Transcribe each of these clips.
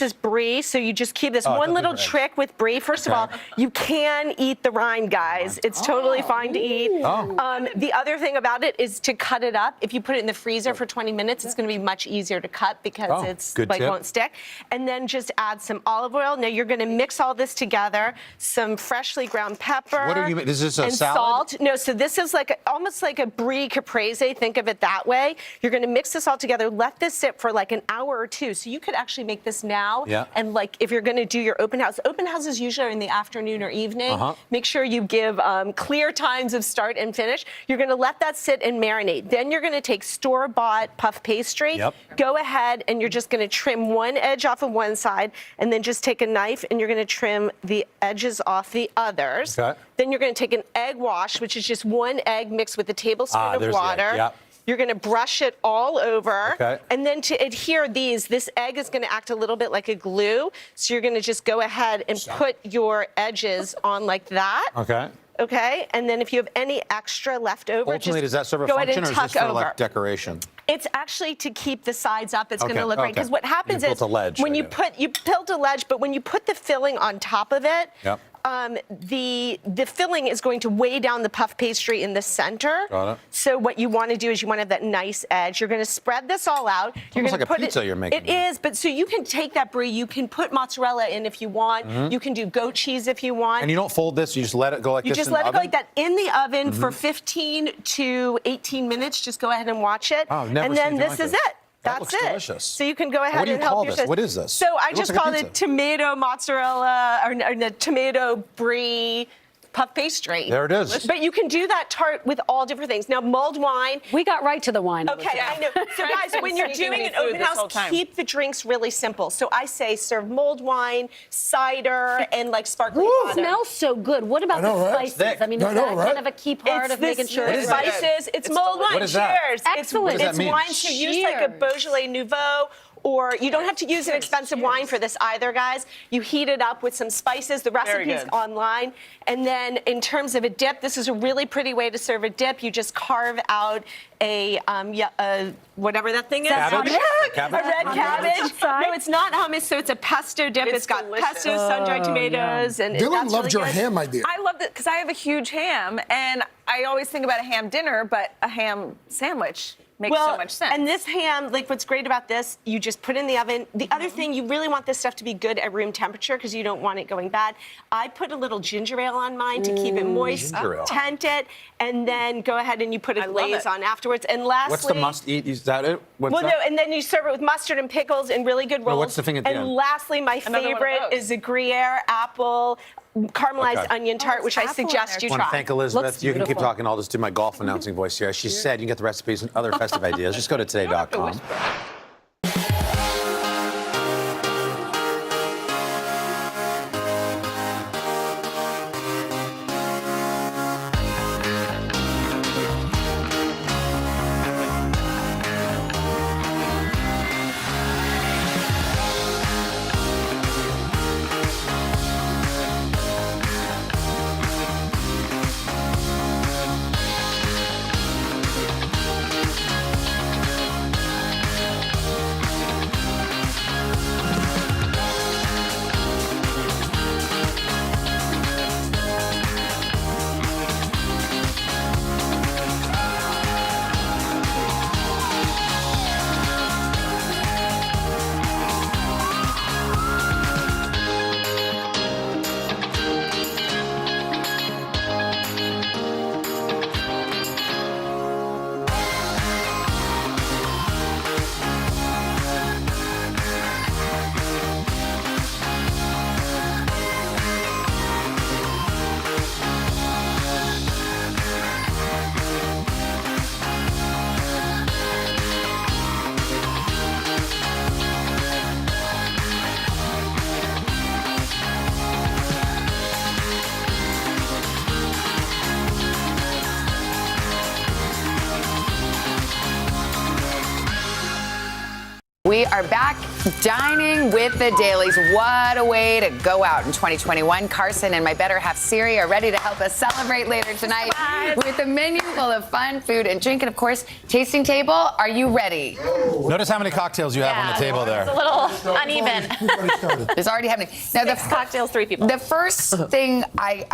is Brie, so you just keep this one little trick with Brie. First of all, you can eat the rind, guys. It's totally fine to eat. The other thing about it is to cut it up. If you put it in the freezer for 20 minutes, it's going to be much easier to cut because it's like won't stick. And then just add some olive oil. Now you're going to mix all this together. Some freshly ground pepper. What are you? Is this a salad? Salt. No, so this is like almost like a Brie caprese. Think of it that way. You're going to mix this all together. Let this sit for like an hour or two. So you could actually make this now. And like if you're going to do your open houses usually are in the afternoon or evening. Make sure you give clear times of start and finish. You're going to let that sit and marinate. Then you're going to take store-bought puff pastry. Go ahead and you're just going to trim one edge off of one side and then just take a knife and you're going to trim the edges off the others. Then you're going to take an egg wash, which is just one egg mixed with a tablespoon of water. You're going to brush it all over. And then to adhere this egg is going to act a little bit like a glue. So you're going to just go ahead and put your edges on like that. Okay. And then if you have any extra left over, ultimately, does that serve a function or is this for like decoration? It's actually to keep the sides up. It's going to look great. Because what happens is when you built a ledge, but when you put the filling on top of it, the filling is going to weigh down the puff pastry in the center. So what you want to do is you want to have that nice edge. You're going to spread this all out. You're almost like a pizza you're making. It is, but so you can take that Brie. You can put mozzarella in if you want. You can do goat cheese if you want. And you don't fold this. You just let it go like this. You just let it go like that in the oven for 15 to 18 minutes. Just go ahead and watch it. And then this is it. That's it. Delicious. So you can go ahead and help yourself. What is this? So I just call it tomato mozzarella or the tomato Brie puff pastry. There it is. But you can do that tart with all different things. Now, mulled wine. We got right to the wine. Okay, I know. So guys, when you're doing an open house, keep the drinks really simple. So I say serve mulled wine, cider, and like sparkling water. It smells so good. What about the spices? I mean, is that kind of a key part of making sure? It's spices. It's mulled wine. What is that? Cheers. Excellent. What does that mean? It's wine. So use like a Beaujolais Nouveau. Or you don't have to use an expensive wine for this either, guys. You heat it up with some spices. The recipe's online. And then in terms of a dip, this is a really pretty way to serve a dip. You just carve out a whatever that thing is. Cabbage? A red cabbage. No, it's not hummus, so it's a pesto dip. It's got pesto, sun-dried tomatoes. And Dylan loved your ham idea. I loved it because I have a huge ham, and I always think about a ham dinner, but a ham sandwich makes so much sense. And this ham, like what's great about this, you just put in the oven. The other thing, you really want this stuff to be good at room temperature because you don't want it going bad. I put a little ginger ale on mine to keep it moist, tent it, and then go ahead and you put a glaze on afterwards. And lastly, what's the must-eat? Is that it? And then you serve it with mustard and pickles and really good rolls. What's the thing at the end? And lastly, my favorite is a Gruyere apple caramelized onion tart, which I suggest you try. I want to thank Elizabeth. You can keep talking. I'll just do my golf announcing voice here. As she said, you can get the recipes and other festive ideas. Just go to today.com. We are back. Dining with the Dailies. What a way to go out in 2021. Carson and my better half Siri are ready to help us celebrate later tonight with a menu full of fun food and drink. And of course, tasting table. Are you ready? Notice how many cocktails you have on the table there. It's a little uneven. It's already happening. Now, Six cocktails, 3 people. The first thing I've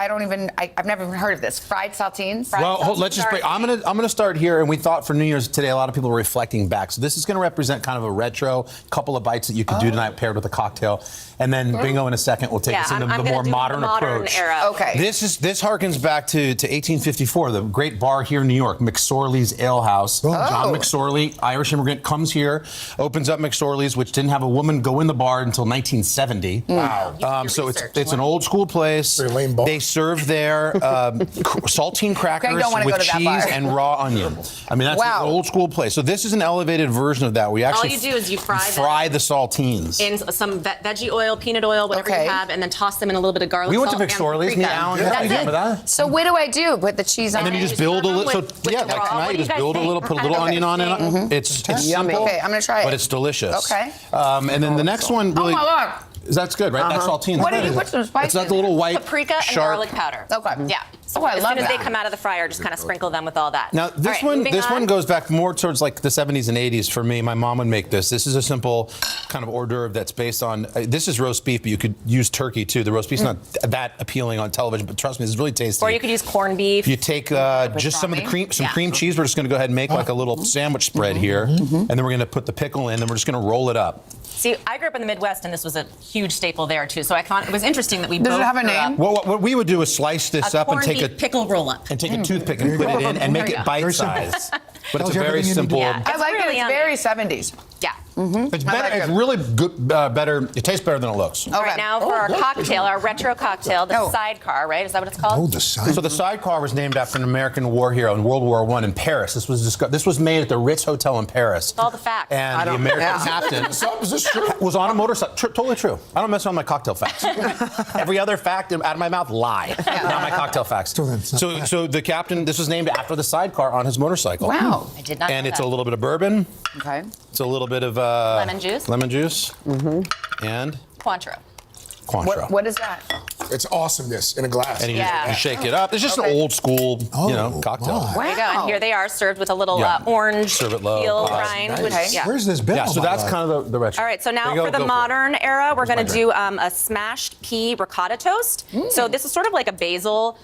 never even heard of this. Fried saltines. Let's just break. I'm gonna start here. And we thought for New Year's today, a lot of people were reflecting back. So this is gonna represent kind of a retro couple of bites that you could do tonight paired with a cocktail. And then bingo in a second will take us into the more modern approach. Era. Okay. This harkens back to 1854, the great bar here in New York, McSorley's Ale House. John McSorley, Irish immigrant, comes here, opens up McSorley's, which didn't have a woman go in the bar until 1970. Wow. So it's an old school place. They serve there saltine crackers with cheese and raw onion. I mean, that's an old school place. So this is an elevated version of that. We actually all you do is you fry the saltines in some veggie oil, peanut oil, whatever you have, and then toss them in a little bit of garlic. We went to salt, McSorley's. So what do I do? Put the cheese on and then you just build a little. Like tonight, you just build a little, put a little onion on it. It's simple. Okay, I'm gonna try it. But it's delicious. Okay. And then the next one really. Oh my God. That's good, right? That's saltines. What did you put some spices? It's not the little white paprika and garlic powder. Okay. Yeah. So I as love soon as that. they come out of the fryer, just kind of sprinkle them with all that. Now this one goes back more towards like the 70s and 80s for me. My mom would make this. This is a simple kind of hors d'oeuvre that's based on. This is roast beef, but you could use turkey too. The roast beef's not that appealing on television, but trust me, it's really tasty. Or you could use corned beef. You take just some of the cream cheese. We're just going to go ahead and make like a little sandwich spread here, and then we're going to put the pickle in, and we're just going to roll it up. See, I grew up in the Midwest, and this was a huge staple there too. So I thought it was interesting that we Does both it have a grew name? up- Well, what we would do is slice this up and take a pickle roll up. and take a toothpick and put it in and make it bite size. But it's a very simple. Yeah. I like really it. It's yummy. very 70s. Yeah. It's better. like It's it. really good. Better. It tastes better than it looks. All right, now for our cocktail, our retro cocktail, the sidecar, right? Is that what it's called? the side. So the sidecar was named after an American war hero in World War I in Paris. This was made at the Ritz Hotel in Paris. All the facts. And the American captain Is this true? was on a motorcycle. Totally true. I don't mess around with my cocktail facts. Every other fact out of my mouth, lie. Not my cocktail facts. So the captain, this was named after the sidecar on his motorcycle. Wow. I did not know And it's that. a little bit of bourbon. Okay. It's a little bit of Lemon juice. Lemon juice. And Cointreau. Cointreau. What is that? It's awesomeness in a glass. And you shake it up. It's just an old school, cocktail. my. There you go. And here they are, served with a little orange Serve it low. peel Nice. rind. Which, yeah. Where's this been? Yeah, so that's kind of the retro. All right, so now There you for go, the go modern era, we're going my to do a smashed pea ricotta toast. So this is sort of like a basil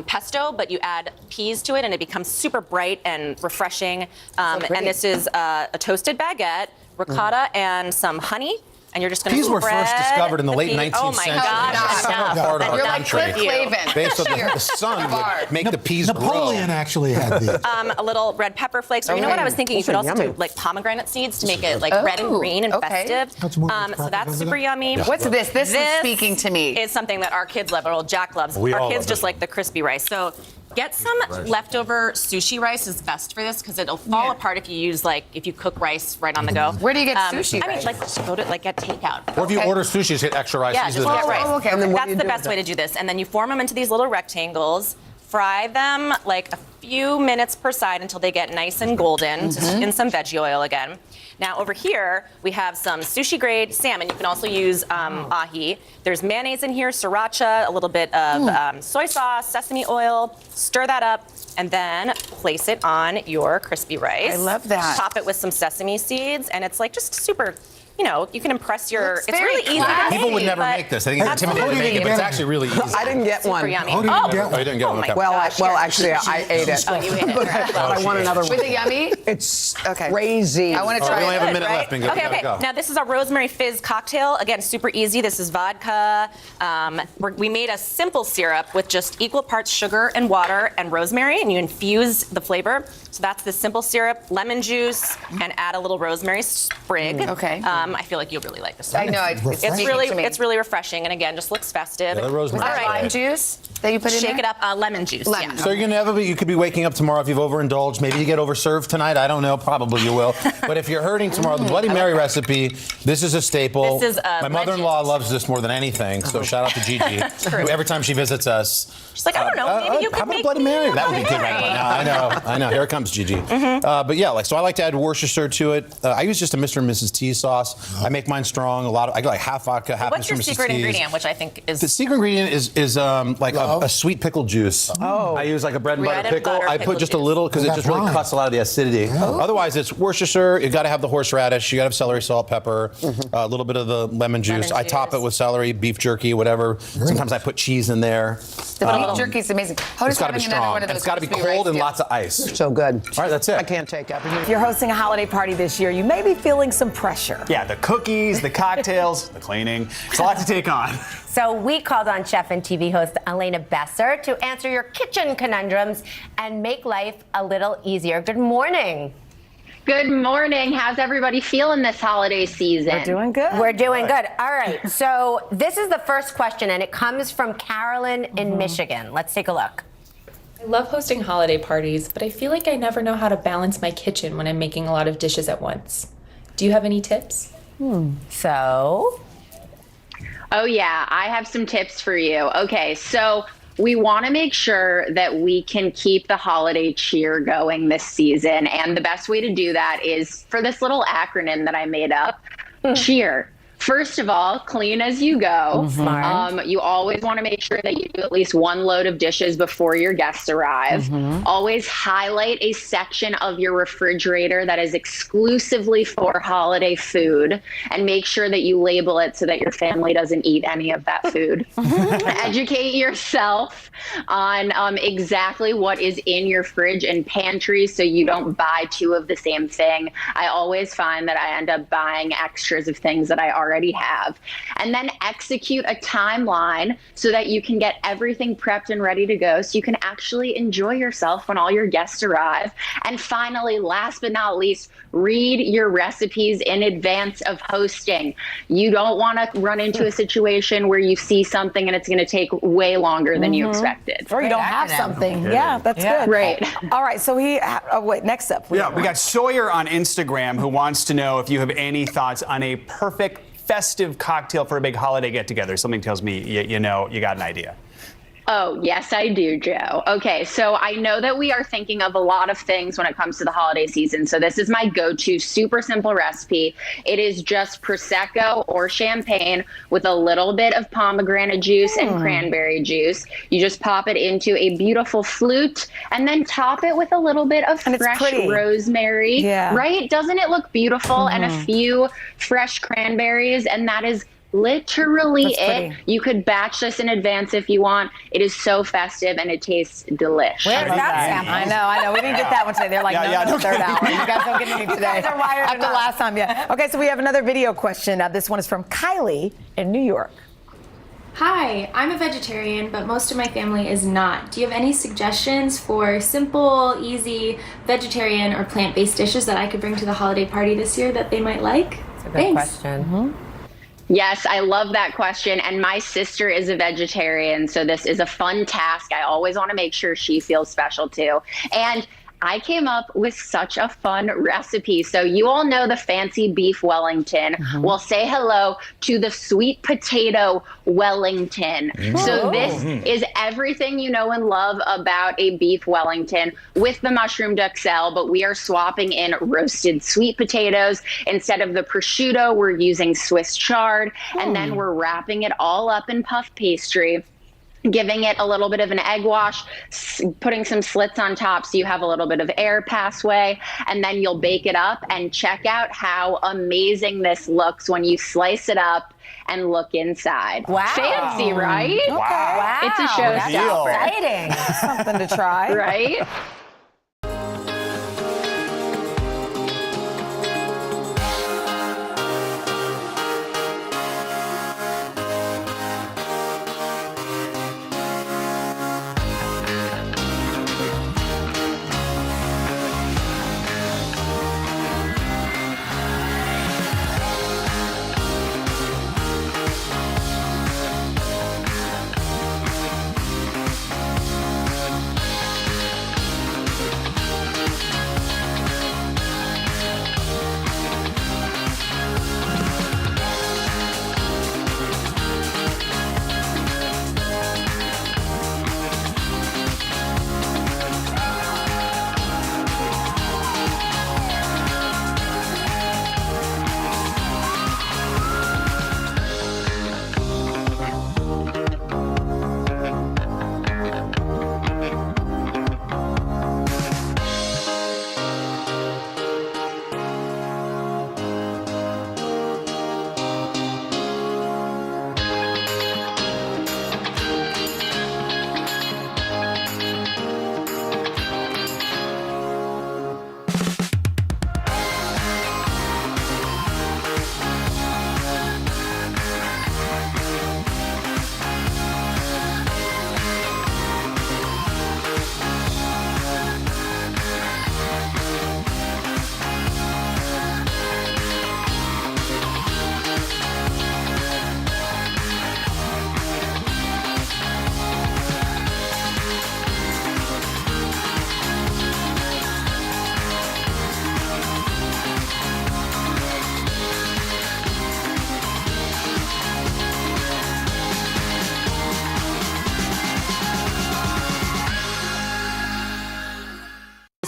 pesto, but you add peas to it, and it becomes super bright and refreshing. And this is a toasted baguette, ricotta, and some honey. And you're just going to Peas were first discovered in the late 19th Oh my century. gosh! In the part of our You're like country. Cliff Clavin. Based on the sun would make the peas Napoleon grow. actually had these. A little red pepper flakes. Or you know what I was thinking? You could also do like pomegranate seeds to make it like red and green and festive. That's more So that's super yummy. What's this? This is speaking to me. Is something that our kids love. Or old Jack loves. We all Our kids love just it. like the crispy rice. So get some leftover sushi rice is best for this because it'll fall apart if you cook rice right on the go. Where do you get sushi I mean, rice? like go to get takeout. Or if you order sushi, just get extra rice. Yeah, These just are the get best. rice. okay. And then what do That's you the do best with way to do this. And then you form them into these little rectangles, fry them like a few minutes per side until they get nice and golden in some veggie oil again. Now over here, we have some sushi grade salmon. You can also use ahi. There's mayonnaise in here, sriracha, a little bit of soy sauce, sesame oil. Stir that up and then place it on your crispy rice. I love that. Top it with some sesame seeds and it's like just super, you can impress your, Looks it's very really easy to classy. make. People would never but make this. I think it's intimidating to make it, but it's actually really easy. I didn't get super one. yummy. Oh, didn't get one. Oh, you didn't get one. my Okay. Well, actually, I ate it. Oh, you ate it. But I want another Was one. it yummy? It's Okay. crazy. I want to All right, try we only have a it. minute left, Bingo. Okay, You gotta okay. go. Now this is our rosemary fizz cocktail. Again, super easy. This is vodka. We made a simple syrup with just equal parts sugar and water and rosemary, and you infuse the flavor. So that's the simple syrup, lemon juice, and add a little rosemary sprig. Okay. I feel like you'll really like this. I know. It's really refreshing, and again, just looks festive. Yeah, the rosemary. Was that All right. lime juice that you put in Shake there? it up. Lemon juice. Lemon. Yeah. So you're gonna you could be waking up tomorrow if you've overindulged. Maybe you get overserved tonight. I don't know. Probably you will. But if you're hurting tomorrow, the Bloody Mary recipe. This is a staple. This is, my mother-in-law loves this more than anything. So shout out to Gigi. Who every time she visits us. She's like, I don't know. Maybe you could how about make Bloody me Mary? a That would be Bloody good right Mary. now. I know. Here comes Gigi. But yeah, so I like to add Worcestershire to it. I use just a Mr. and Mrs. T sauce. sauce. I make mine strong. I go like half vodka, half What's your Mr. Mrs. secret T's. ingredient, which I think is... The secret ingredient is like a sweet pickle juice. Oh. I use like a bread and butter pickle. I put just a little because it just really cuts a lot of the acidity. Otherwise, it's Worcestershire. You got to have the horseradish. You got to have celery, salt, pepper, a little bit of the lemon juice. I top it with celery, beef jerky, whatever. Sometimes I put cheese in there. The beef jerky is amazing. It's got to be strong. It's got to be cold and lots of ice. So good. All right, that's it. I can't take it. If you're hosting a holiday party this year, you may be feeling some pressure. Yeah, the cookies, the cocktails, the cleaning. It's a lot to take on. So we called on chef and TV host Elena Besser to answer your kitchen conundrums and make life a little easier. Good morning. Good morning. How's everybody feeling this holiday season? We're doing good. We're doing good. All right. So this is the first question, and it comes from Carolyn in Michigan. Let's take a look. I love hosting holiday parties, but I feel like I never know how to balance my kitchen when I'm making a lot of dishes at once. Do you have any tips? So? Oh, yeah. I have some tips for you. Okay, so we want to make sure that we can keep the holiday cheer going this season. And the best way to do that is for this little acronym that I made up, cheer. First of all, clean as you go. You always want to make sure that you do at least one load of dishes before your guests arrive. Always highlight a section of your refrigerator that is exclusively for holiday food, and make sure that you label it so that your family doesn't eat any of that food. Educate yourself on exactly what is in your fridge and pantry so you don't buy two of the same thing. I always find that I end up buying extras of things that I already have. And then execute a timeline so that you can get everything prepped and ready to go so you can actually enjoy yourself when all your guests arrive. And finally, last but not least, read your recipes in advance of hosting. You don't want to run into a situation where you see something and it's going to take way longer than you expected. Or you don't have something. Yeah, that's good. Right. All right, so wait, next up. We got Sawyer on Instagram who wants to know if you have any thoughts on a perfect festive cocktail for a big holiday get-together. Something tells me you know you got an idea. Oh, yes, I do, Joe. Okay, so I know that we are thinking of a lot of things when it comes to the holiday season. So this is my go-to super simple recipe. It is just Prosecco or champagne with a little bit of pomegranate juice and cranberry juice. You just pop it into a beautiful flute and then top it with a little bit of fresh rosemary. Right? Doesn't it look beautiful? And a few fresh cranberries, and that is literally it. You could batch this in advance if you want. It is so festive and it tastes delicious. Where's that sample? I know. We didn't get that one today. They're like, no, third hour. You guys don't get anything today. You guys are wired After last time, Okay, so we have another video question. This one is from Kylie in New York. Hi, I'm a vegetarian, but most of my family is not. Do you have any suggestions for simple, easy vegetarian or plant-based dishes that I could bring to the holiday party this year that they might like? That's a good question. Yes, I love that question. And my sister is a vegetarian, so this is a fun task. I always want to make sure she feels special too. And I came up with such a fun recipe. So you all know the fancy beef Wellington. Well, say hello to the sweet potato Wellington. So this is everything you know and love about a beef Wellington with the mushroom duxelle, but we are swapping in roasted sweet potatoes. Instead of the prosciutto, we're using Swiss chard, and then we're wrapping it all up in puff pastry, giving it a little bit of an egg wash, putting some slits on top so you have a little bit of air passway, and then you'll bake it up and check out how amazing this looks when you slice it up and look inside. Wow. Fancy, right? Okay. Wow. It's a showstopper. Exciting. Something to try. Right?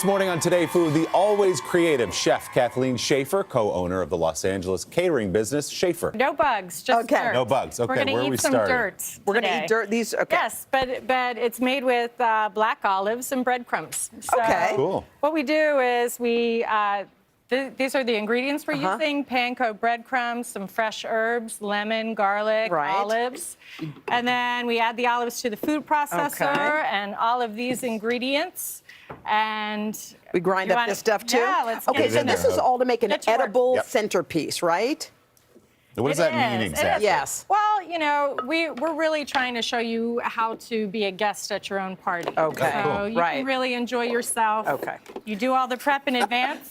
This morning on Today Food, the always creative chef Kathleen Schaefer, co-owner of the Los Angeles catering business Schaefer. No bugs, just dirt. No bugs. Okay, We're going where to are we eat some starting? dirt. We're going to today. eat dirt. These, okay. Yes, but it's made with black olives and breadcrumbs. So Okay. Cool. What we do is we, these are the ingredients we're using: panko breadcrumbs, some fresh herbs, lemon, garlic, olives. And then we add the olives to the food processor and all of these ingredients. And we grind up this stuff too? Yeah, let's Okay, get so it in this there. is all to make an Get to work. edible centerpiece, right? What does that mean exactly? Yes. Well, you know, we're really trying to show you how to be a guest at your own party. Okay. So Cool. you can really enjoy yourself. Okay. You do all the prep in advance.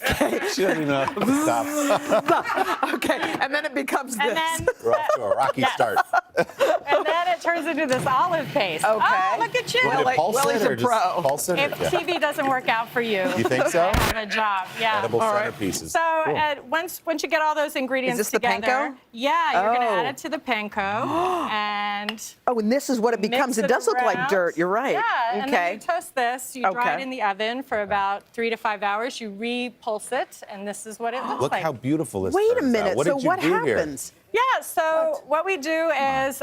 She doesn't even know how to stop. Okay, and then it becomes And this. then, We're off to a rocky start. and then it turns into this olive paste. Okay. Oh, look at you. Want me to pulse Willie's it or a just pro. pulse it? If TV doesn't work out for you, You think so? I have a job. Yeah. Edible centerpieces. So Cool. once you get all those ingredients Is this the together, panko? yeah, you're gonna add Oh. it to the panko and Oh, and this is what it becomes. mix It does look like around. dirt. You're right. Yeah, and then Okay. you toast this. You dry it Okay. in the oven for about 3 to 5 hours. You repulse it, and this is what it looks Look like. how beautiful this Wait a turns out. minute. What So did you what do here? happens? Yeah, so what we do is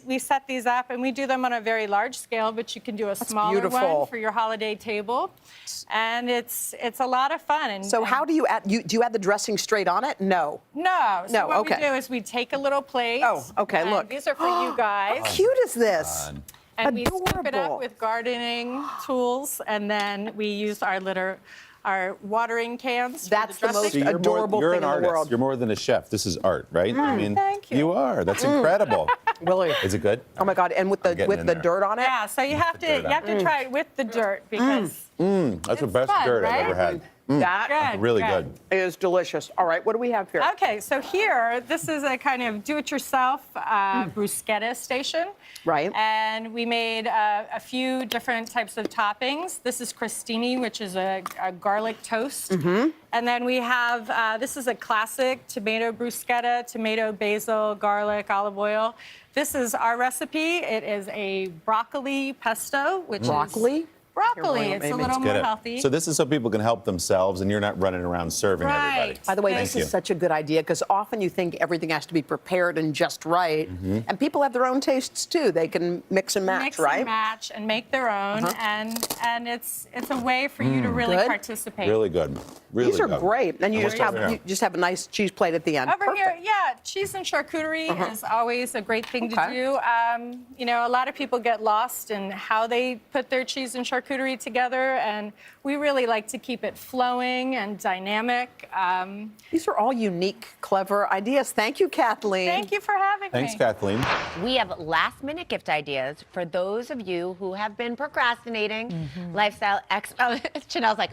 we set these up, and we do them on a very large scale, but you can do a smaller beautiful. one for your holiday table. And it's a lot of fun. And So how do you add? Do you add the dressing straight on it? No. No. So No, what okay. we do is we take a little plate. Oh, okay, and look. These are for you guys. How cute is this? And we scoop it Adorable. up with gardening tools, and then we use our watering cans. That's for the the most dressing. So you're adorable you're thing an in the artist. world. You're more than a chef. This is art, right? I mean, thank you. You are. That's incredible. Willie. Is it good? Oh my God! And with getting in the there. dirt on it. Yeah, so you have dirt to try it with the dirt because That's the best fun, dirt I've right? ever had. That Good, Really good. good. is delicious. All right, what do we have here? Okay, so here, this is a kind of do-it-yourself bruschetta station. Right. And we made a few different types of toppings. This is crostini, which is a garlic toast. And then we have, this is a classic tomato bruschetta, tomato, basil, garlic, olive oil. This is our recipe. It is a broccoli pesto, which Broccoli? is broccoli. Here, It's a maybe. little Get more it. healthy. So this is so people can help themselves, and you're not running around serving everybody. Right. By the way, Thank this you. is such a good idea because often you think everything has to be prepared and just right, and people have their own tastes too. They can mix and match, Mix right? and match and make their own, and it's a way for you to really Good. participate. Really good. Really These are good. great, and you what's just over here? have a nice cheese plate at the end. Over Perfect. here, yeah, cheese and charcuterie is always a great thing to Okay. do. You know, a lot of people get lost in how they put their cheese and charcuterie together, and we really like to keep it flowing and dynamic. These are all unique, clever ideas. Thank you, Kathleen. Thank you for having Thanks, me. Kathleen. We have last-minute gift ideas for those of you who have been procrastinating. Lifestyle expert, Chanel's like,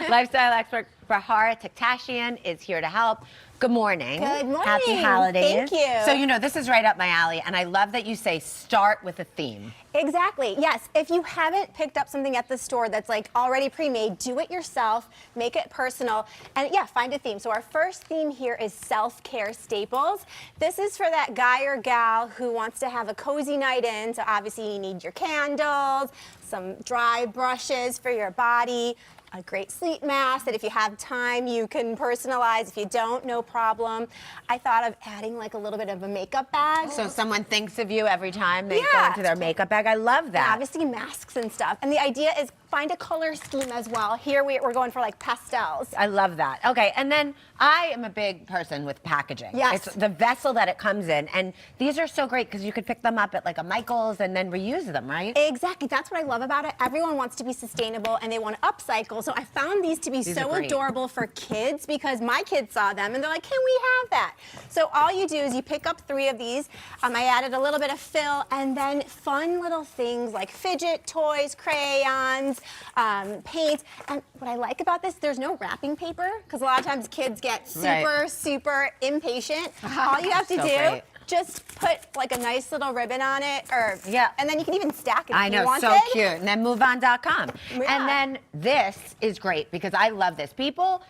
Lifestyle expert Bahara Taktashian is here to help. Good morning. Good morning. Happy holidays. Thank you. So, you know, this is right up my alley, and I love that you say start with a theme. Exactly. Yes. If you haven't picked up something at the store that's like already pre-made, do it yourself, make it personal, and yeah, find a theme. So our first theme here is self-care staples. This is for that guy or gal who wants to have a cozy night in. So obviously you need your candles, some dry brushes for your body, a great sleep mask that if you have time you can personalize. If you don't, no problem. I thought of adding like a little bit of a makeup bag. So someone thinks of you every time they go Yeah. into their makeup bag. I love And that. obviously masks and stuff. And the idea is find a color scheme as well. Here we're going for like pastels. I love that. Okay, and then I am a big person with packaging. Yes. It's the vessel that it comes in, and these are so great because you could pick them up at like a Michael's and then reuse them, right? Exactly. That's what I love about it. Everyone wants to be sustainable and they want to upcycle. So I found these to be These are so great. adorable for kids because my kids saw them and they're like, can we have that? So all you do is you pick up 3 of these. I added a little bit of fill and then fun little things like fidget toys, crayons, paint. And what I like about this, there's no wrapping paper because a lot of times kids get super impatient. All you have to So do, great. just put like a nice little ribbon on it, or Yeah. and then you can even stack it if I you know, wanted. so cute. And then moveon.com. Yeah. And then this is great because I love this. People,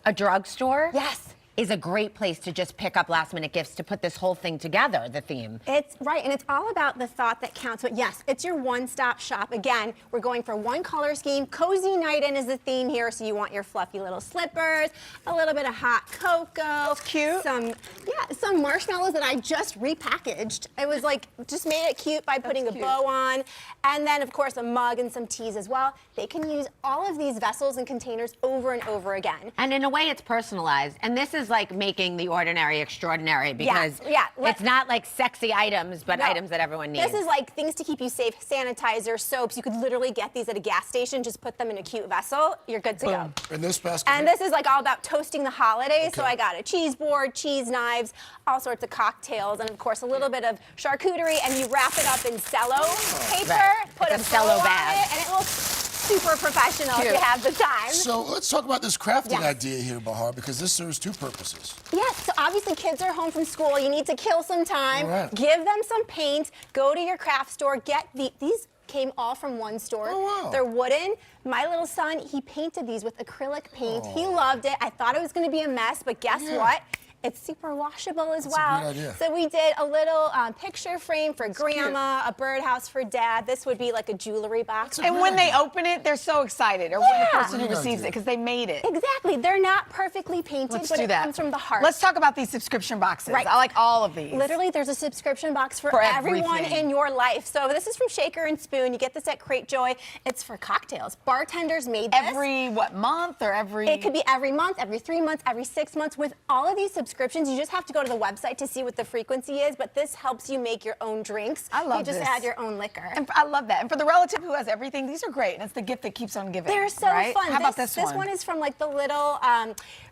a drugstore. Yes. is a great place to just pick up last minute gifts to put this whole thing together, the theme. It's right, and it's all about the thought that counts. But yes, it's your one-stop shop. Again, we're going for one color scheme. Cozy night in is the theme here, so you want your fluffy little slippers, a little bit of hot cocoa. That's cute. Some marshmallows that I just repackaged. It was like, just made it cute by putting a bow on. And then, of course, a mug and some teas as well. They can use all of these vessels and containers over and over again. And in a way, it's personalized. And this is like making the ordinary extraordinary because it's not like sexy items, but items that everyone needs. This is like things to keep you safe, sanitizer, soaps. You could literally get these at a gas station, just put them in a cute vessel. You're good to go. And this basket? And this is like all about toasting the holidays. So I got a cheese board, cheese knives, all sorts of cocktails, and of course a little bit of charcuterie, and you wrap it up in cello paper, put a cello bag, and it looks super professional if you have the time. So let's talk about this crafting idea here, Bahar, because this serves two purposes. Yes, so obviously kids are home from school. You need to kill some time. Right. Give them some paint. Go to your craft store. Get these came all from one store. Oh, wow. They're wooden. My little son, he painted these with acrylic paint. He loved it. I thought it was going to be a mess, but guess what? It's super washable as well. A good idea. So we did a little picture frame for grandma, a birdhouse for dad. This would be like a jewelry box. And when they open it, they're so excited. Or when the person who receives it, because they made it. Exactly. They're not perfectly painted, Let's but do it that. comes from the heart. Let's talk about these subscription boxes. Right. I like all of these. Literally, there's a subscription box for everyone everything. in your life. So this is from Shaker and Spoon. You get this at Crate Joy. It's for cocktails. Bartenders made this. Every, month or every? It could be every month, every 3 months, every 6 months. With all of these subscriptions, you just have to go to the website to see what the frequency is, but this helps you make your own drinks. I love You just this. add your own liquor. And I love that. And for the relative who has everything, these are great. And it's the gift that keeps on giving. They're so right? fun. How about this one? This one is from like the little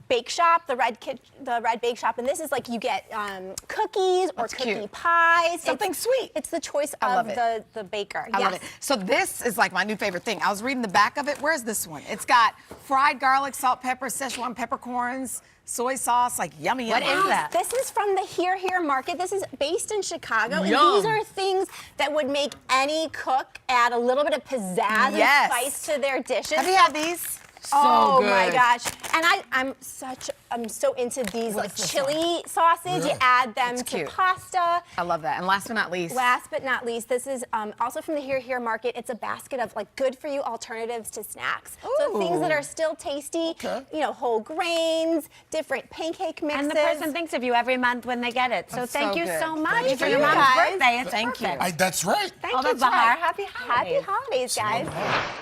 bake shop, the red bake shop, and this is like you get cookies or cookie pies. Something sweet. It's the choice I of love the baker. I love it. So this is like my new favorite thing. I was reading the back of it. Where's this one? It's got fried garlic, salt, pepper, Szechuan peppercorns, soy sauce, like yummy. What is that? This is from the Here Market. This is based in Chicago. Yum. And these are things that would make any cook add a little bit of pizzazz and spice to their dishes. Have you had these? Oh So my good. gosh. And I'm so into these like chili sauces. You add them to pasta. I love that. And last but not least. Last but not least, this is also from the Here Market. It's a basket of like good for you alternatives to snacks. So things that are still tasty, you know, whole grains, different pancake mixes. And the person thinks of you every month when they get it. So That's thank so you good. so much. Thank you for for your you mom's guys. birthday. It's Thank you. perfect. That's right. Thank Oh, you, that's Bahar. Jen. Happy holidays. Happy holidays, guys.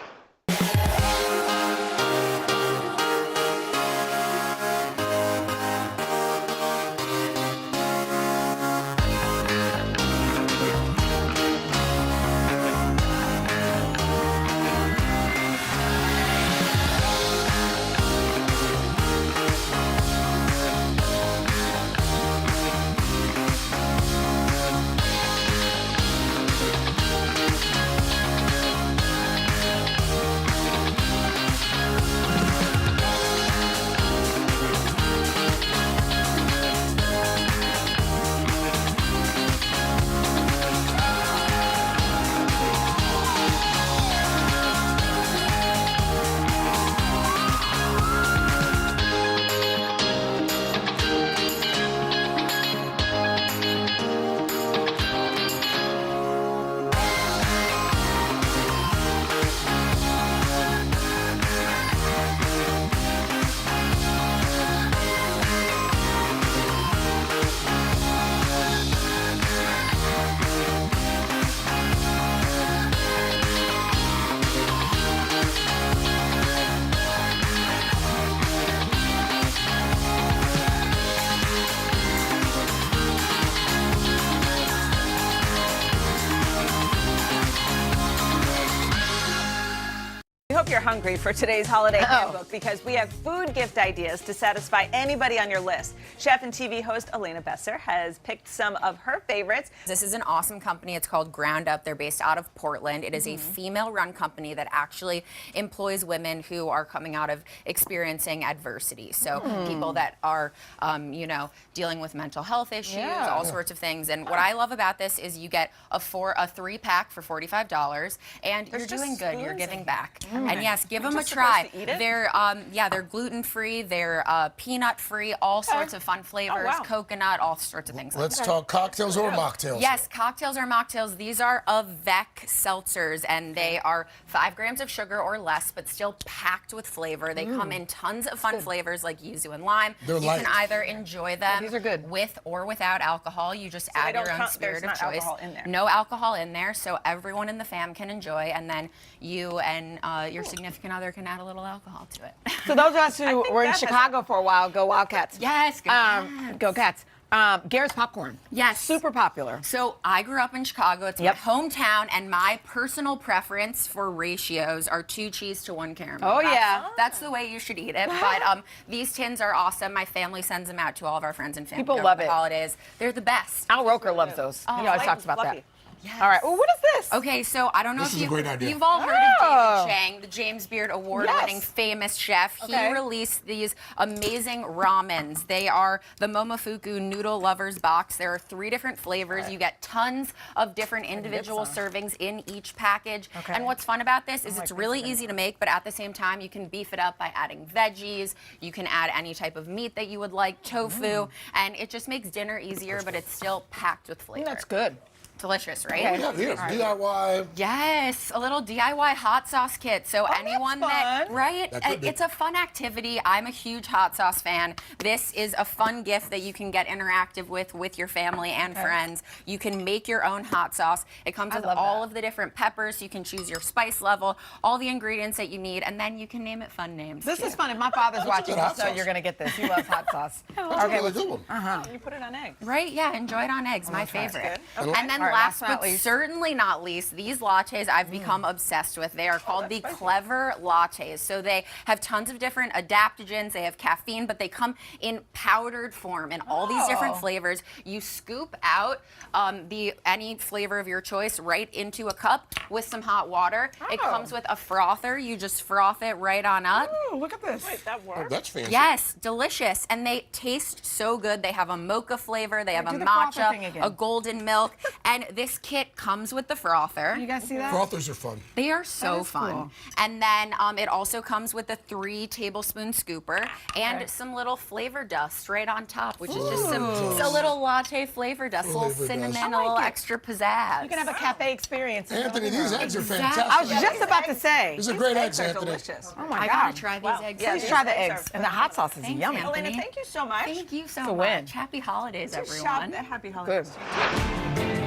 hope you're hungry for today's holiday handbook because we have food gift ideas to satisfy anybody on your list. Chef and TV host Elena Besser has picked some of her favorites. This is an awesome company. It's called Ground Up. They're based out of Portland. It is a female-run company that actually employs women who are coming out of experiencing adversity. So people that are, you know, dealing with mental health issues, all sorts of things. And what I love about this is you get a 3-pack for $45, and you're doing good. You're giving back. And And yes, give them a just try. supposed to eat it? They're gluten-free, they're peanut-free, all sorts of fun flavors, coconut, all sorts of things. Let's talk cocktails or mocktails. Yes, cocktails or mocktails. These are Avec seltzers, and they are 5 grams of sugar or less, but still packed with flavor. They come in tons of fun flavors like yuzu and lime. They're you light. can either enjoy them with or without alcohol. You just add your own spirit of choice. Alcohol in there. No alcohol in there, so everyone in the fam can enjoy, and then you and your significant other can add a little alcohol to it. So those of us who were in Chicago for a while, go Wildcats. Yes, go Cats. Go Cats. Garrett's popcorn. Yes. Super popular. So I grew up in Chicago. It's my hometown, and my personal preference for ratios are 2 cheese to 1 caramel. Oh, yeah. That's the way you should eat it. But these tins are awesome. My family sends them out to all of our friends and family. People love over it. the holidays. They're the best. Al Roker loves those. Oh, he always light talks and about fluffy. that. All right. Well, what is this? Okay, so I don't know This if is a great idea. you've all heard of David Chang, the James Beard award-winning Yes. famous chef. Okay. He released these amazing ramens. They are the Momofuku Noodle Lovers Box. There are 3 different flavors. You get tons of different individual servings in each package. Okay. And what's fun about this is it's really easy to make, but at the same time, you can beef it up by adding veggies. You can add any type of meat that you would like, tofu, and it just makes dinner easier, but it's still packed with flavor. That's good. Delicious, right? What do we have here? DIY. Yes, a little DIY hot sauce kit. So anyone that, fun. right? That could be. It's a fun activity. I'm a huge hot sauce fan. This is a fun gift that you can get interactive with your family and friends. You can make your own hot sauce. It comes with all of the different peppers. You can choose your spice level, all the ingredients that you need, and then you can name it fun names. This too. is fun. If my father's watching, good hot so sauce. you're going to get this. He loves hot sauce. That's a really good one. You put it on eggs. Right? Yeah, enjoy it on eggs. My favorite. good. And then All right, last last but not but least. certainly not least, these lattes I've become obsessed with. They are called the Clever Lattes. So they have tons of different adaptogens. They have caffeine, but they come in powdered form in all these different flavors. You scoop out any flavor of your choice right into a cup with some hot water. It comes with a frother. You just froth it right on up. Oh, look at this. Wait, that works? Oh, that's fancy. Yes, delicious. And they taste so good. They have a mocha flavor, they have a do the frother thing matcha, again. a golden milk, and this kit comes with the frother. You guys see that? Frothers are fun. They are so is fun. cool. And then it also comes with a 3-tablespoon scooper and some little flavor dust right on top, which is just it's a little latte flavor dust, a little Flavor cinnamon, dust. a little extra pizzazz. You can have a cafe experience. Anthony, these eggs are fantastic. I was just about to say. These are great eggs, Eggs are Anthony. delicious. Oh my I God. gotta try these eggs. Yeah, Please these try the eggs eggs. are And the hot sauce is Thanks, yummy. Anthony. Elena, thank you so much. Thank you so a win. much. Happy holidays, Shop everyone. at Happy Good. Holidays.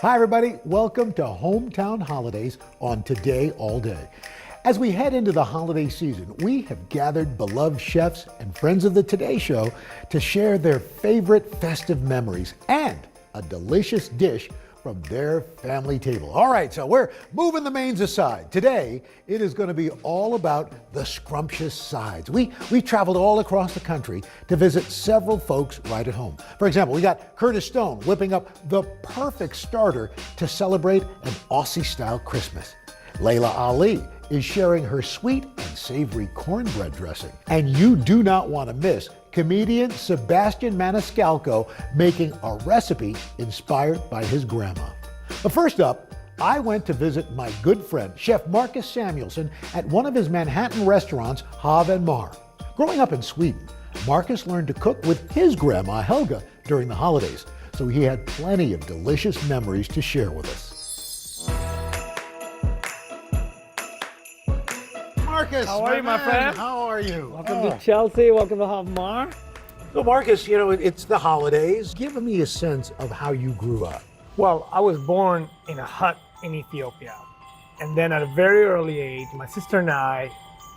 Hi, everybody. Welcome to Hometown Holidays on Today All Day. As we head into the holiday season, we have gathered beloved chefs and friends of the Today Show to share their favorite festive memories and a delicious dish from their family table. All right, so we're moving the mains aside. Today, it is going to be all about the scrumptious sides. We traveled all across the country to visit several folks right at home. For example, we got Curtis Stone whipping up the perfect starter to celebrate an Aussie-style Christmas. Layla Ali is sharing her sweet and savory cornbread dressing. And you do not want to miss comedian Sebastian Maniscalco making a recipe inspired by his grandma. But first up, I went to visit my good friend, Chef Marcus Samuelsson, at one of his Manhattan restaurants, Hav and Mar. Growing up in Sweden, Marcus learned to cook with his grandma, Helga, during the holidays, so he had plenty of delicious memories to share with us. Marcus. How are you, my man? friend? How are you? Welcome to Chelsea. Welcome to Havmar. So, Marcus, it's the holidays. Give me a sense of how you grew up. Well, I was born in a hut in Ethiopia. And then at a very early age, my sister and I,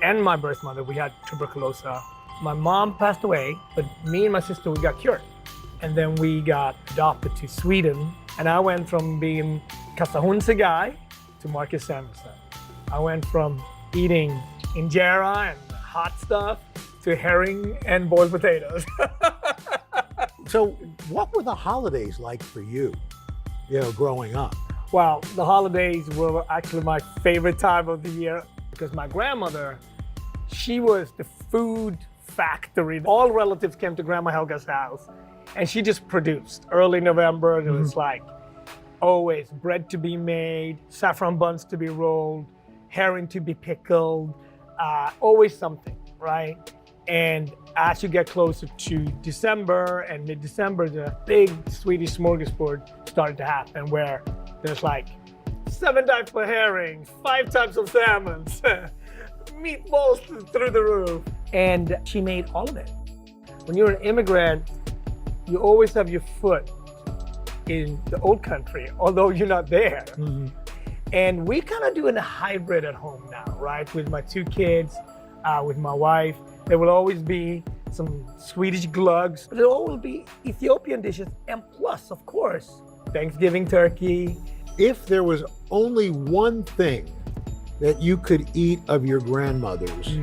and my birth mother, we had tuberculosis. My mom passed away, but me and my sister, we got cured. And then we got adopted to Sweden. And I went from being Kasahunse guy to Marcus Samuelsson. I went from eating injera and hot stuff to herring and boiled potatoes. So what were the holidays like for you, growing up? Well, the holidays were actually my favorite time of the year because my grandmother, she was the food factory. All relatives came to Grandma Helga's house and she just produced. Early November, there was like always bread to be made, saffron buns to be rolled, herring to be pickled, always something, right? And as you get closer to December and mid-December, the big Swedish smorgasbord started to happen where there's like 7 types of herrings, 5 types of salmons, meatballs through the roof. And she made all of it. When you're an immigrant, you always have your foot in the old country, although you're not there. And we kind of doing a hybrid at home now, right? With my 2 kids, with my wife. There will always be some Swedish glugs, but there will always be Ethiopian dishes, and plus, of course, Thanksgiving turkey. If there was only one thing that you could eat of your grandmother's,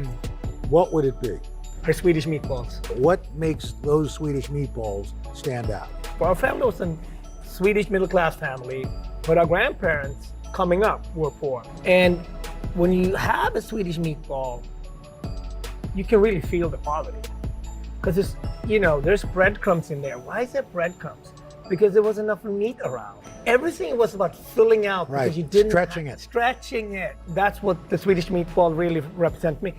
what would it be? Her Swedish meatballs. What makes those Swedish meatballs stand out? Our family was a Swedish middle-class family, but our grandparents coming up were poor. And when you have a Swedish meatball, you can really feel the poverty. Because there's breadcrumbs in there. Why is there breadcrumbs? Because there wasn't enough meat around. Everything was about filling out because you didn't stretching it. That's what the Swedish meatball really represents me.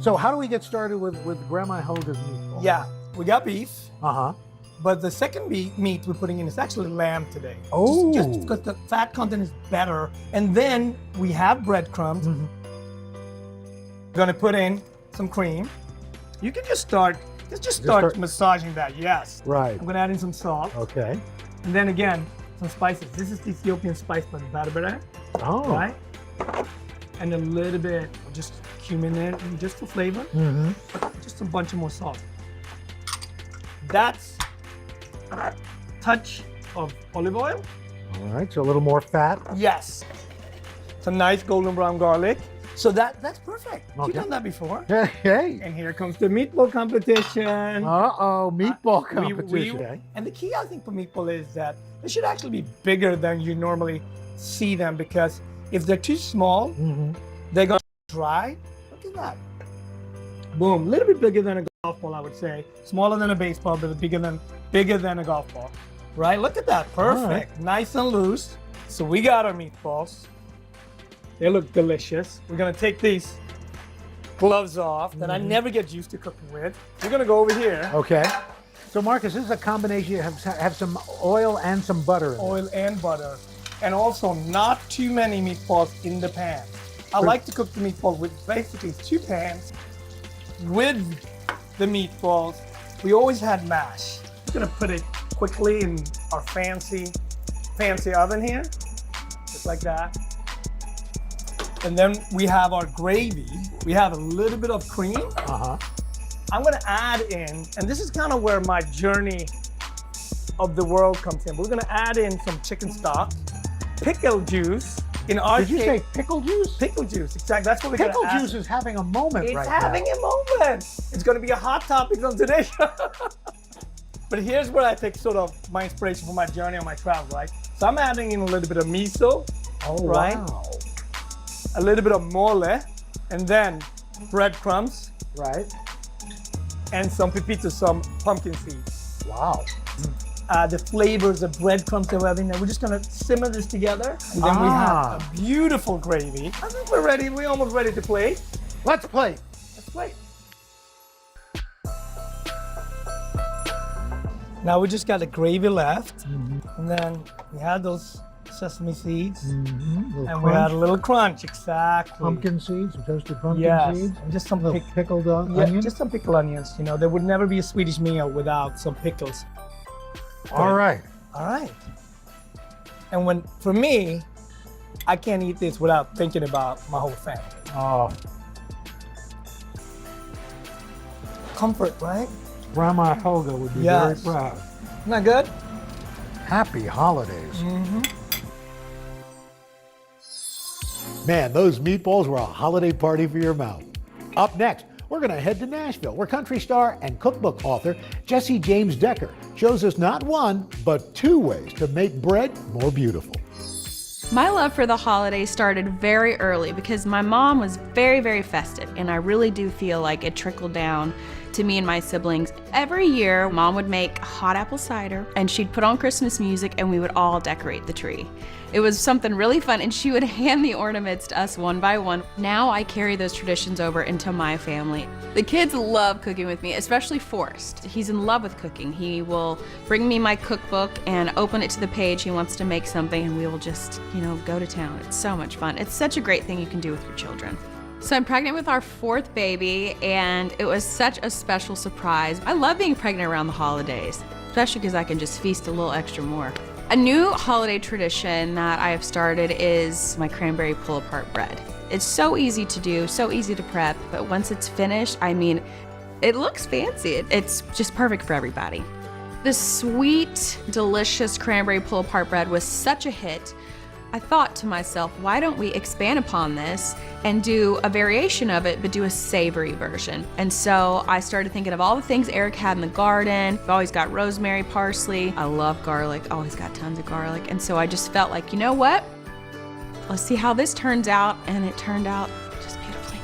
So how do we get started with Grandma Helga's meatball? Yeah, we got beef. Uh-huh. But the second meat we're putting in is actually lamb today. Oh. Just because the fat content is better. And then we have breadcrumbs. We're gonna put in some cream. You can just start massaging that, yes. Right. I'm gonna add in some salt. Okay. And then again, some spices. This is the Ethiopian spice blend, berbere. Oh. Right? And a little bit of just cumin in, just for flavor. Just a bunch of more salt. That's a touch of olive oil. All right, so a little more fat. Yes. Some nice golden brown garlic. So that's perfect. Okay. You've done that before. Hey. And here comes the meatball competition. Uh-oh, meatball competition. And the key, I think, for meatball is that they should actually be bigger than you normally see them because if they're too small, they're going to dry. Look at that. Boom. A little bit bigger than a golf ball, I would say. Smaller than a baseball, but bigger than a golf ball. Right? Look at that. Perfect. Right. Nice and loose. So we got our meatballs. They look delicious. We're gonna take these gloves off that I never get used to cooking with. We're gonna go over here. Okay. So Marcus, this is a combination. You have some oil and some butter in Oil and butter. And also not too many meatballs in the pan. I like to cook the meatball with basically 2 pans. With the meatballs, we always had mash. I'm gonna put it quickly in our fancy oven here, just like that. And then we have our gravy. We have a little bit of cream. I'm gonna add in, and this is kind of where my journey of the world comes in. We're gonna add in some chicken stock, pickle juice. In our Did you say pickle juice? Pickle juice, exactly. That's what we're gonna add. Pickle juice is having a moment right now. It's having a moment. It's gonna be a hot topic on today's show. But here's where I take sort of my inspiration for my journey on my travel, right? So I'm adding in a little bit of miso, right? Wow. A little bit of mole, and then breadcrumbs. Right. And some pepito, some pumpkin seeds. Wow. The flavors of breadcrumbs that we're having there. We're just gonna simmer this together, and then we have a beautiful gravy. I think we're ready. We're almost ready to play. Let's play. Let's play. Now we just got the gravy left, and then we have those sesame seeds. Little And we crunch. add a little crunch, exactly. Pumpkin seeds, toasted pumpkin Yes, seeds. and just some Little pickled onions. just some pickled onions. You know, there would never be a Swedish meal without some pickles. All right. All right. And for me, I can't eat this without thinking about my whole family. Oh, Comfort, right? Grandma Helga would be Yes. very proud. Isn't that good? Happy holidays. Man, those meatballs were a holiday party for your mouth. Up next, we're going to head to Nashville, where country star and cookbook author Jesse James Decker shows us not one, but 2 ways to make bread more beautiful. My love for the holidays started very early because my mom was very, very festive, and I really do feel like it trickled down to me and my siblings. Every year, Mom would make hot apple cider, and she'd put on Christmas music, and we would all decorate the tree. It was something really fun, and she would hand the ornaments to us one by one. Now I carry those traditions over into my family. The kids love cooking with me, especially Forrest. He's in love with cooking. He will bring me my cookbook and open it to the page. He wants to make something, and we will just, go to town. It's so much fun. It's such a great thing you can do with your children. So I'm pregnant with our 4th baby, and it was such a special surprise. I love being pregnant around the holidays, especially because I can just feast a little extra more. A new holiday tradition that I have started is my cranberry pull-apart bread. It's so easy to do, so easy to prep, but once it's finished, it looks fancy. It's just perfect for everybody. The sweet, delicious cranberry pull-apart bread was such a hit. I thought to myself, why don't we expand upon this and do a variation of it, but do a savory version? And so I started thinking of all the things Eric had in the garden. I've always got rosemary, parsley. I love garlic, always got tons of garlic. And so I just felt like, you know what? Let's see how this turns out. And it turned out just beautifully.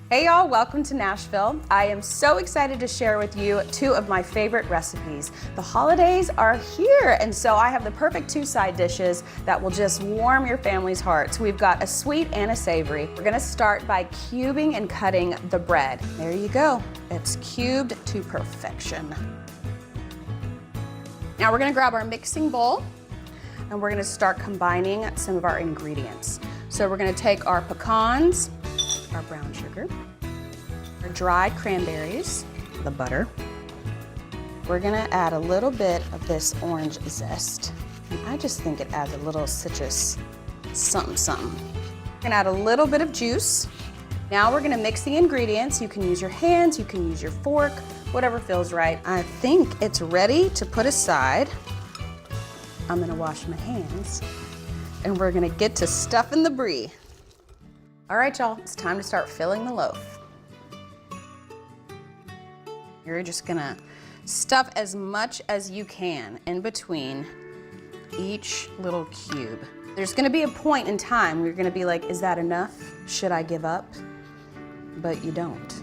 Hey y'all, welcome to Nashville. I am so excited to share with you 2 of my favorite recipes. The holidays are here, and so I have the perfect 2 side dishes that will just warm your family's hearts. We've got a sweet and a savory. We're gonna start by cubing and cutting the bread. There you go. It's cubed to perfection. Now we're gonna grab our mixing bowl, and we're gonna start combining some of our ingredients. So we're gonna take our pecans, our brown sugar, our dried cranberries, the butter. We're gonna add a little bit of this orange zest. And I just think it adds a little citrus something. We're gonna add a little bit of juice. Now we're gonna mix the ingredients. You can use your hands, you can use your fork, whatever feels right. I think it's ready to put aside. I'm gonna wash my hands, and we're gonna get to stuffing the brie. All right, y'all, it's time to start filling the loaf. You're just gonna stuff as much as you can in between each little cube. There's gonna be a point in time where you're gonna be like, is that enough? Should I give up? But you don't.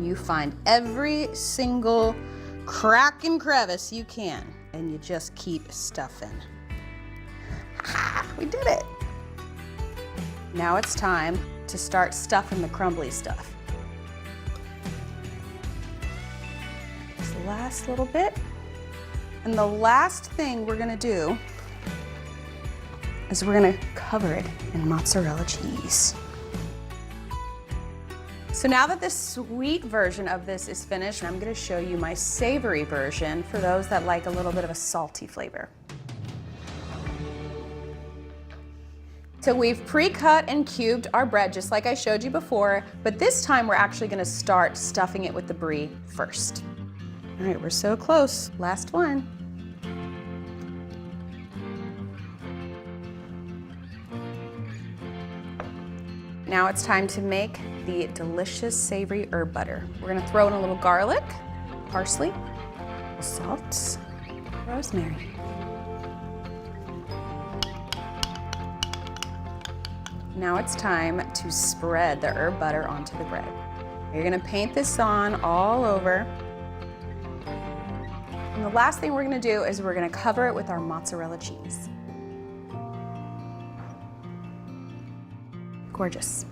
You find every single crack and crevice you can, and you just keep stuffing. We did it. Now it's time to start stuffing the crumbly stuff. Just the last little bit. And the last thing we're gonna do is we're gonna cover it in mozzarella cheese. So now that the sweet version of this is finished, I'm gonna show you my savory version for those that like a little bit of a salty flavor. So we've pre-cut and cubed our bread just like I showed you before, but this time we're actually gonna start stuffing it with the brie first. All right, we're so close. Last one. Now it's time to make the delicious savory herb butter. We're gonna throw in a little garlic, parsley, salt, rosemary. Now it's time to spread the herb butter onto the bread. You're gonna paint this on all over. And the last thing we're gonna do is we're gonna cover it with our mozzarella cheese. Gorgeous.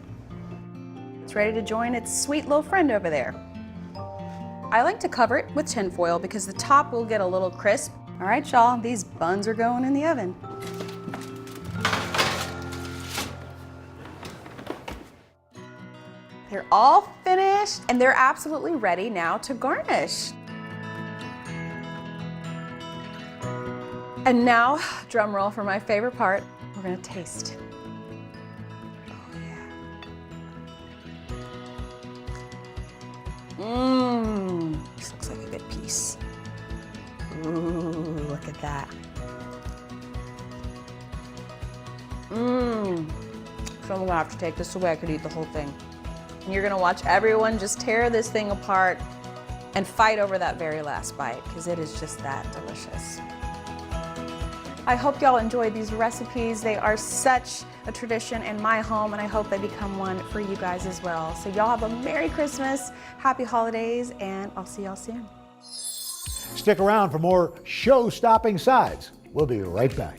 It's ready to join its sweet little friend over there. I like to cover it with tin foil because the top will get a little crisp. All right, y'all, these buns are going in the oven. They're all finished and they're absolutely ready now to garnish. And now, drum roll for my favorite part, we're gonna taste. This looks like a good piece. Ooh, look at that. So I'm gonna have to take this away. I could eat the whole thing. And you're gonna watch everyone just tear this thing apart and fight over that very last bite, because it is just that delicious. I hope y'all enjoyed these recipes. They are such a tradition in my home, and I hope they become one for you guys as well. So y'all have a Merry Christmas, Happy Holidays, and I'll see y'all soon. Stick around for more show-stopping sides. We'll be right back.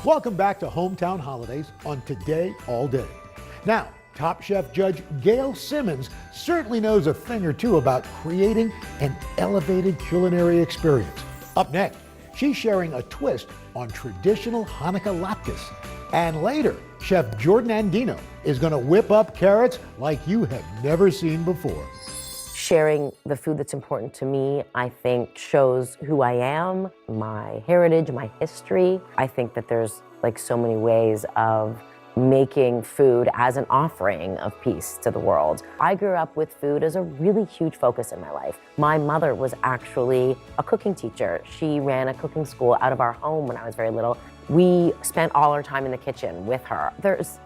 Welcome back to Hometown Holidays on Today All Day. Now, Top Chef Judge Gail Simmons certainly knows a thing or two about creating an elevated culinary experience. Up next, she's sharing a twist on traditional Hanukkah latkes. And later, Chef Jordan Andino is going to whip up carrots like you have never seen before. Sharing the food that's important to me, I think, shows who I am, my heritage, my history. I think that there's like so many ways of making food as an offering of peace to the world. I grew up with food as a really huge focus in my life. My mother was actually a cooking teacher. She ran a cooking school out of our home when I was very little. We spent all our time in the kitchen with her. There's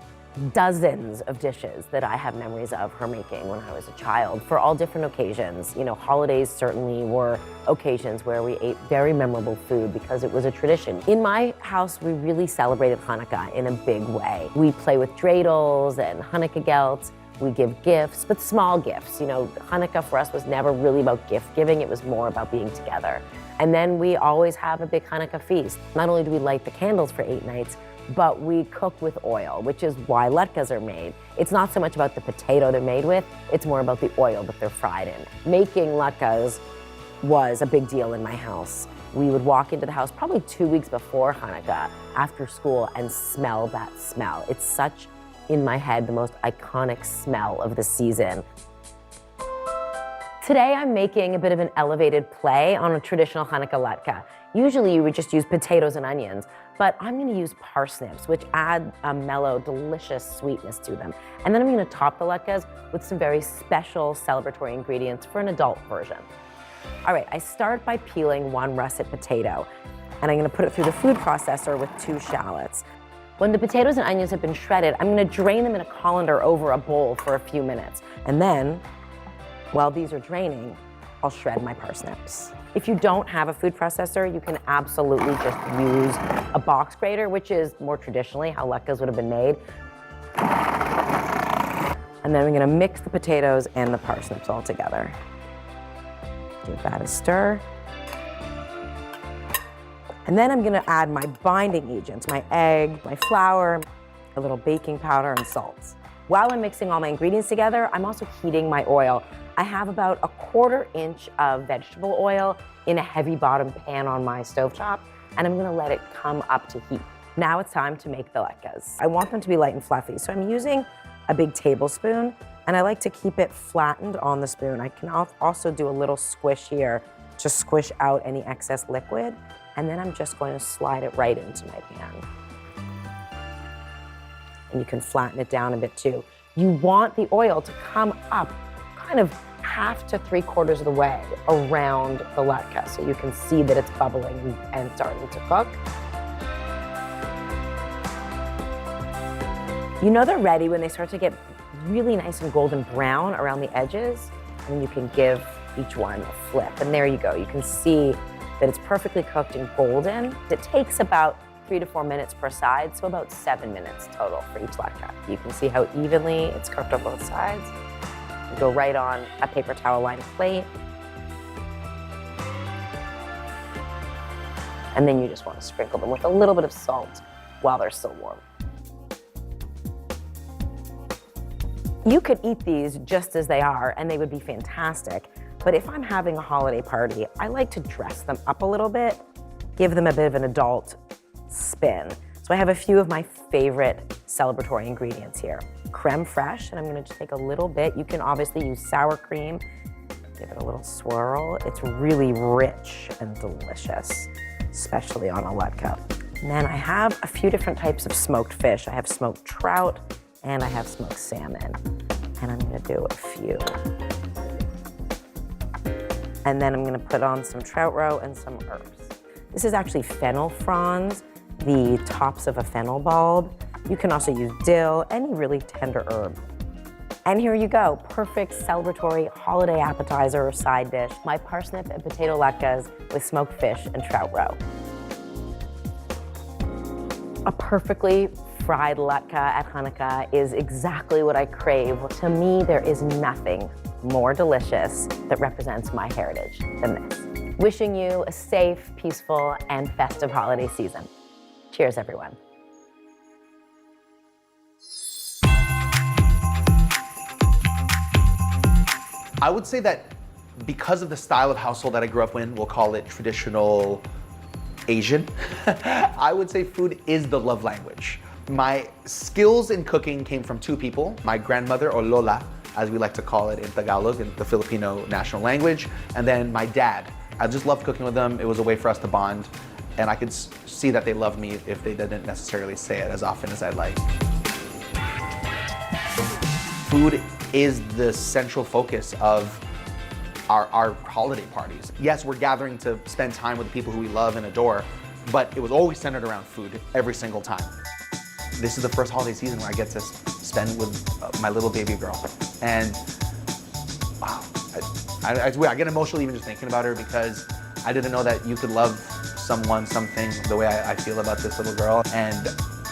dozens of dishes that I have memories of her making when I was a child for all different occasions. You know, holidays certainly were occasions where we ate very memorable food because it was a tradition. In my house, we really celebrated Hanukkah in a big way. We play with dreidels and Hanukkah gelts. We give gifts, but small gifts. You know, Hanukkah for us was never really about gift giving. It was more about being together. And then we always have a big Hanukkah feast. Not only do we light the candles for 8 nights, but we cook with oil, which is why latkes are made. It's not so much about the potato they're made with, it's more about the oil that they're fried in. Making latkes was a big deal in my house. We would walk into the house probably 2 weeks before Hanukkah after school and smell that smell. It's such, in my head, the most iconic smell of the season. Today I'm making a bit of an elevated play on a traditional Hanukkah latke. Usually you would just use potatoes and onions, but I'm gonna use parsnips, which add a mellow, delicious sweetness to them. And then I'm gonna top the latkes with some very special celebratory ingredients for an adult version. All right, I start by peeling 1 russet potato, and I'm gonna put it through the food processor with 2 shallots. When the potatoes and onions have been shredded, I'm gonna drain them in a colander over a bowl for a few minutes. And then, while these are draining, I'll shred my parsnips. If you don't have a food processor, you can absolutely just use a box grater, which is more traditionally how latkes would have been made. And then I'm gonna mix the potatoes and the parsnips all together. Give that a stir. And then I'm gonna add my binding agents, my egg, my flour, a little baking powder, and salt. While I'm mixing all my ingredients together, I'm also heating my oil. I have about 1/4 inch of vegetable oil in a heavy bottom pan on my stovetop, and I'm gonna let it come up to heat. Now it's time to make the latkes. I want them to be light and fluffy, so I'm using a big tablespoon, and I like to keep it flattened on the spoon. I can also do a little squish here to squish out any excess liquid, and then I'm just going to slide it right into my pan. And you can flatten it down a bit too. You want the oil to come up kind of 1/2 to 3/4 of the way around the latke, so you can see that it's bubbling and starting to cook. You know they're ready when they start to get really nice and golden brown around the edges, and you can give each one a flip. And there you go. You can see that it's perfectly cooked and golden. It takes about 3 to 4 minutes per side, so about 7 minutes total for each latke. You can see how evenly it's cooked on both sides. You go right on a paper towel lined plate. And then you just want to sprinkle them with a little bit of salt while they're still warm. You could eat these just as they are, and they would be fantastic. But if I'm having a holiday party, I like to dress them up a little bit, give them a bit of an adult spin. So I have a few of my favorite celebratory ingredients here. Creme fraiche, and I'm gonna just take a little bit. You can obviously use sour cream. Give it a little swirl. It's really rich and delicious, especially on a latke. And then I have a few different types of smoked fish. I have smoked trout, and I have smoked salmon. And I'm gonna do a few. And then I'm gonna put on some trout roe and some herbs. This is actually fennel fronds, the tops of a fennel bulb. You can also use dill, any really tender herb. And here you go, perfect celebratory holiday appetizer or side dish, my parsnip and potato latkes with smoked fish and trout roe. A perfectly fried latke at Hanukkah is exactly what I crave. To me, there is nothing more delicious that represents my heritage than this. Wishing you a safe, peaceful, and festive holiday season. Cheers, everyone. I would say that because of the style of household that I grew up in, we'll call it traditional Asian, I would say food is the love language. My skills in cooking came from two people, my grandmother, or Lola, as we like to call it in Tagalog, in the Filipino national language, and then my dad. I just loved cooking with them. It was a way for us to bond, and I could see that they loved me if they didn't necessarily say it as often as I'd like. Food is the central focus of our holiday parties. Yes, we're gathering to spend time with the people who we love and adore, but it was always centered around food every single time. This is the first holiday season where I get to spend with my little baby girl. And wow, I get emotional even just thinking about her, because I didn't know that you could love someone, something, the way I feel about this little girl. And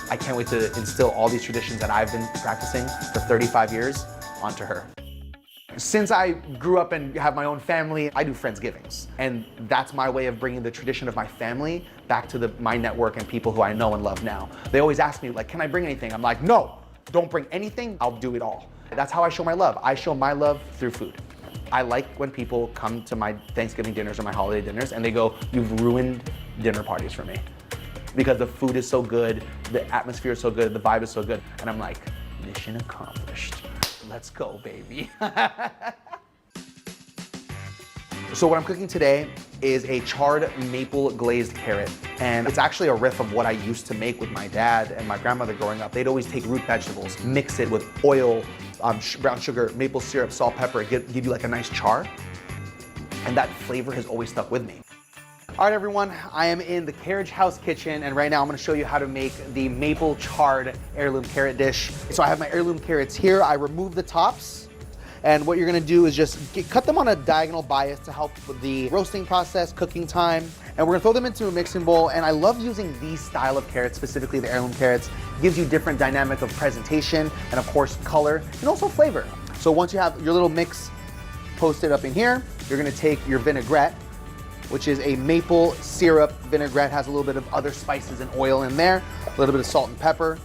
I can't wait to instill all these traditions that I've been practicing for 35 years onto her. Since I grew up and have my own family, I do Friendsgivings. And that's my way of bringing the tradition of my family back to my network and people who I know and love now. They always ask me, like, can I bring anything? I'm like, no, don't bring anything, I'll do it all. That's how I show my love. I show my love through food. I like when people come to my Thanksgiving dinners or my holiday dinners and they go, you've ruined dinner parties for me. Because the food is so good, the atmosphere is so good, the vibe is so good. And I'm like, mission accomplished. Let's go, baby. So what I'm cooking today is a charred maple glazed carrot. And it's actually a riff of what I used to make with my dad and my grandmother growing up. They'd always take root vegetables, mix it with oil, brown sugar, maple syrup, salt, pepper, give you like a nice char. And that flavor has always stuck with me. All right, everyone, I am in the Carriage House kitchen, and right now I'm gonna show you how to make the maple charred heirloom carrot dish. So I have my heirloom carrots here. I remove the tops, and what you're gonna do is just cut them on a diagonal bias to help with the roasting process, cooking time, and we're gonna throw them into a mixing bowl. And I love using these style of carrots, specifically the heirloom carrots. It gives you different dynamic of presentation, and of course, color, and also flavor. So once you have your little mix posted up in here, you're gonna take your vinaigrette, which is a maple syrup vinaigrette, has a little bit of other spices and oil in there, a little bit of salt and pepper.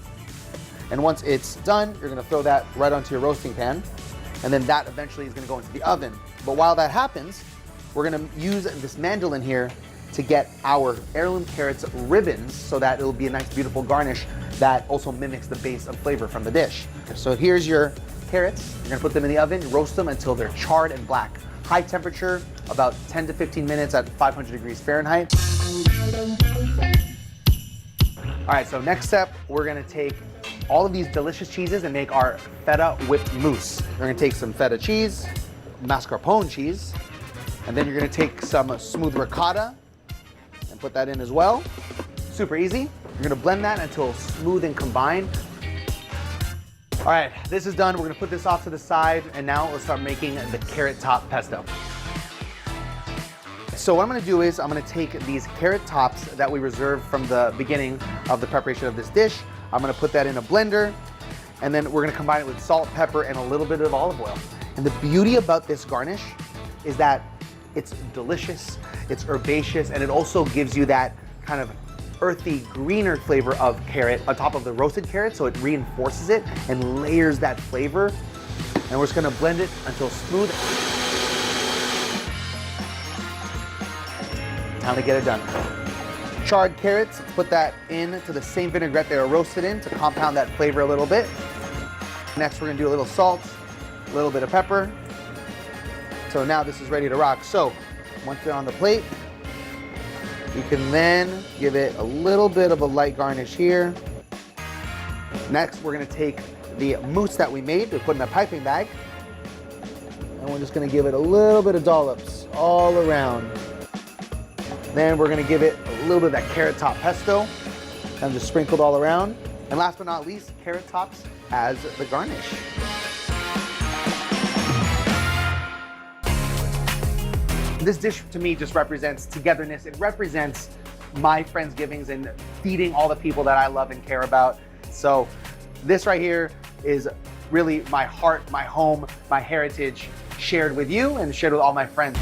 And once it's done, you're gonna throw that right onto your roasting pan, and then that eventually is gonna go into the oven. But while that happens, we're gonna use this mandolin here to get our heirloom carrots ribbons so that it'll be a nice, beautiful garnish that also mimics the base of flavor from the dish. So here's your carrots. You're gonna put them in the oven, roast them until they're charred and black. High temperature, about 10 to 15 minutes at 500 degrees Fahrenheit. All right, so next step, we're gonna take all of these delicious cheeses and make our feta whipped mousse. We're gonna take some feta cheese, mascarpone cheese, and then you're gonna take some smooth ricotta and put that in as well. Super easy. You're gonna blend that until smooth and combined. All right, this is done. We're gonna put this off to the side, and now let's start making the carrot top pesto. So what I'm gonna do is I'm gonna take these carrot tops that we reserved from the beginning of the preparation of this dish. I'm gonna put that in a blender, and then we're gonna combine it with salt, pepper, and a little bit of olive oil. And the beauty about this garnish is that it's delicious, it's herbaceous, and it also gives you that kind of earthy, greener flavor of carrot on top of the roasted carrot, so it reinforces it and layers that flavor. And we're just gonna blend it until smooth. Time to get it done. Charred carrots, put that into the same vinaigrette they were roasted in to compound that flavor a little bit. Next, we're gonna do a little salt, a little bit of pepper. So now this is ready to rock. So once they're on the plate, you can then give it a little bit of a light garnish here. Next, we're gonna take the mousse that we made, we put in a piping bag, and we're just gonna give it a little bit of dollops all around. Then we're gonna give it a little bit of that carrot top pesto, and just sprinkled all around. And last but not least, carrot tops as the garnish. This dish to me just represents togetherness. It represents my Friendsgivings and feeding all the people that I love and care about. So this right here is really my heart, my home, my heritage shared with you and shared with all my friends.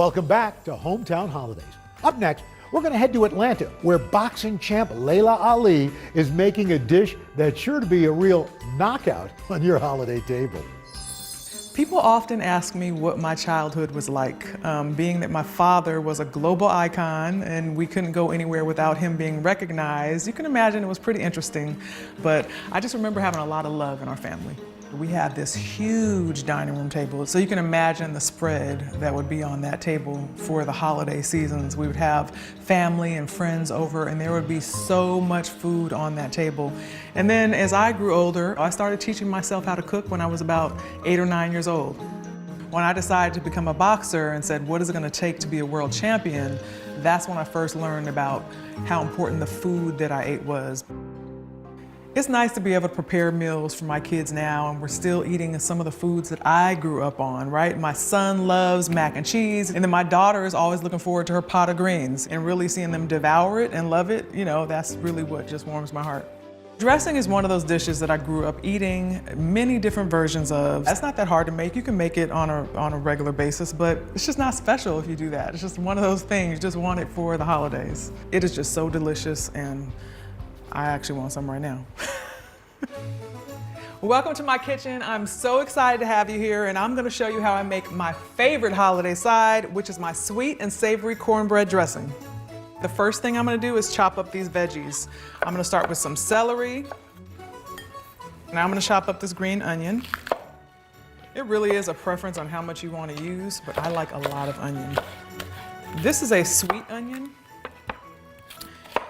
Welcome back to Hometown Holidays. Up next, we're going to head to Atlanta, where boxing champ Layla Ali is making a dish that's sure to be a real knockout on your holiday table. People often ask me what my childhood was like, being that my father was a global icon and we couldn't go anywhere without him being recognized. You can imagine it was pretty interesting, but I just remember having a lot of love in our family. We had this huge dining room table, so you can imagine the spread that would be on that table for the holiday seasons. We would have family and friends over, and there would be so much food on that table. And then as I grew older, I started teaching myself how to cook when I was about 8 or 9 years old. When I decided to become a boxer and said, what is it going to take to be a world champion, that's when I first learned about how important the food that I ate was. It's nice to be able to prepare meals for my kids now, and we're still eating some of the foods that I grew up on, right? My son loves mac and cheese, and then my daughter is always looking forward to her pot of greens, and really seeing them devour it and love it, you know, that's really what just warms my heart. Dressing is one of those dishes that I grew up eating many different versions of. That's not that hard to make. You can make it on a regular basis, but it's just not special if you do that. It's just one of those things, you just want it for the holidays. It is just so delicious, and I actually want some right now. Welcome to my kitchen. I'm so excited to have you here, and I'm gonna show you how I make my favorite holiday side, which is my sweet and savory cornbread dressing. The first thing I'm gonna do is chop up these veggies. I'm gonna start with some celery. Now I'm gonna chop up this green onion. It really is a preference on how much you wanna use, but I like a lot of onion. This is a sweet onion.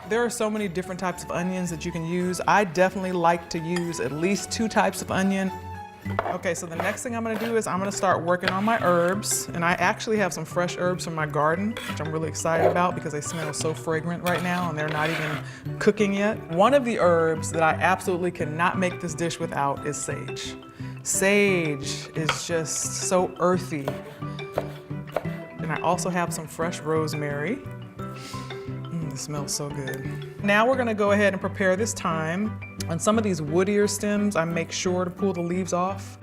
There are so many different types of onions that you can use. I definitely like to use at least 2 types of onion. Okay, so the next thing I'm gonna do is I'm gonna start working on my herbs. And I actually have some fresh herbs from my garden, which I'm really excited about because they smell so fragrant right now and they're not even cooking yet. One of the herbs that I absolutely cannot make this dish without is sage. Sage is just so earthy. And I also have some fresh rosemary. It smells so good. Now we're gonna go ahead and prepare this thyme. On some of these woodier stems, I make sure to pull the leaves off.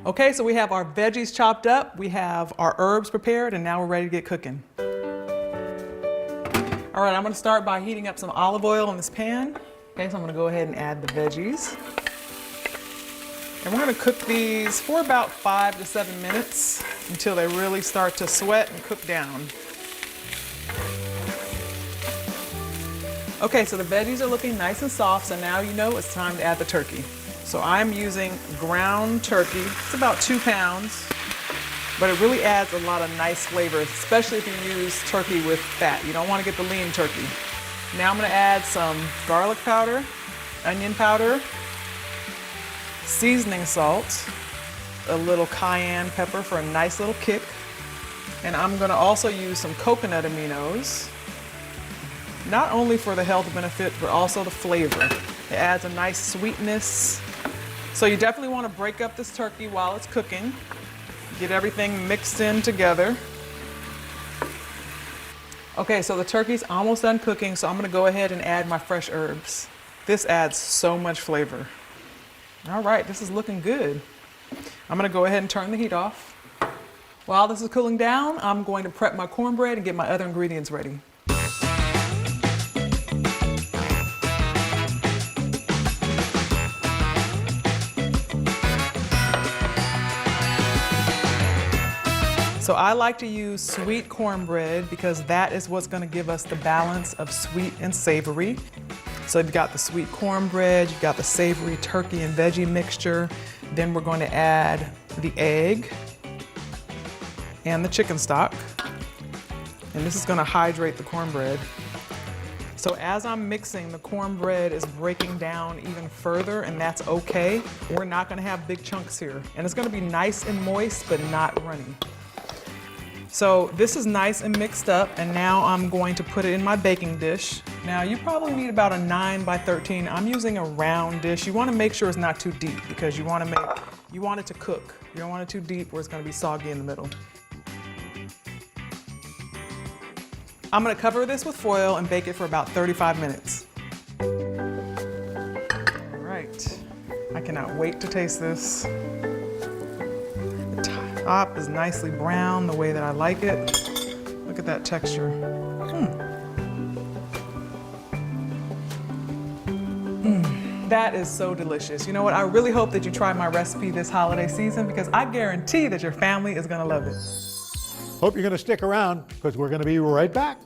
Okay, so we have our veggies chopped up, we have our herbs prepared, and now we're ready to get cooking. All right, I'm gonna start by heating up some olive oil in this pan. Okay, so I'm gonna go ahead and add the veggies. And we're gonna cook these for about 5 to 7 minutes until they really start to sweat and cook down. Okay, so the veggies are looking nice and soft, so now you know it's time to add the turkey. So I'm using ground turkey. It's about 2 pounds, but it really adds a lot of nice flavor, especially if you use turkey with fat. You don't want to get the lean turkey. Now I'm gonna add some garlic powder, onion powder, seasoning salt, a little cayenne pepper for a nice little kick, and I'm gonna also use some coconut aminos. Not only for the health benefit, but also the flavor. It adds a nice sweetness. So you definitely want to break up this turkey while it's cooking. Get everything mixed in together. Okay, so the turkey's almost done cooking, so I'm gonna go ahead and add my fresh herbs. This adds so much flavor. All right, this is looking good. I'm gonna go ahead and turn the heat off. While this is cooling down, I'm going to prep my cornbread and get my other ingredients ready. So I like to use sweet cornbread because that is what's gonna give us the balance of sweet and savory. So you've got the sweet cornbread, you've got the savory turkey and veggie mixture. Then we're going to add the egg and the chicken stock. And this is gonna hydrate the cornbread. So as I'm mixing, the cornbread is breaking down even further, and that's okay. We're not gonna have big chunks here. And it's gonna be nice and moist, but not runny. So this is nice and mixed up, and now I'm going to put it in my baking dish. Now you probably need about a 9 by 13. I'm using a round dish. You want to make sure it's not too deep because you want it to cook. You don't want it too deep where it's going to be soggy in the middle. I'm going to cover this with foil and bake it for about 35 minutes. All right, I cannot wait to taste this. The thyme. top is nicely brown the way that I like it. Look at that texture. That is so delicious. You know what? I really hope that you try my recipe this holiday season because I guarantee that your family is gonna love it. Hope you're going to stick around because we're going to be right back.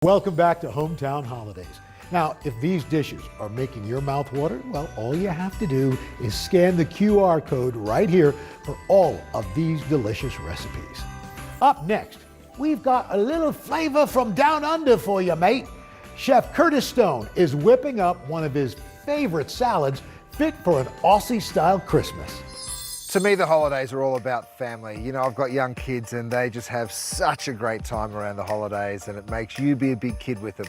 Welcome back to Hometown Holidays. Now, if these dishes are making your mouth water, well, all you have to do is scan the QR code right here for all of these delicious recipes. Up next, we've got a little flavor from down under for you, mate. Chef Curtis Stone is whipping up one of his favorite salads fit for an Aussie-style Christmas. To me, the holidays are all about family. You know, I've got young kids and they just have such a great time around the holidays, and it makes you be a big kid with them.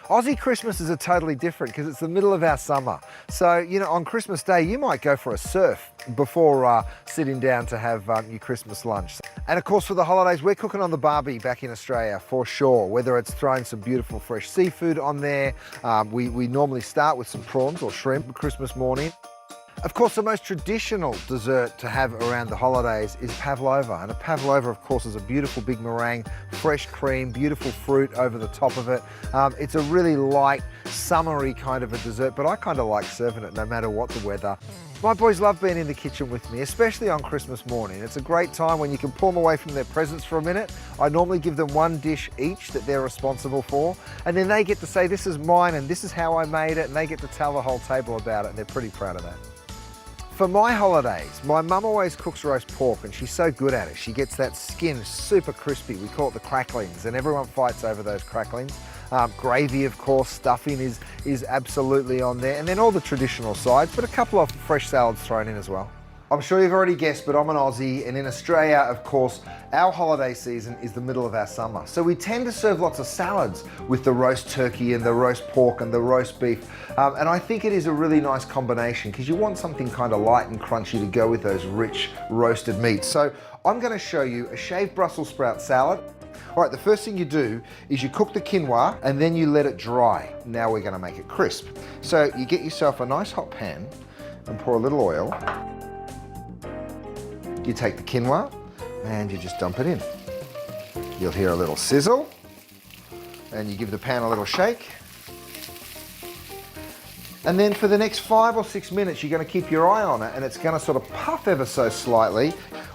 Aussie Christmases are totally different because it's the middle of our summer. So, you know, on Christmas Day, you might go for a surf before sitting down to have your Christmas lunch. And of course, for the holidays, we're cooking on the barbie back in Australia for sure, whether it's throwing some beautiful fresh seafood on there. We normally start with some prawns or shrimp Christmas morning. Of course, the most traditional dessert to have around the holidays is pavlova. And a pavlova, of course, is a beautiful big meringue, fresh cream, beautiful fruit over the top of it. It's a really light, summery kind of a dessert, but I kind of like serving it no matter what the weather. My boys love being in the kitchen with me, especially on Christmas morning. It's a great time when you can pull them away from their presents for a minute. I normally give them one dish each that they're responsible for, and then they get to say, this is mine and this is how I made it, and they get to tell the whole table about it, and they're pretty proud of that. For my holidays, my mum always cooks roast pork, and she's so good at it. She gets that skin super crispy. We call it the cracklings, and everyone fights over those cracklings. Gravy, of course, stuffing is absolutely on there, and then all the traditional sides, but a couple of fresh salads thrown in as well. I'm sure you've already guessed, but I'm an Aussie, and in Australia, of course, our holiday season is the middle of our summer. So we tend to serve lots of salads with the roast turkey and the roast pork and the roast beef. And I think it is a really nice combination because you want something kind of light and crunchy to go with those rich roasted meats. So I'm going to show you a shaved Brussels sprout salad. All right, the first thing you do is you cook the quinoa and then you let it dry. Now we're going to make it crisp. So you get yourself a nice hot pan and pour a little oil. You take the quinoa and you just dump it in. You'll hear a little sizzle and you give the pan a little shake. And then for the next 5 or 6 minutes, you're going to keep your eye on it and it's going to sort of puff ever so slightly.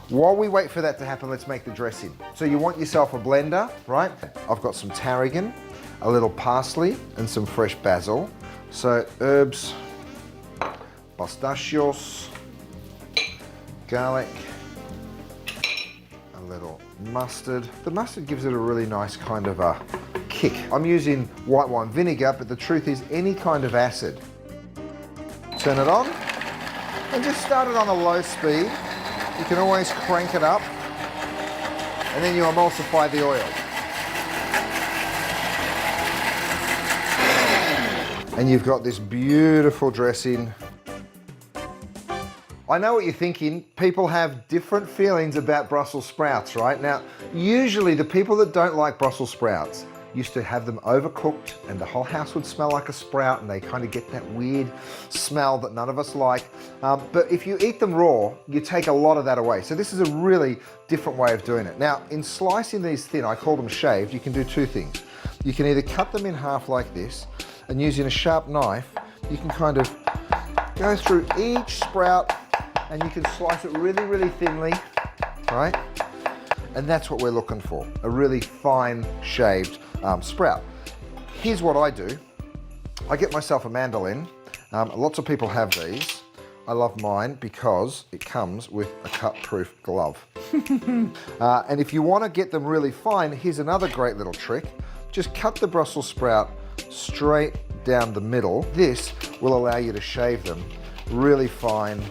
While we wait for that to happen, let's make the dressing. So you want yourself a blender, right? I've got some tarragon, a little parsley and some fresh basil. So herbs, pistachios, garlic, a little mustard. The mustard gives it a really nice kind of a kick. I'm using white wine vinegar, but the truth is any kind of acid. Turn it on and just start it on a low speed. You can always crank it up and then you emulsify the oil. And you've got this beautiful dressing. I know what you're thinking. People have different feelings about Brussels sprouts, right? Now, usually the people that don't like Brussels sprouts used to have them overcooked and the whole house would smell like a sprout and they kind of get that weird smell that none of us like. But if you eat them raw, you take a lot of that away. So this is a really different way of doing it. Now, in slicing these thin, I call them shaved, you can do two things. You can either cut them in half like this, and using a sharp knife, you can kind of go through each sprout and you can slice it really, really thinly, right? And that's what we're looking for, a really fine shaved sprout. Here's what I do. I get myself a mandolin. Lots of people have these. I love mine because it comes with a cut-proof glove. And if you want to get them really fine, here's another great little trick. Just cut the Brussels sprout straight down the middle. This will allow you to shave them really fine.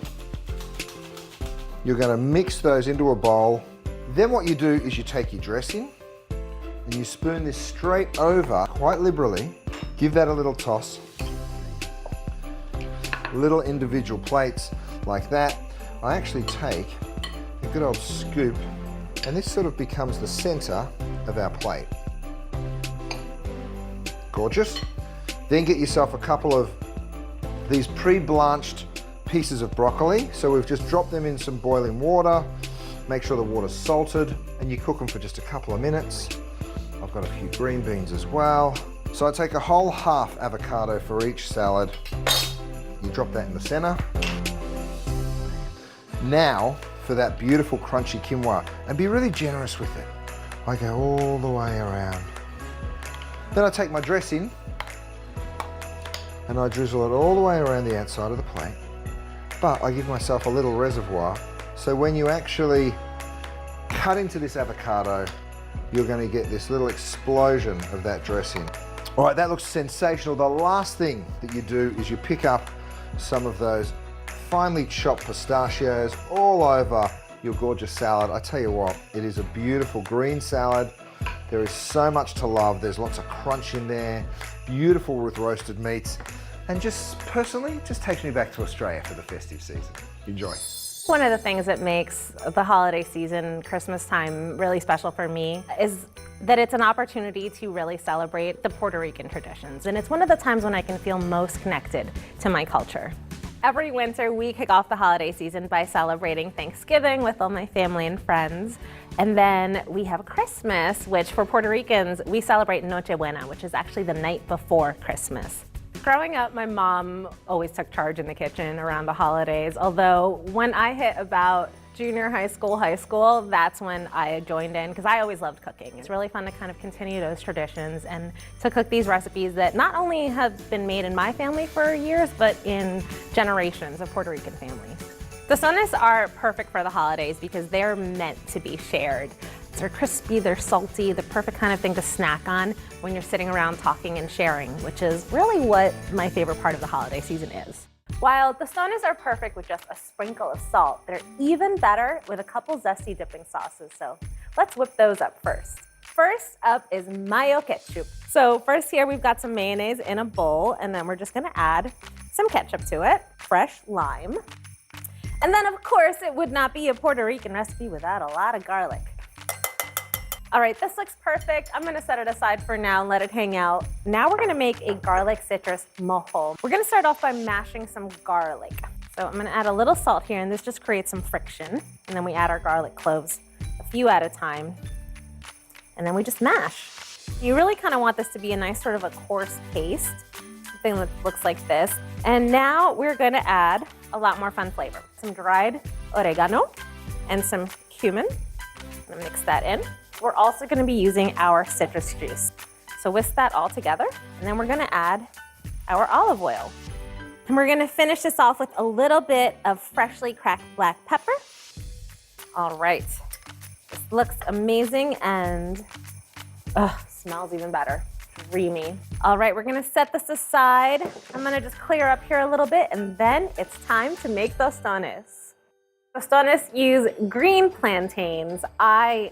You're going to mix those into a bowl. Then what you do is you take your dressing and you spoon this straight over quite liberally. Give that a little toss. Little individual plates like that. I actually take a good old scoop and this sort of becomes the center of our plate. Gorgeous. Then get yourself a couple of these pre-blanched pieces of broccoli. So we've just dropped them in some boiling water. Make sure the water's salted and you cook them for just a couple of minutes. I've got a few green beans as well. So I take a whole half avocado for each salad. You drop that in the center. Now for that beautiful crunchy quinoa, and be really generous with it. I go all the way around. Then I take my dressing and I drizzle it all the way around the outside of the plate. But I give myself a little reservoir, so when you actually cut into this avocado, you're going to get this little explosion of that dressing. All right, that looks sensational. The last thing that you do is you pick up some of those finely chopped pistachios all over your gorgeous salad. I tell you what, it is a beautiful green salad. There is so much to love. There's lots of crunch in there, beautiful with roasted meats, and just personally, just takes me back to Australia for the festive season. Enjoy. One of the things that makes the holiday season, Christmas time, really special for me is that it's an opportunity to really celebrate the Puerto Rican traditions. And it's one of the times when I can feel most connected to my culture. Every winter, we kick off the holiday season by celebrating Thanksgiving with all my family and friends. And then we have Christmas, which for Puerto Ricans, we celebrate Noche Buena, which is actually the night before Christmas. Growing up, my mom always took charge in the kitchen around the holidays, although when I hit about junior high school, that's when I joined in, because I always loved cooking. It's really fun to kind of continue those traditions and to cook these recipes that not only have been made in my family for years, but in generations of Puerto Rican families. Tostones are perfect for the holidays because they're meant to be shared. They're crispy, they're salty, the perfect kind of thing to snack on when you're sitting around talking and sharing, which is really what my favorite part of the holiday season is. While tostones are perfect with just a sprinkle of salt, they're even better with a couple zesty dipping sauces, so let's whip those up first. First up is mayo ketchup. So first here we've got some mayonnaise in a bowl, and then we're just gonna add some ketchup to it, fresh lime. And then of course it would not be a Puerto Rican recipe without a lot of garlic. All right, this looks perfect. I'm gonna set it aside for now and let it hang out. Now we're gonna make a garlic citrus mojo. We're gonna start off by mashing some garlic. So I'm gonna add a little salt here, and this just creates some friction. And then we add our garlic cloves, a few at a time. And then we just mash. You really kind of want this to be a nice sort of a coarse paste, something that looks like this. And now we're gonna add a lot more fun flavor. Some dried oregano and some cumin. I'm gonna mix that in. We're also gonna be using our citrus juice. So whisk that all together, and then we're gonna add our olive oil. And we're gonna finish this off with a little bit of freshly cracked black pepper All right. This looks amazing and smells even better. Creamy. All right, we're gonna set this aside. I'm gonna just clear up here a little bit and then it's time to make tostones. Tostones use green plantains. I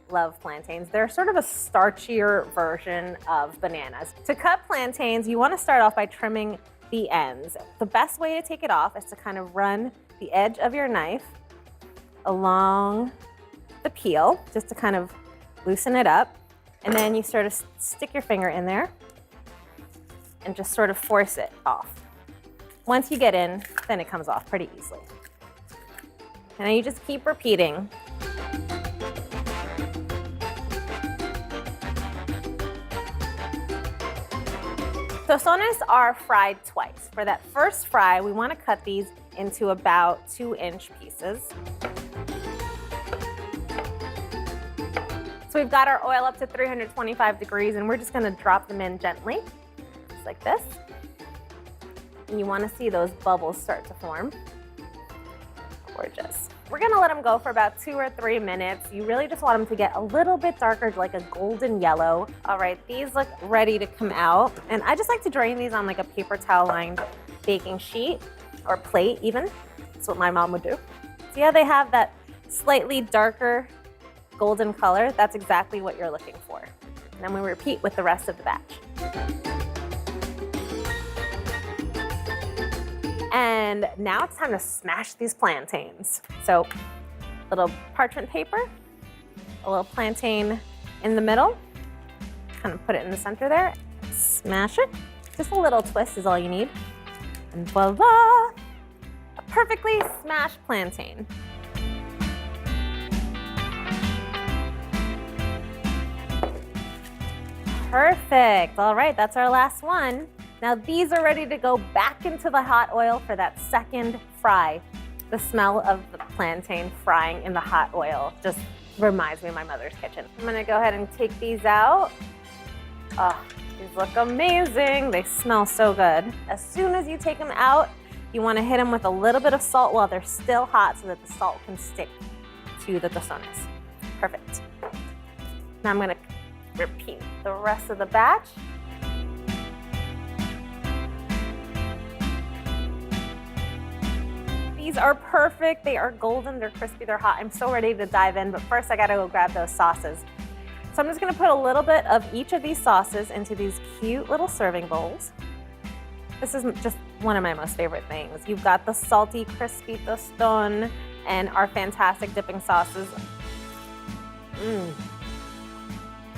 love plantains. They're sort of a starchier version of bananas. To cut plantains, you wanna start off by trimming the ends. The best way to take it off is to kind of run the edge of your knife along the peel, just to kind of loosen it up. And then you sort of stick your finger in there and just sort of force it off. Once you get in, then it comes off pretty easily. And then you just keep repeating. Tostones are fried twice. For that first fry, we want to cut these into about 2-inch pieces. So we've got our oil up to 325 degrees and we're just gonna drop them in gently, just like this. And you wanna see those bubbles start to form. Gorgeous. We're gonna let them go for about 2 or 3 minutes. You really just want them to get a little bit darker, like a golden yellow. All right, these look ready to come out. And I just like to drain these on like a paper towel lined baking sheet or plate even. That's what my mom would do. See how they have that slightly darker golden color? That's exactly what you're looking for. And then we repeat with the rest of the batch. And now it's time to smash these plantains. So, little parchment paper, a little plantain in the middle, kind of put it in the center there, smash it. Just a little twist is all you need. And voila, a perfectly smashed plantain. Perfect. All right, that's our last one. Now these are ready to go back into the hot oil for that second fry. The smell of the plantain frying in the hot oil just reminds me of my mother's kitchen. I'm gonna go ahead and take these out. Oh, these look amazing. They smell so good. As soon as you take them out, you wanna hit them with a little bit of salt while they're still hot so that the salt can stick to the tostones. Perfect. Now I'm gonna repeat the rest of the batch. These are perfect. They are golden, they're crispy, they're hot. I'm so ready to dive in, but first I gotta go grab those sauces. So I'm just gonna put a little bit of each of these sauces into these cute little serving bowls. This is just one of my most favorite things. You've got the salty, crispy tostón and our fantastic dipping sauces.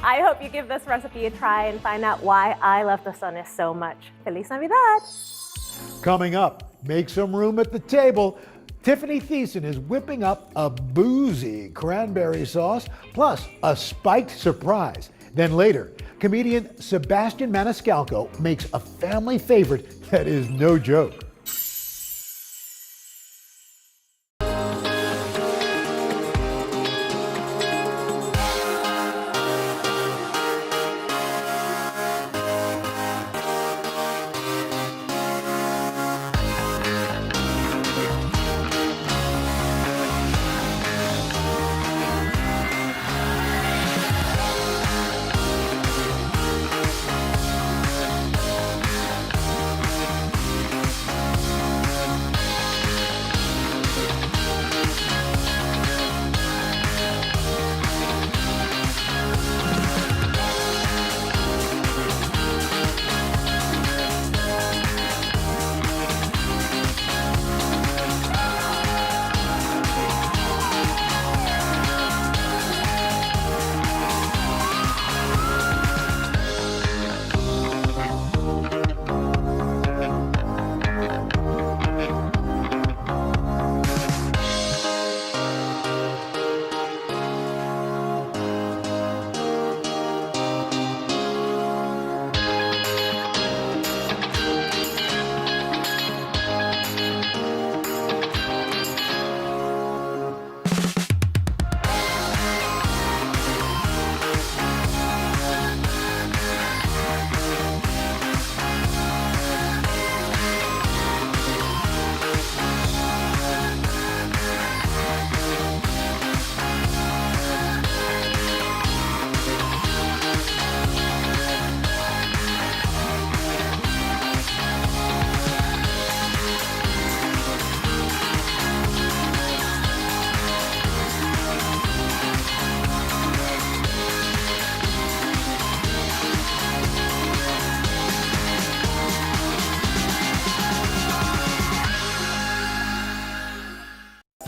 I hope you give this recipe a try and find out why I love tostones so much. Feliz Navidad! Coming up, make some room at the table. Tiffany Thiessen is whipping up a boozy cranberry sauce, plus a spiked surprise. Then later, comedian Sebastian Maniscalco makes a family favorite that is no joke.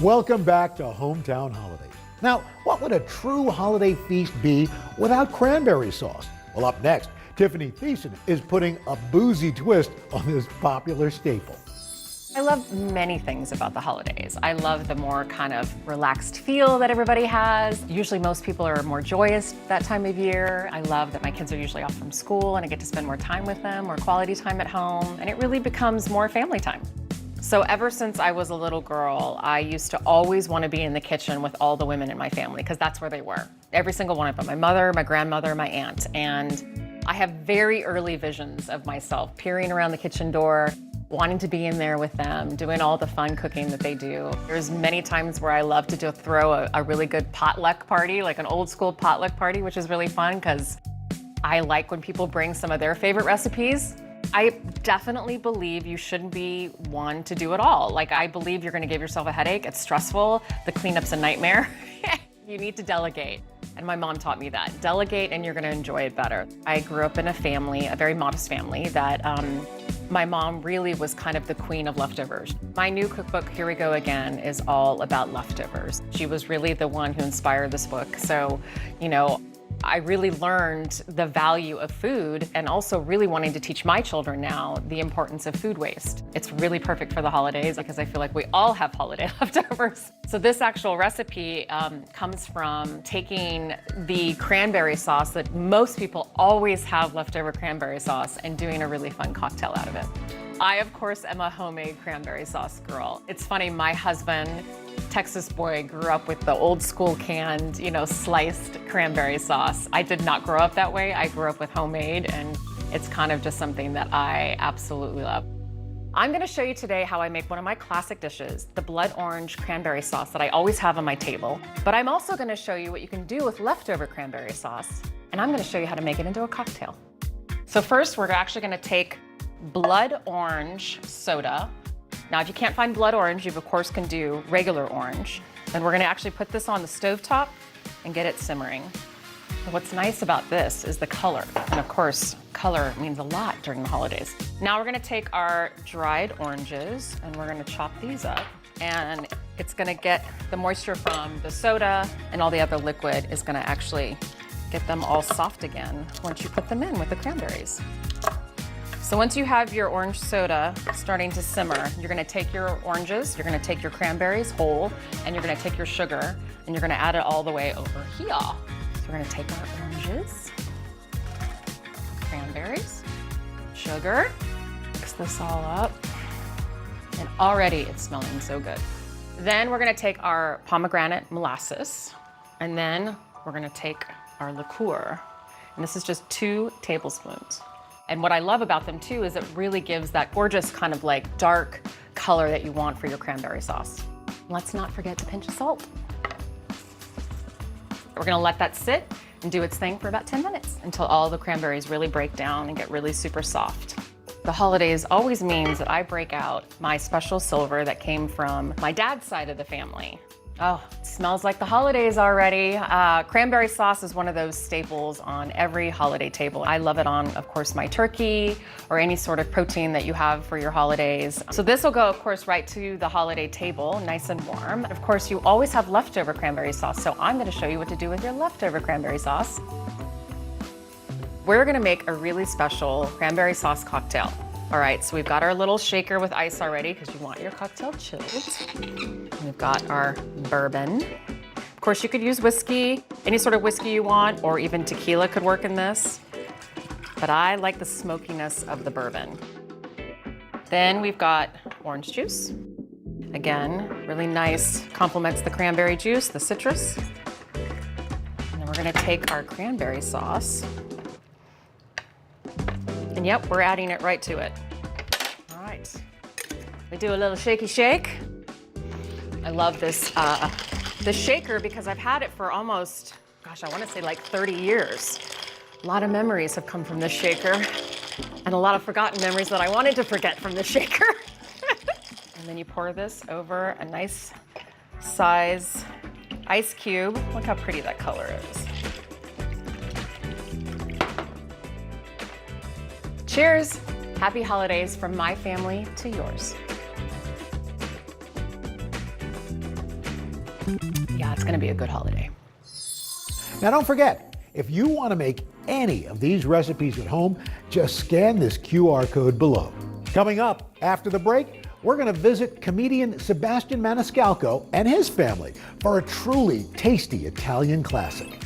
Welcome back to Hometown Holidays. Now, what would a true holiday feast be without cranberry sauce? Well, up next, Tiffany Thiessen is putting a boozy twist on this popular staple. I love many things about the holidays. I love the more kind of relaxed feel that everybody has. Usually most people are more joyous that time of year. I love that my kids are usually off from school and I get to spend more time with them, more quality time at home, and it really becomes more family time. So ever since I was a little girl, I used to always want to be in the kitchen with all the women in my family because that's where they were. Every single one of them, my mother, my grandmother, my aunt. And I have very early visions of myself peering around the kitchen door, wanting to be in there with them, doing all the fun cooking that they do. There's many times where I love to throw a really good potluck party, like an old school potluck party, which is really fun because I like when people bring some of their favorite recipes. I definitely believe you shouldn't be one to do it all. Like, I believe you're gonna give yourself a headache. It's stressful. The cleanup's a nightmare. You need to delegate. And my mom taught me that. Delegate and you're gonna enjoy it better. I grew up in a family, a very modest family, that my mom really was kind of the queen of leftovers. My new cookbook, Here We Go Again, is all about leftovers. She was really the one who inspired this book. So, you know, I really learned the value of food and also really wanting to teach my children now the importance of food waste. It's really perfect for the holidays because I feel like we all have holiday leftovers. So this actual recipe comes from taking the cranberry sauce that most people always have leftover cranberry sauce and doing a really fun cocktail out of it. I, of course, am a homemade cranberry sauce girl. It's funny, my husband, Texas boy, grew up with the old school canned, you know, sliced cranberry sauce. I did not grow up that way. I grew up with homemade, and it's kind of just something that I absolutely love. I'm gonna show you today how I make one of my classic dishes, the blood orange cranberry sauce that I always have on my table. But I'm also gonna show you what you can do with leftover cranberry sauce, and I'm gonna show you how to make it into a cocktail. So first, we're actually gonna take blood orange soda. Now, if you can't find blood orange, you of course can do regular orange. Then we're gonna actually put this on the stovetop and get it simmering. And what's nice about this is the color. And of course, color means a lot during the holidays. Now we're gonna take our dried oranges and we're gonna chop these up. And it's gonna get the moisture from the soda and all the other liquid is gonna actually get them all soft again once you put them in with the cranberries. So once you have your orange soda starting to simmer, you're gonna take your oranges, you're gonna take your cranberries whole, and you're gonna take your sugar, and you're gonna add it all the way over here. So we're gonna take our oranges, cranberries, sugar, mix this all up, and already it's smelling so good. Then we're gonna take our pomegranate molasses, and then we're gonna take our liqueur, and this is just 2 tablespoons. And what I love about them too is it really gives that gorgeous kind of like dark color that you want for your cranberry sauce. Let's not forget to pinch of salt. We're gonna let that sit and do its thing for about 10 minutes until all the cranberries really break down and get really super soft. The holidays always means that I break out my special silver that came from my dad's side of the family. Oh, it smells like the holidays already. Cranberry sauce is one of those staples on every holiday table. I love it on, of course, my turkey or any sort of protein that you have for your holidays. So this will go, of course, right to the holiday table, nice and warm. Of course, you always have leftover cranberry sauce, so I'm gonna show you what to do with your leftover cranberry sauce. We're gonna make a really special cranberry sauce cocktail. All right, so we've got our little shaker with ice already because you want your cocktail chilled. We've got our bourbon. Of course, you could use whiskey, any sort of whiskey you want, or even tequila could work in this. But I like the smokiness of the bourbon. Then we've got orange juice. Again, really nice, complements the cranberry juice, the citrus. And then we're gonna take our cranberry sauce. And yep, we're adding it right to it. All right, we do a little shaky shake. I love this shaker because I've had it for almost, gosh, I wanna say like 30 years. A lot of memories have come from this shaker and a lot of forgotten memories that I wanted to forget from the shaker. And then you pour this over a nice size ice cube. Look how pretty that color is. Cheers! Happy holidays from my family to yours. it's gonna be a good holiday. Now don't forget, if you want to make any of these recipes at home, just scan this QR code below. Coming up after the break, we're going to visit comedian Sebastian Maniscalco and his family for a truly tasty Italian classic.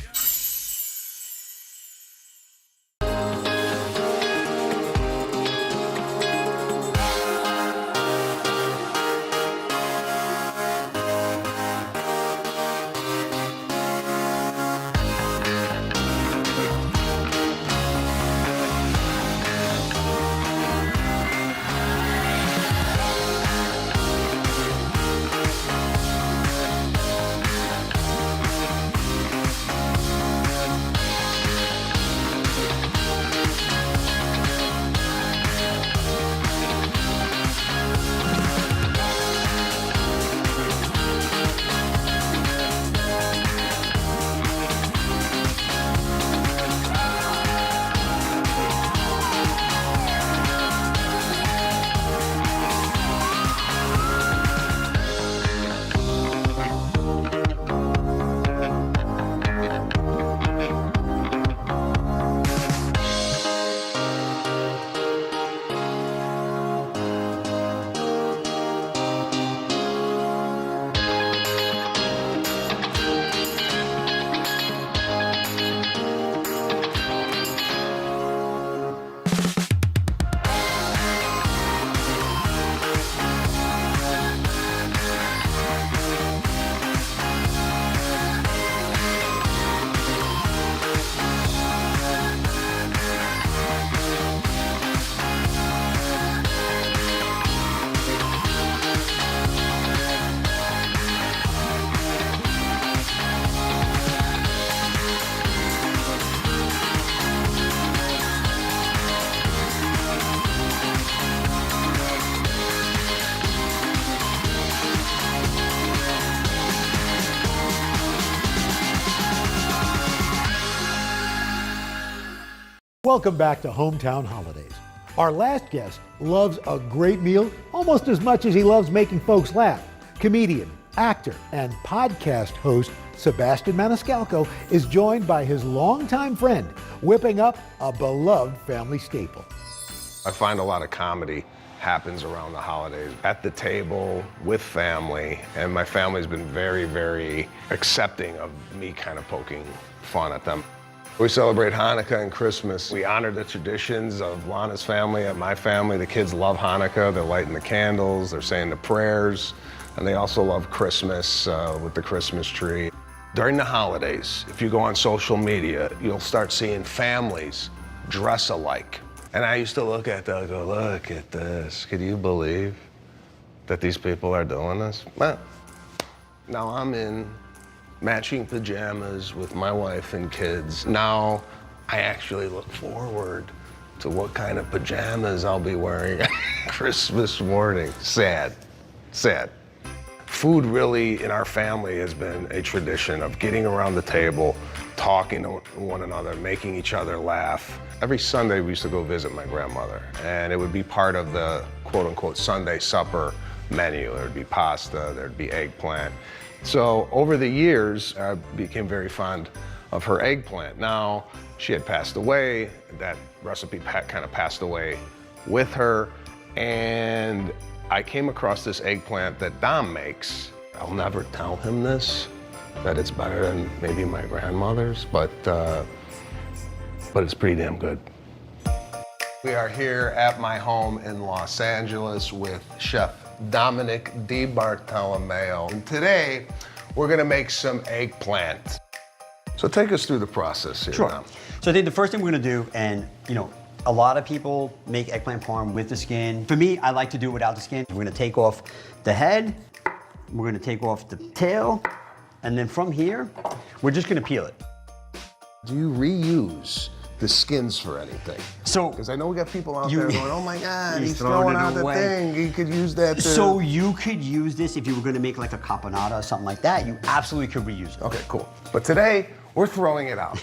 Welcome back to Hometown Holidays. Our last guest loves a great meal almost as much as he loves making folks laugh. Comedian, actor, and podcast host Sebastian Maniscalco is joined by his longtime friend, whipping up a beloved family staple. I find a lot of comedy happens around the holidays, at the table, with family, and my family's been very, very accepting of me kind of poking fun at them. We celebrate Hanukkah and Christmas. We honor the traditions of Lana's family and my family. The kids love Hanukkah. They're lighting the candles, they're saying the prayers, and they also love Christmas with the Christmas tree. During the holidays, if you go on social media, you'll start seeing families dress alike. And I used to look at that and go, look at this. Can you believe that these people are doing this? Well, now I'm in matching pajamas with my wife and kids. Now I actually look forward to what kind of pajamas I'll be wearing Christmas morning. Sad, sad. Food really in our family has been a tradition of getting around the table, talking to one another, making each other laugh. Every Sunday we used to go visit my grandmother, and it would be part of the quote-unquote Sunday supper menu. There'd be pasta, there'd be eggplant. So over the years, I became very fond of her eggplant. Now, she had passed away, that recipe kind of passed away with her, and I came across this eggplant that Dom makes. I'll never tell him this, that it's better than maybe my grandmother's, but it's pretty damn good. We are here at my home in Los Angeles with Chef Dominic DiBartolomeo. And today, we're gonna make some eggplant. So take us through the process here. Sure. Now. So I think the first thing we're gonna do, and a lot of people make eggplant parm with the skin. For me, I like to do it without the skin. We're gonna take off the head, we're gonna take off the tail, and then from here, we're just gonna peel it. Do you reuse the skins for anything? So, because I know we got people out there going, oh my God, he's throwing throwing it out the away. thing. He could use that to... So you could use this if you were gonna make like a caponata or something like that. You absolutely could reuse it. Okay, cool. But today, we're throwing it out.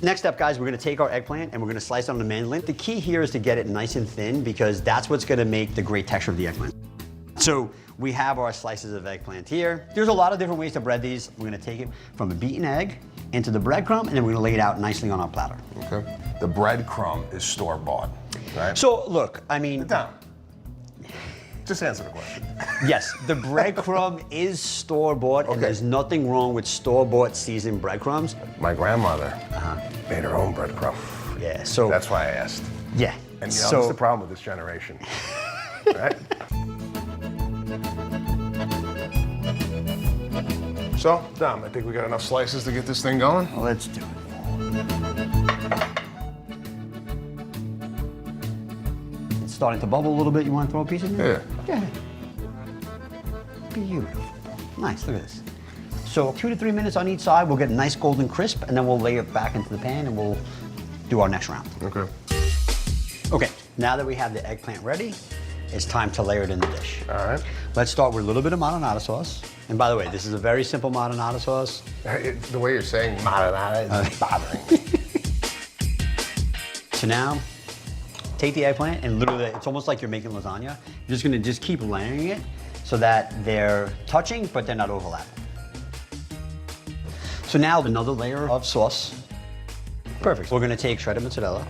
Next up, guys, we're gonna take our eggplant and we're gonna slice it on the mandolin. The key here is to get it nice and thin because that's what's gonna make the great texture of the eggplant. So we have our slices of eggplant here. There's a lot of different ways to bread these. We're gonna take it from a beaten egg into the breadcrumb, and then we're gonna lay it out nicely on our platter. Okay. The breadcrumb is store-bought, right? So look, I mean. Sit down. Just answer the question. Yes, the breadcrumb is store-bought, and there's nothing wrong with store-bought seasoned breadcrumbs. My grandmother made her own breadcrumb. Yeah, so. That's why I asked. Yeah. And you know, that's the problem with this generation, right? So, Dom, I think we got enough slices to get this thing going. Let's do it. It's starting to bubble a little bit. You want to throw a piece in there? Yeah. Yeah. Beautiful. Nice, look at this. So 2 to 3 minutes on each side, we'll get a nice golden crisp, and then we'll lay it back into the pan and we'll do our next round. Okay. Okay, now that we have the eggplant ready, it's time to layer it in the dish. All right. Let's start with a little bit of marinara sauce. And by the way, this is a very simple marinara sauce. The way you're saying marinara is bothering me. So now, take the eggplant and literally, it's almost like you're making lasagna. You're just gonna keep layering it so that they're touching, but they're not overlapping. So now another layer of sauce. Perfect. We're gonna take shredded mozzarella.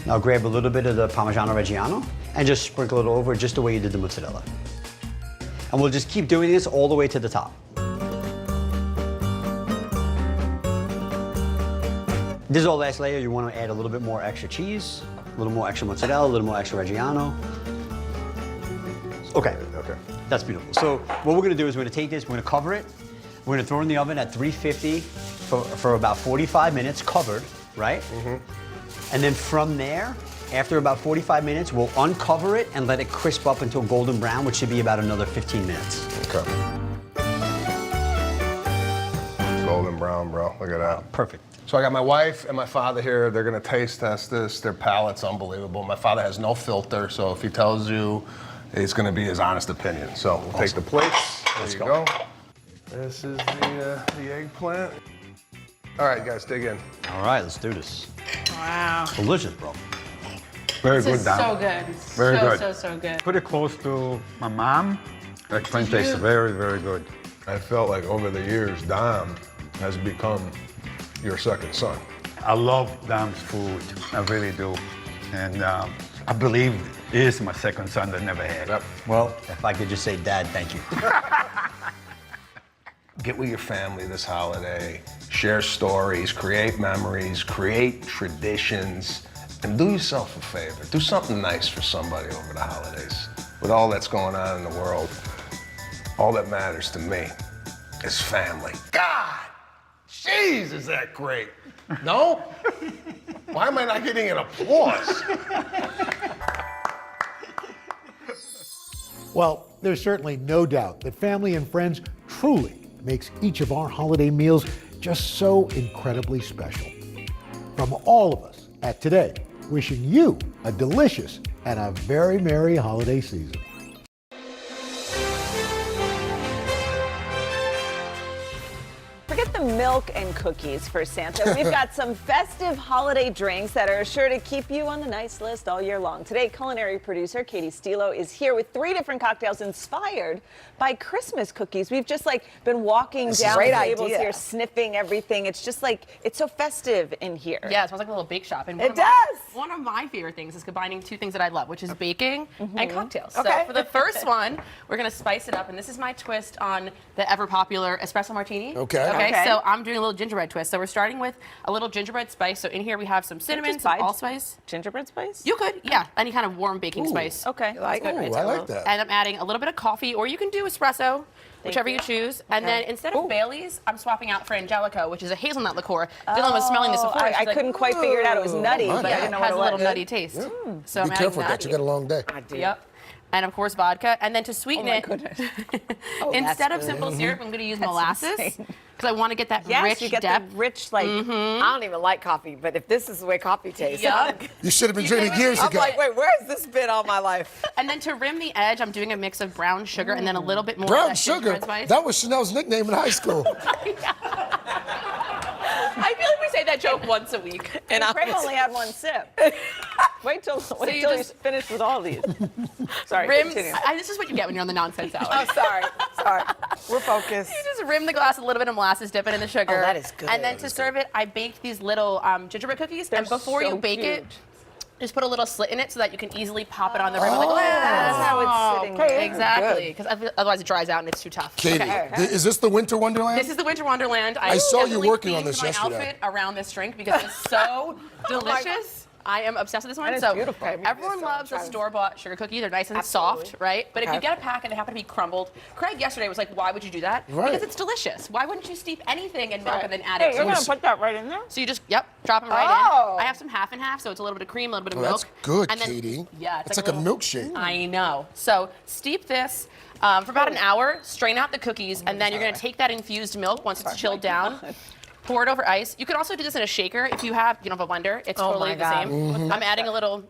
Now grab a little bit of the Parmigiano Reggiano and just sprinkle it over just the way you did the mozzarella. And we'll just keep doing this all the way to the top. This is our last layer. You want to add a little bit more extra cheese, a little more extra mozzarella, a little more extra Reggiano. Okay, that's beautiful. So what we're gonna do is we're gonna take this, we're gonna cover it, we're gonna throw it in the oven at 350 for about 45 minutes, covered, right? And then from there, after about 45 minutes, we'll uncover it and let it crisp up until golden brown, which should be about another 15 minutes. Okay. Golden brown, bro. Look at that. Perfect. So I got my wife and my father here. They're gonna taste test this. Their palate's unbelievable. My father has no filter, so if he tells you, it's gonna be his honest opinion. So we'll take the plates. There you go. This is the eggplant. All right, guys, dig in. All right, let's do this. Wow. Delicious, bro. Very This good, is Dom. so good. Very so, good. so good. Pretty close to my mom. Eggplant tastes very, very good. I felt like over the years, Dom has become your second son. I love Dom's food. I really do. And I believe he is my second son that never had it. Well, if I could just say, Dad, thank you. Get with your family this holiday, share stories, create memories, create traditions, and do yourself a favor. Do something nice for somebody over the holidays. With all that's going on in the world, all that matters to me is family. God, jeez, is that great? No? Why am I not getting an applause? Well, there's certainly no doubt that family and friends truly makes each of our holiday meals just so incredibly special. From all of us at Today, wishing you a delicious and a very merry holiday season. Forget the milk and cookies for Santa. We've got some festive holiday drinks that are sure to keep you on the nice list all year long. Today, culinary producer Katie Stilo is here with 3 different cocktails inspired by Christmas cookies. We've just been walking down the tables here, sniffing everything. It's just it's so festive in here. Yeah, it smells like a little bake shop. And It does. One of my favorite things is combining 2 things that I love, which is baking and cocktails. Okay. So for the first one, we're gonna spice it up, and this is my twist on the ever popular espresso martini. Okay. Okay, so I'm doing a little gingerbread twist. So we're starting with a little gingerbread spice. So in here we have some cinnamon, some allspice. Gingerbread spice? You could, yeah, any kind of warm baking spice. Okay. That's good, right? I like that. And I'm adding a little bit of coffee, or you can do espresso, whichever you choose. And then instead of Bailey's, I'm swapping out for Angelico, which is a hazelnut liqueur. Dylan was smelling this before. I couldn't quite figure it out. It was nutty, but I didn't know it what has it a little was. nutty taste. Yeah. So Be I'm careful with adding that. You got a long day. I do. Yep. And of course vodka. And then to sweeten it, instead of simple syrup, I'm going to use molasses because I want to get that rich you get depth. the rich I don't even like coffee, but if this is the way coffee tastes, You should have been drinking years I'm ago. like, wait, where has this been all my life? And then to rim the edge, I'm doing a mix of brown sugar and then a little bit more of Brown that sugar. gingerbread spice. That was Chanel's nickname in high school. I feel like we say that joke once a week. And Craig only had 1 sip. Wait till you you just- finish with all these. Sorry, Rim. continue. This is what you get when you're on the nonsense hour. Oh, sorry. We're focused. You just rim the glass with a little bit of molasses, dip it in the sugar. Oh, that is good. And then to serve it, I baked these little gingerbread cookies. They're and before so you bake it, cute. just put a little slit in it so that you can easily pop it on the rim of the glass. That's how it's sitting there. Exactly, because otherwise it dries out and it's too tough. Katie, is this the Winter Wonderland? This is the Winter Wonderland. I saw you definitely working on this themed my yesterday. outfit around this drink because it's so delicious. I am obsessed with this one. And it's So beautiful. everyone loves a store-bought sugar cookie. They're nice and soft, right? But if you get a pack and they happen to be crumbled, Craig yesterday was like, "Why would you do that?" Right. Because it's delicious. Why wouldn't you steep anything in milk and then add Hey, it? you're gonna put that right in there? So you just drop them right in. I have some half and half, so it's a little bit of cream, a little bit of Oh, milk. that's good, and then, Katie. Yeah, It's like a milkshake. I know. So steep this for about an hour. Strain out the cookies, and then you're gonna take that infused milk once it's chilled down. Pour it over ice. You could also do this in a shaker if you don't have a blender. It's totally the same. I'm adding a little,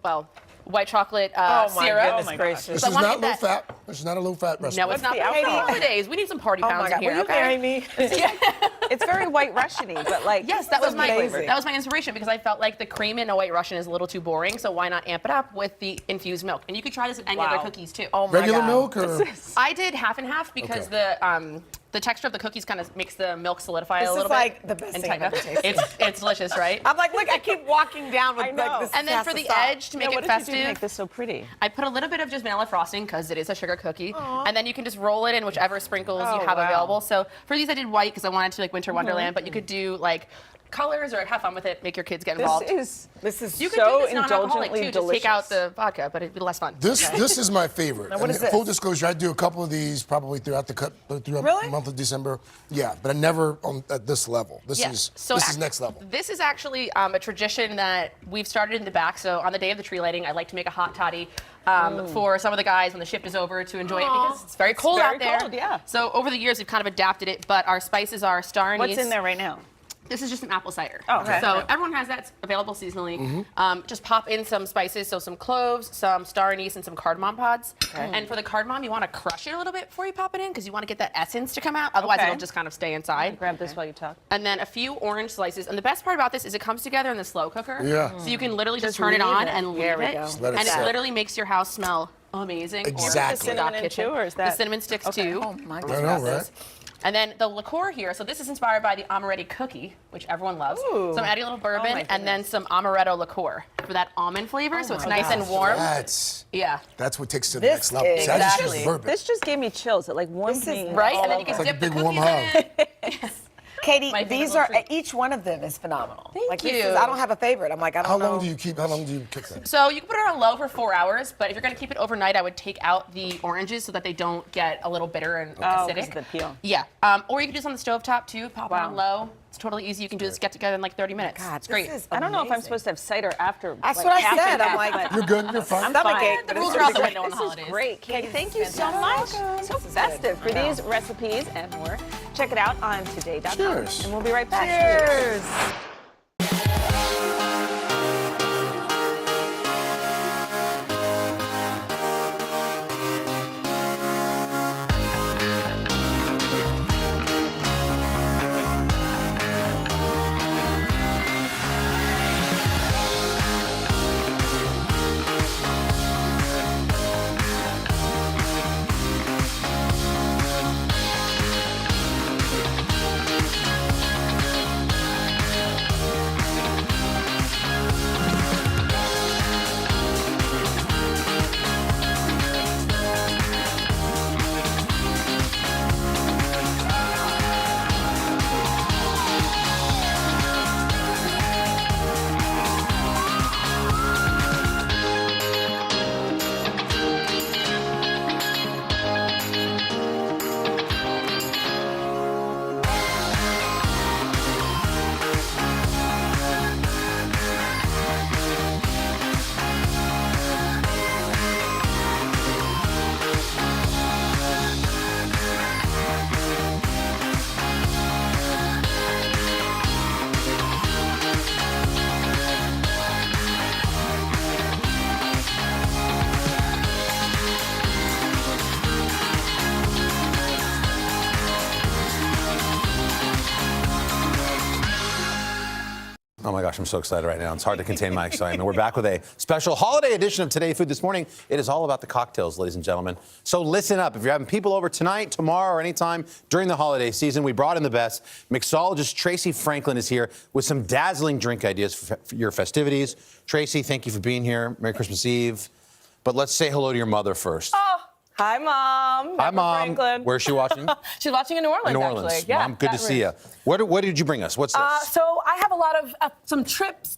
white chocolate syrup. Goodness gracious. This So I is wanna not get low that- fat. This is not a low fat recipe. No, it's not. For the holidays. We need some party pounds in here. Will you marry me? It's very White Russian-y, but like Yes, that was my amazing. that was my inspiration because I felt like the cream in a White Russian is a little too boring. So why not amp it up with the infused milk? And you could try this in any other cookies too. Oh my Regular God. milk or? I did half and half because the texture of the cookies kind of makes the milk solidify This a is little bit. like the best and thing I've tighten ever up. tasted. It's delicious, right? I'm like, look, I keep walking down with I know. like this. And then has for to the stop. edge to make what it did you do to festive, make this so pretty? I put a little bit of just vanilla frosting because it is a sugar cookie, and then you can just roll it in whichever sprinkles you have available. So for these, I did white because I wanted to like Winter Wonderland, but you could do like colors or have fun with it, make your kids get involved. This is You could so do this non-alcoholic indulgently too. delicious. Just take out the vodka, but it'd be less fun. This is my favorite. Now, what is this? Full disclosure, I do a couple of these probably throughout the Really? month of December. Yeah, but I never at this level. This Yeah. is So this is next level. This is actually a tradition that we've started in the back. So on the day of the tree lighting, I like to make a hot toddy for some of the guys when the shift is over to enjoy it because it's very cold out there. cold, yeah. So over the years, we've kind of adapted it, but our spices are star anise. What's in there right now? This is just an apple cider. Oh, okay. So everyone has that. It's available seasonally. Just pop in some spices, so some cloves, some star anise, and some cardamom pods. And for the cardamom, you want to crush it a little bit before you pop it in because you want to get that essence to come out. Otherwise, it'll just kind of stay inside. Grab this while you talk. And then a few orange slices. And the best part about this is it comes together in the slow cooker. Yeah. So you can literally just Just turn it leave on it. and leave There we it. go. Just let it And it sit. literally makes your house smell amazing. Exactly. Or The cinnamon kitchen. too, or is The that- cinnamon sticks too. Oh my I goodness. know, right? And then the liqueur here, so this is inspired by the amaretti cookie, which everyone loves. Ooh. So I'm adding a little Oh bourbon my and then some amaretto liqueur for that almond flavor, so it's nice and warm. That's what takes it to the This next level. is- See, I just Exactly. use bourbon. This just gave me chills. It like warms me. Right? all And then you over. can It's like dip a the big warm cookies hug. in it. Katie, My favorite these little are treat. each one of them is phenomenal. Thank This you. is, I don't have a favorite. I'm like, I don't How know. long do you cook that? So you can put it on low for 4 hours, but if you're going to keep it overnight, I would take out the oranges so that they don't get a little bitter and acidic. 'cause of the peel. Yeah. Or you can do this on the stovetop too. Pop it on low. It's totally easy. You can do this get together in like 30 minutes. God, It's great. This is I don't know if I'm amazing. supposed to have cider after. That's like, what I half said. and I'm half, like, but You're good. You're fine. I'm Stomach fine. ache, The but rules it's are out the great. window on This holidays. is great, Katie. This Thank is you so fantastic. much. So festive for these recipes and more. Check it out on today.com. Cheers. And we'll be right back. Cheers. Oh my gosh, I'm so excited right now. It's hard to contain my excitement. We're back with a special holiday edition of Today Food this morning. It is all about the cocktails, ladies and gentlemen. So listen up. If you're having people over tonight, tomorrow, or anytime during the holiday season, we brought in the best. Mixologist Tracy Franklin is here with some dazzling drink ideas for your festivities. Tracy, thank you for being here. Merry Christmas Eve. But let's say hello to your mother first. Oh, hi, Mom. Hi, Mom. Franklin. Where's she watching? She's watching in New Orleans, In New Orleans. actually. Yeah, Mom, good to see you. What did you bring us? What's this? So I have a lot of some tips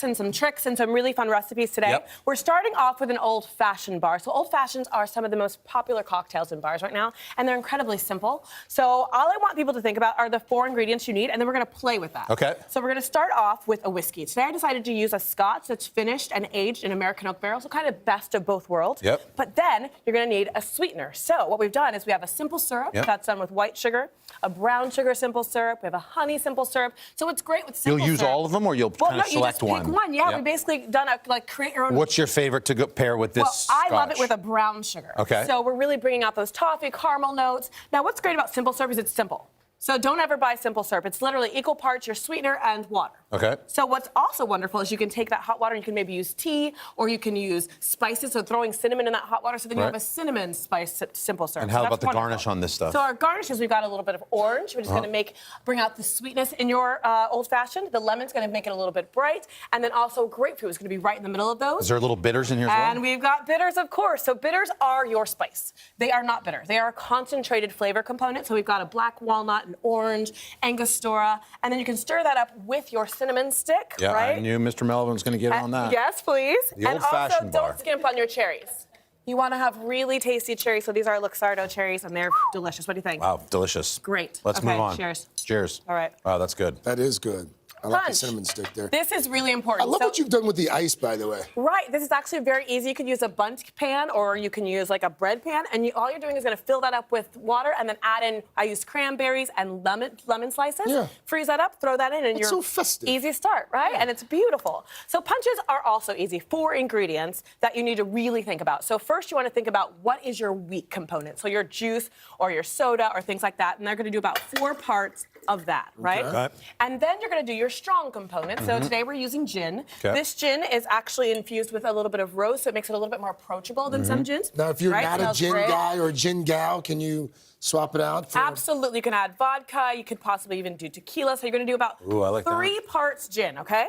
and some tricks and some really fun recipes today. Yep. We're starting off with an old-fashioned bar. So old fashions are some of the most popular cocktails in bars right now, and they're incredibly simple. So all I want people to think about are the 4 ingredients you need, and then we're going to play with that. Okay. So we're going to start off with a whiskey. Today I decided to use a Scotch that's finished and aged in American oak barrels, so kind of best of both worlds. Yep. But then you're going to need a sweetener. So what we've done is we have a simple syrup that's done with white sugar, a brown sugar simple syrup, we have a honey simple syrup. So what's great with simple You'll use syrup, all of them, or you'll kind of select you just one? pick one. Yeah, Yep. we basically done create your own. What's your favorite to pair with this I love it Scotch? with a brown sugar. Okay. So we're really bringing out those toffee caramel notes. Now, what's great about simple syrup is it's simple. So don't ever buy simple syrup. It's literally equal parts your sweetener and water. Okay. So what's also wonderful is you can take that hot water and you can maybe use tea or you can use spices. So throwing cinnamon in that hot water, so then you Right. have a cinnamon spice simple syrup. And So how that's about the wonderful. garnish on this stuff? So our garnishes, we've got a little bit of orange, which is going to bring out the sweetness in your old fashioned. The lemon's going to make it a little bit bright, and then also grapefruit is going to be right in the middle of those. Is there a little bitters in here as well? And we've got bitters, of course. So bitters are your spice. They are not bitter. They are a concentrated flavor component. So we've got a black walnut, an orange, Angostura, and then you can stir that up with your cinnamon stick, Yeah, right? I knew Mr. Melvin was going to get on that. Yes, please. The and also, old-fashioned bar. don't skimp on your cherries. You want to have really tasty cherries. So these are Luxardo cherries, and they're delicious. What do you think? Wow, delicious. Great. Let's Okay, move on. cheers. Cheers. All right. Wow, that's good. That is good. I like the Punch. cinnamon stick there. This is really important. I love So- what you've done with the ice, by the way. Right, this is actually very easy. You could use a bundt pan or you can use like a bread pan, and all you're doing is going to fill that up with water and then add in, I used cranberries and lemon slices. Yeah. Freeze that up, throw that in, and That's you're so festive. easy start, right? And it's beautiful. So punches are also easy. 4 ingredients that you need to really think about. So first you want to think about what is your weak component. So your juice or your soda or things like that, and they're going to do about 4 parts of that, right? Okay. And then you're going to do your strong component. So today we're using gin. Okay. This gin is actually infused with a little bit of rose, so it makes it a little bit more approachable than some gins. Now, if you're right? not a Smells gin great. guy or a gin gal, can you swap it out? For Absolutely, you can add vodka. You could possibly even do tequila. So you're going to do about Ooh, I like that. 3 parts gin, okay?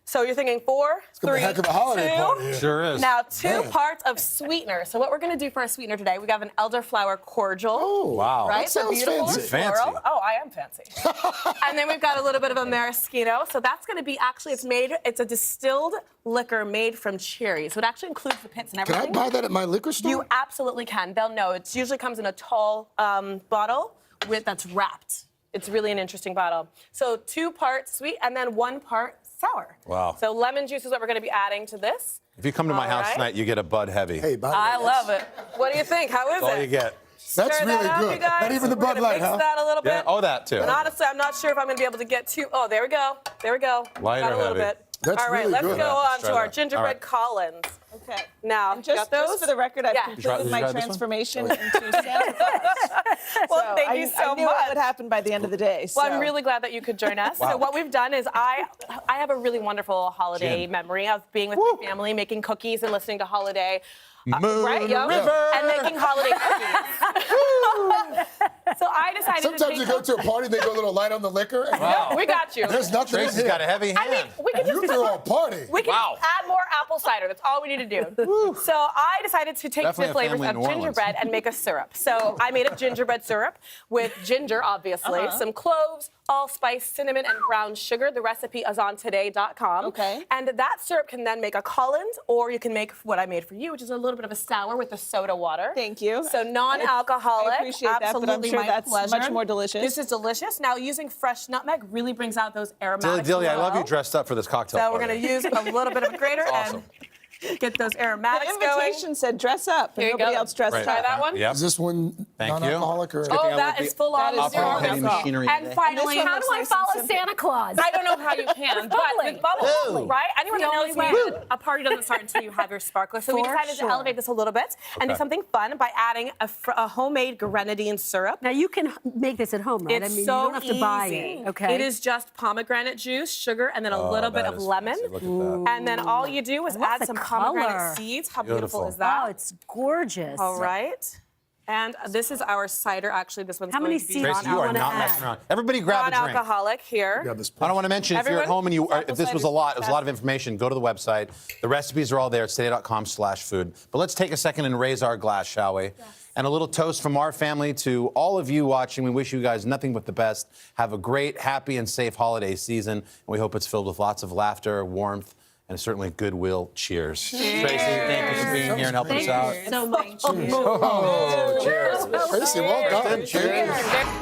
So you're thinking 4, It's gonna 3, be a heck of a holiday 2. party here. Sure is. Now 2 Man. parts of sweetener. So what we're going to do for a sweetener today, we have an elderflower cordial. Oh, Wow. Right? That So sounds beautiful fancy. and floral. Fancy. Oh, I am fancy. And then we've got a little bit of a maraschino. So that's going to be it's a distilled liquor made from cherries. So it actually includes the pits and Can I everything. buy that at my liquor store? You absolutely can. They'll know. It usually comes in a tall bottle that's wrapped. It's really an interesting bottle. So 2 parts sweet and then 1 part sour. Wow. So lemon juice is what we're going to be adding to this. If you come to my All house right. tonight, you get a Bud Heavy. Hey, by the I way, love it. What do you think? How is That's all it? you get. That's Stir really that up, good. you guys. Not even the We're Bud gonna Light, mix huh? that a little bit. Yeah, oh, that too. And honestly, I'm not sure if I'm going to be able to get too. Oh, there we go. There we go. Light Got or a little heavy? bit. That's All right, really let's good. go Yeah, on let's to try our that. gingerbread All right. Collins. Okay. Now, And just for the record, I've Yeah. completed Did my you try this one? transformation into Santa Claus. Well, thank you so I knew much. what would happen by the end of the day. Well, so. I'm really glad that you could join us. Wow. So what we've done is I have a really wonderful holiday Gin. memory of being with my family, making cookies and listening to holiday. Moon right, yo? River. And making holiday cookies. So I decided Sometimes to you go to a party, they go a little light on the liquor. And No, we got you. There's nothing in Tracy's here. got a heavy hand. I mean, we can You just threw a party. We can Wow. add more apple cider. That's all we need to do. So I decided to take Definitely the a flavors family in of New Orleans. gingerbread and make a syrup. So I made a gingerbread syrup with ginger, obviously, some cloves, allspice, cinnamon, and brown sugar. The recipe is on today.com. Okay. And that syrup can then make a Collins, or you can make what I made for you, which is a little bit of a sour with the soda water. Thank you. So non-alcoholic. I appreciate that, but I'm absolutely sure my that's pleasure. much more delicious. This is delicious. Now using fresh nutmeg really brings out those aromatics. Dilly, as I love you well. dressed up for this cocktail So we're party. going to use a little bit of a grater Awesome. and Get those aromatics The going. invitation said dress up, and Here you nobody go. else dressed Right. up. Try that one. Yep. Is this one Thank you. non-alcoholic or? Oh, that is full on That is zero heavy alcohol. machinery And today. finally, And this one How do I looks nice and follow simple. Santa Claus? I don't know how you can, but bubbling. with bubbles, right? Anyone The that only knows way. me, a party doesn't start until you have your sparkler. So we For decided sure. to elevate this a little bit and do Okay. something fun by adding a homemade grenadine syrup. Now you can make this at home, right? It's I mean, so you don't have to buy easy. it. Okay. It is just pomegranate juice, sugar, and then a little bit that of is lemon. fancy. Look at that. And then all you do is add the some color? pomegranate seeds. How beautiful Beautiful. is that? Oh, it's gorgeous. All right. And this is our cider. Actually, this one's How going many to be seeds Tracy, do you are wanna not add? messing around. Everybody grab a drink. non-alcoholic here. Grab this I don't want to mention if you're at Everyone, home and you apple if this was cider a lot, it was a fast. lot of information, go to the website. The recipes are all there at today.com/food. But let's take a second and raise our glass, shall we? And a little toast from our family to all of you watching. We wish you guys nothing but the best. Have a great, happy, and safe holiday season. And we hope it's filled with lots of laughter, warmth, and certainly goodwill. Cheers. Tracy, thank you for being here and helping us out. So much. Oh, cheers. Tracy, well done. Cheers.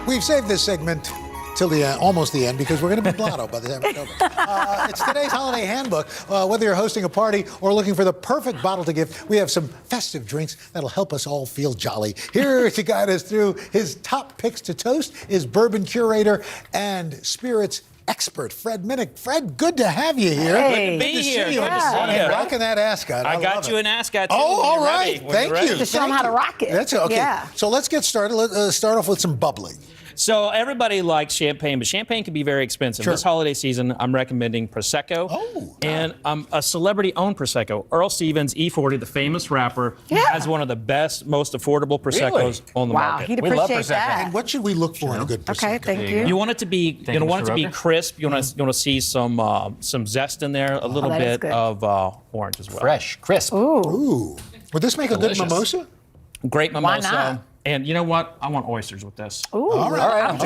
We've saved this segment till the end, almost the end, because we're going to be blotto by the time it's over. It's today's holiday handbook. Whether you're hosting a party or looking for the perfect bottle to gift, we have some festive drinks that'll help us all feel jolly. Here to guide us through his top picks to toast is bourbon curator and spirits expert, Fred Minnick. Fred, good to have you here. Hey. Good Be to here. see you. Good to see you. Rocking that ascot. I got love you it. an ascot, too. Oh, when all you're right. ready, when Thank you're ready. you. To show 'em Thank how to you. rock it. That's okay. Yeah. So let's get started. Let's start off with some bubbly. So everybody likes champagne, but champagne can be very expensive. Sure. This holiday season, I'm recommending Prosecco. And a celebrity-owned Prosecco. Earl Stevens, E40, the famous rapper, has one of the best, most affordable Proseccos on the market. He'd appreciate that. And what should we look for in a good Prosecco? Okay, thank you. You want it to be, you want it to be crisp. You want to see some zest in there, a little that is bit good. of orange as well. Fresh, crisp. Ooh. Would this make a good mimosa? Great mimosa. not? And you know what? I want oysters with this. Ooh, All right. I'm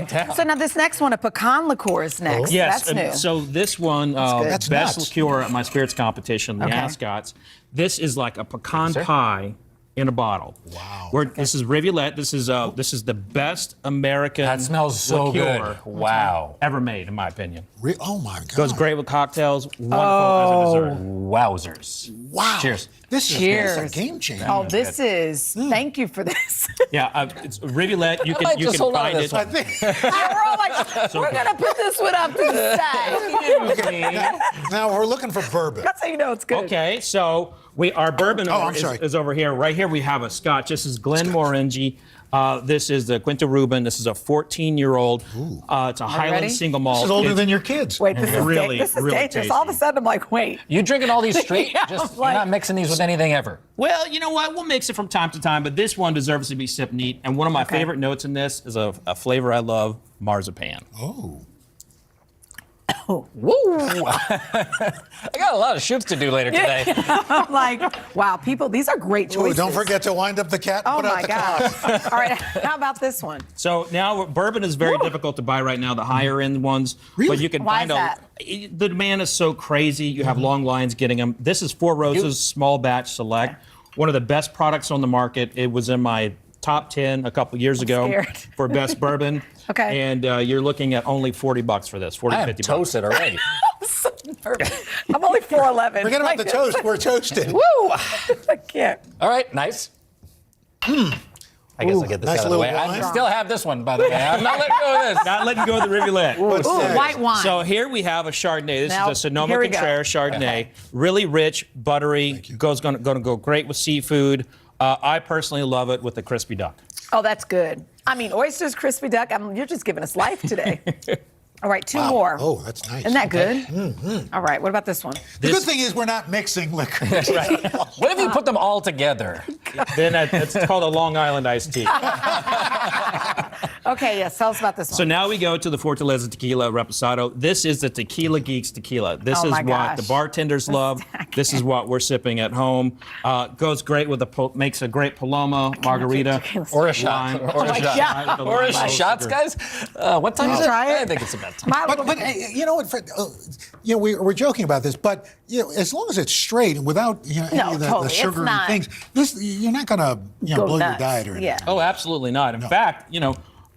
down. So now this next one, a pecan liqueur is next. Yes, That's new. so this one, That's best nuts. liqueur at my spirits competition, the Okay. Ascots. This is like a pecan pie in a bottle. Wow. This is Rivulet. This is the best American That smells so liqueur good. Wow. ever made, in my opinion. Oh my God. Goes great with cocktails. Wonderful as a dessert. Wowzers. Wow. Cheers. This is Cheers. a game changer. Oh, this is. Thank you for this. Yeah, it's Rivulet. You might can just hold on find to it. this one. I think. We're all like, we're gonna put this one up to the side. Now we're looking for bourbon. That's how you know it's good. Okay, so our bourbon I'm sorry. is over here. Right here we have a Scotch. This is Glenmorangie. This is the Quinta Rubin. This is a 14-year-old. It's a Highland ready? single malt. This is older It's than your kids. Wait, this is really, this is really dangerous. tasty. All of a sudden, I'm like, wait. You drinking all these straight? Yeah, Just I'm like- you're not mixing these with anything ever. Well, you know what? We'll mix it from time to time, but this one deserves to be sipped neat. And one of my favorite notes in this is a flavor I love, marzipan. Oh. Woo! I got a lot of shoots to do later today. I'm like, wow, people, these are great Ooh, choices. don't forget to wind up the cat and Oh put out my the gosh. clock. All right, how about this one? So now bourbon is very difficult to buy right now, the higher end ones. Really? But you can Why find is that? the demand is so crazy. You have long lines getting them. This is Four Roses Small Batch Select. One of the best products on the market. It was in my top 10 a couple years ago scared. for best bourbon. Okay. And you're looking at only $40 for this, 40, I am 50 bucks. toasted already. I'm only 4'11". Forget about the toast. We're toasted. Woo! I can't. All right, nice. I guess I'll get this nice out of the little way. wine. I still have this one, by the way. I'm not letting go of this. Not letting go of the Rivulet. What's Ooh, next? white wine. So here we have a Chardonnay. This Now, is a Sonoma here we go. Contraire Chardonnay. Really rich, buttery. Going to go great with seafood. I personally love it with the crispy duck. Oh, that's good. I mean, oysters, crispy duck. You're just giving us life today. All right, two more. Oh, that's nice. Isn't that good? All right, what about this one? The good thing is we're not mixing liquor. Right. What if you put them all together? Then it's called a Long Island iced tea. Okay, yes, tell us about this one. So now we go to the Fortaleza Tequila Reposado. This is the Tequila Geeks tequila. This Oh is my what the gosh. bartenders love. This is what we're sipping at home. Goes great with makes a great Paloma margarita. Or a shot. Wine. Or a my shot. God. Or a Lime shots, sugar. guys? What time is it? Try it. I think it's about time. My But, little- you know what, Fred? You know, we're joking about this, but you know, as long as it's straight and without any of the totally. It's sugary not- things, you're not gonna Go blow nuts. your diet or anything. Yeah. Oh, absolutely not. In fact,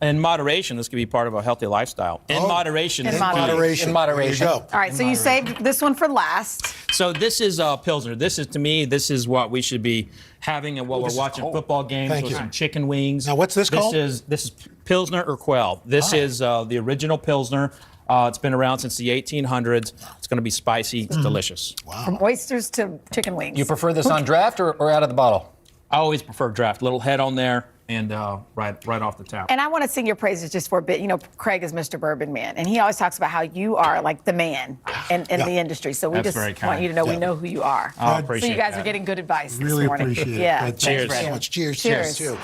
In moderation, this could be part of a healthy lifestyle. In moderation. In is moderation. key. In moderation. All right, so you saved this one for last. So this is Pilsner. This is what we should be having and what we're watching football games Thank with you. some chicken wings. Now, what's this called? This is Pilsner or Quell. This is the original Pilsner. It's been around since the 1800s. It's going to be spicy. It's delicious. From oysters to chicken wings. You prefer this on draft or out of the bottle? I always prefer draft. Little head on there and right off the tap. And I want to sing your praises just for a bit. You know, Craig is Mr. Bourbon Man, and he always talks about how you are like the man in the industry. So we That's just very want kind. you to know we know who you are. I So appreciate you guys that. are getting good advice Really this morning. appreciate it. Yeah. Thanks Cheers. very much. Cheers. Cheers. Cheers.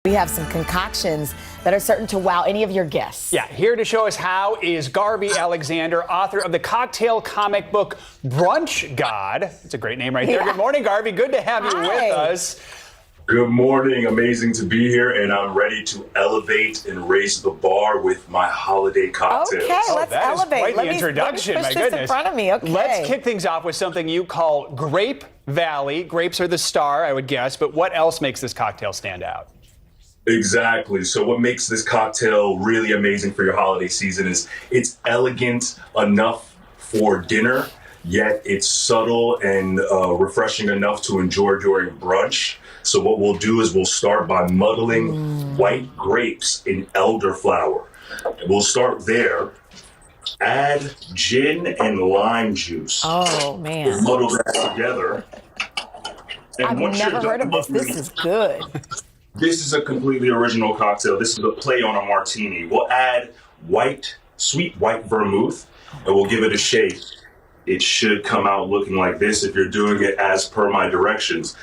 We have some concoctions that are certain to wow any of your guests. Yeah, here to show us how is Garby Alexander, author of the cocktail comic book Brunch God. It's a great name right there. Yeah. Good morning, Garby. Good to have you with us. Good morning. Amazing to be here, and I'm ready to elevate and raise the bar with my holiday cocktails. Okay, let's That is elevate. quite Let the me introduction, push my this goodness. in front of me. Okay. Let's kick things off with something you call Grape Valley. Grapes are the star, I would guess, but what else makes this cocktail stand out? Exactly. So what makes this cocktail really amazing for your holiday season is it's elegant enough for dinner, yet it's subtle and refreshing enough to enjoy during brunch. So what we'll do is we'll start by muddling white grapes in elderflower. We'll start there. Add gin and lime juice. Oh, man. We'll muddle that together. And I've once you're never done heard of this. This muddling- is good. This is a completely original cocktail. This is a play on a martini. We'll add sweet white vermouth, and we'll give it a shake. It should come out looking like this if you're doing it as per my directions.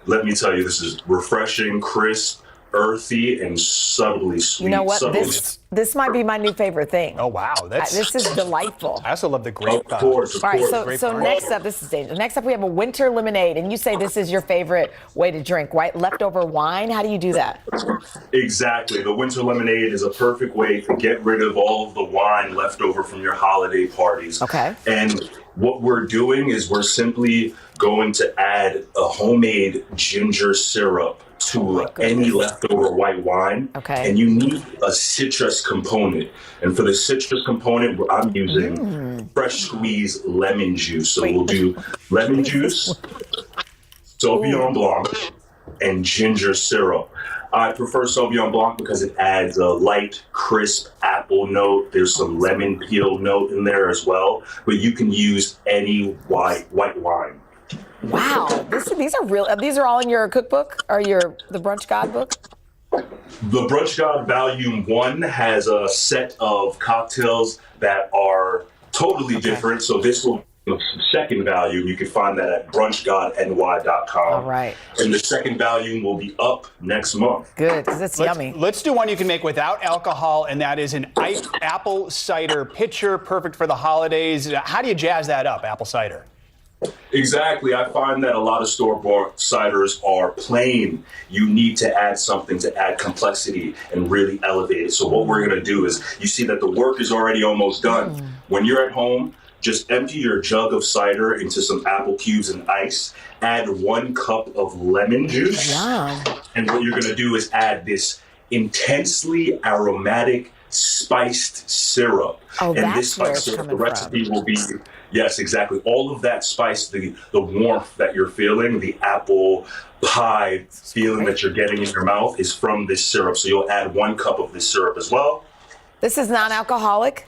Let me tell you, this is refreshing, crisp, earthy, and subtly sweet. You know what? Subtly. This might be my new favorite thing. Oh, wow. This is delightful. I also love the grape. Of course. All right, Grape so Valley. next up, this is dangerous. Next up, we have a winter lemonade, and you say this is your favorite way to drink, right? Leftover wine. How do you do that? Exactly. The winter lemonade is a perfect way to get rid of all of the wine left over from your holiday parties. Okay. And what we're doing is we're simply going to add a homemade ginger syrup to any leftover white wine. Okay. And you need a citrus component. And for the citrus component, I'm using fresh squeezed lemon juice. So we'll do lemon juice, Sauvignon Blanc, and ginger syrup. I prefer Sauvignon Blanc because it adds a light, crisp apple note. There's some lemon peel note in there as well. But you can use any white wine. Wow, these are real. These are all in your cookbook or the Brunch God book. The Brunch God Volume 1 has a set of cocktails that are totally different. So this will be the second volume. You can find that at brunchgodny.com. All right. And the second volume will be up next month. Good, because it's yummy. Let's do one you can make without alcohol, and that is an iced apple cider pitcher, perfect for the holidays. How do you jazz that up, apple cider? Exactly. I find that a lot of store-bought ciders are plain. You need to add something to add complexity and really elevate it. So what we're going to do is, you see that the work is already almost done. When you're at home, just empty your jug of cider into some apple cubes and ice. Add 1 cup of lemon juice. And what you're going to do is add this intensely aromatic spiced syrup. Oh, and that's this where spiced it's syrup, coming the recipe will be, yes, exactly. All of that spice, the warmth that you're feeling, the apple pie feeling that you're getting in your mouth is from this syrup. So you'll add 1 cup of this syrup as well. This is non-alcoholic?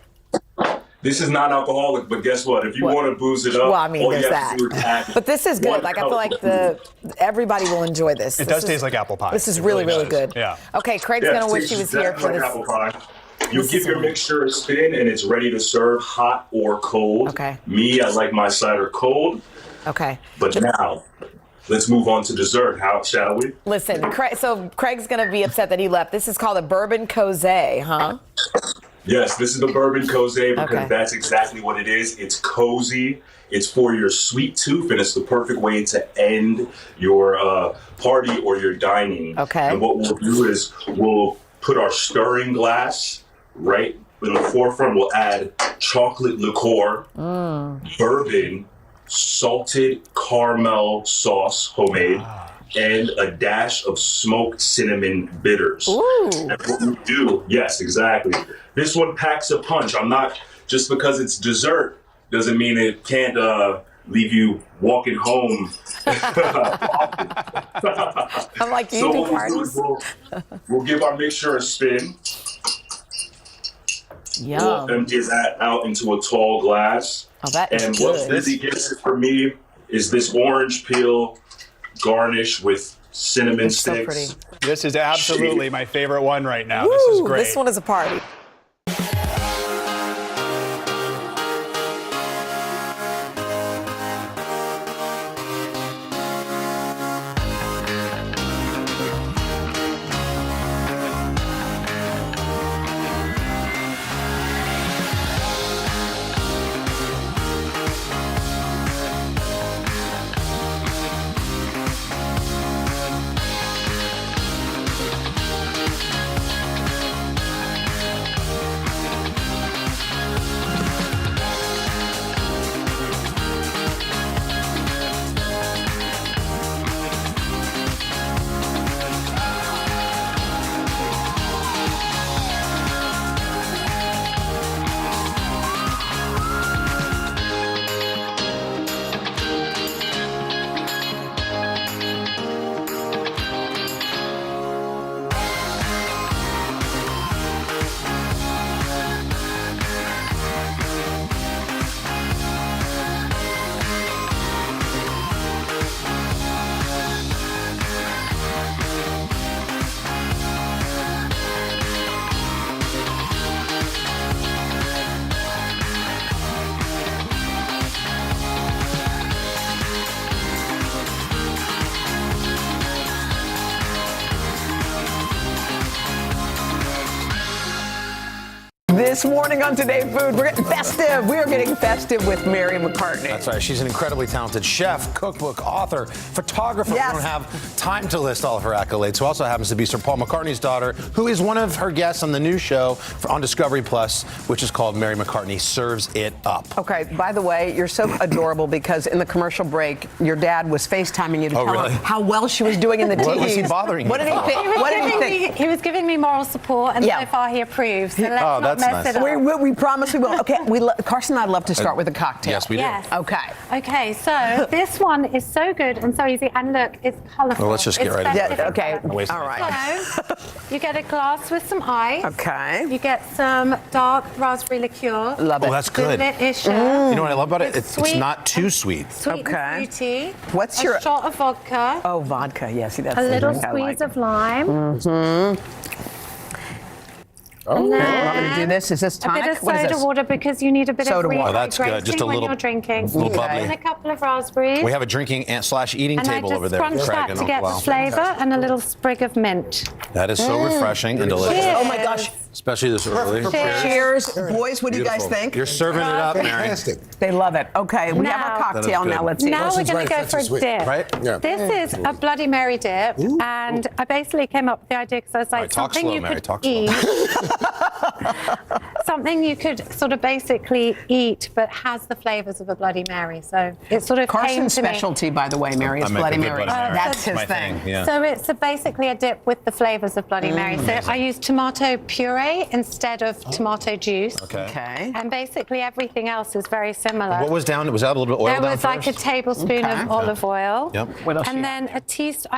This is non-alcoholic, but guess what? If you want to booze it up, Well, I mean, all you there's have to do is add But this is good. 1 Like, I cup feel like everybody will enjoy this. It does taste like apple pie. This is It really, really really good. Yeah. Okay, Craig's Yeah, going it to wish he tastes was here for exactly this. like apple pie. You give your mixture a spin, and it's ready to serve hot or cold. Okay. Me, I like my cider cold. Okay. But now, let's move on to dessert. How shall we? Listen, so Craig's going to be upset that he left. This is called a bourbon cosé, huh? Yes, this is the bourbon cosé because Okay. that's exactly what it is. It's cozy. It's for your sweet tooth, and it's the perfect way to end your party or your dining. Okay. And what we'll do is we'll put our stirring glass right in the forefront. We'll add chocolate liqueur, bourbon, salted caramel sauce, homemade, and a dash of smoked cinnamon bitters. Ooh. And what we do, yes, exactly. This one packs a punch. I'm not, just because it's dessert doesn't mean it can't leave you walking home. I'm like, you So do what we'll do is we'll give our mixture a spin. Yum. We'll empty that out into a tall glass. Oh, that is And good. what really gets it for me is this orange peel garnish with cinnamon It's so sticks. pretty. This is absolutely my favorite one right now. This is Ooh, great. This one is a party. This morning on Today Food, we're getting festive. We are getting festive with Mary McCartney. That's right. She's an incredibly talented chef, cookbook author, photographer. Yes. We don't have time to list all of her accolades. Who also happens to be Sir Paul McCartney's daughter, who is one of her guests on the new show on Discovery Plus, which is called Mary McCartney Serves It Up. Okay, by the way, you're so adorable because in the commercial break, your dad was FaceTiming you to Oh, tell really? her how well she was doing in the What was he teas. bothering What you did he for? think? What did he think? He was giving me moral support, and Yeah. so far he approves. So let's Oh, not that's mess nice. it up. We promise we will. Okay, Carson and I love to start with a cocktail. Yes, we do. Yes. Okay. Okay, so this one is so good and so easy, and look, it's colourful. Well, let's just get It's right into festive it. Okay. Don't waste All any right. time. So, you get a glass with some ice. Okay. You get some dark raspberry liqueur. Love it. Oh, that's good. Delicious. You know what I love about it? It's It's sweet not too sweet. Sweet Okay. and fruity. What's a your- shot of vodka. Oh, vodka. Yes, see, that's A the little drink I like. squeeze of lime. Mm-hmm. Okay. And You then want me to do this? Is this a tonic? bit of What is soda this? water because you need a bit Soda of water. Oh, that's good. rehydrating Just a when little- you're drinking. little bubbly. And a couple of raspberries. We have a drinking / eating and table I over just there. crunch Craig that and to get Uncle the Al. flavor and a little sprig of mint. That is so refreshing and delicious. Cheers. Oh my gosh. Especially this early. Cheers. Boys, what do you guys Beautiful. think? You're serving it up, Mary. They love it. Okay, we have our Now- cocktail That is now. good. Let's see. Now we're going to go for a dip. Right? Yeah. This is a Bloody Mary dip, and I basically came up with the idea because I was like, All right, talk something slow, you Mary, could talk slow. eat. Something you could sort of basically eat, but has the flavors of a Bloody Mary. So it sort of came Carson's to me. specialty, by the way, Mary, I is make a Bloody good Mary. Bloody Mary. That's his My thing. yeah. So it's basically a dip with the flavors of Bloody Mary. So I use tomato puree instead of tomato juice. Okay. And basically everything else is very similar. What was down? Was that a little bit of oil There down was like a first? tablespoon of olive oil. Yep. What else you And then a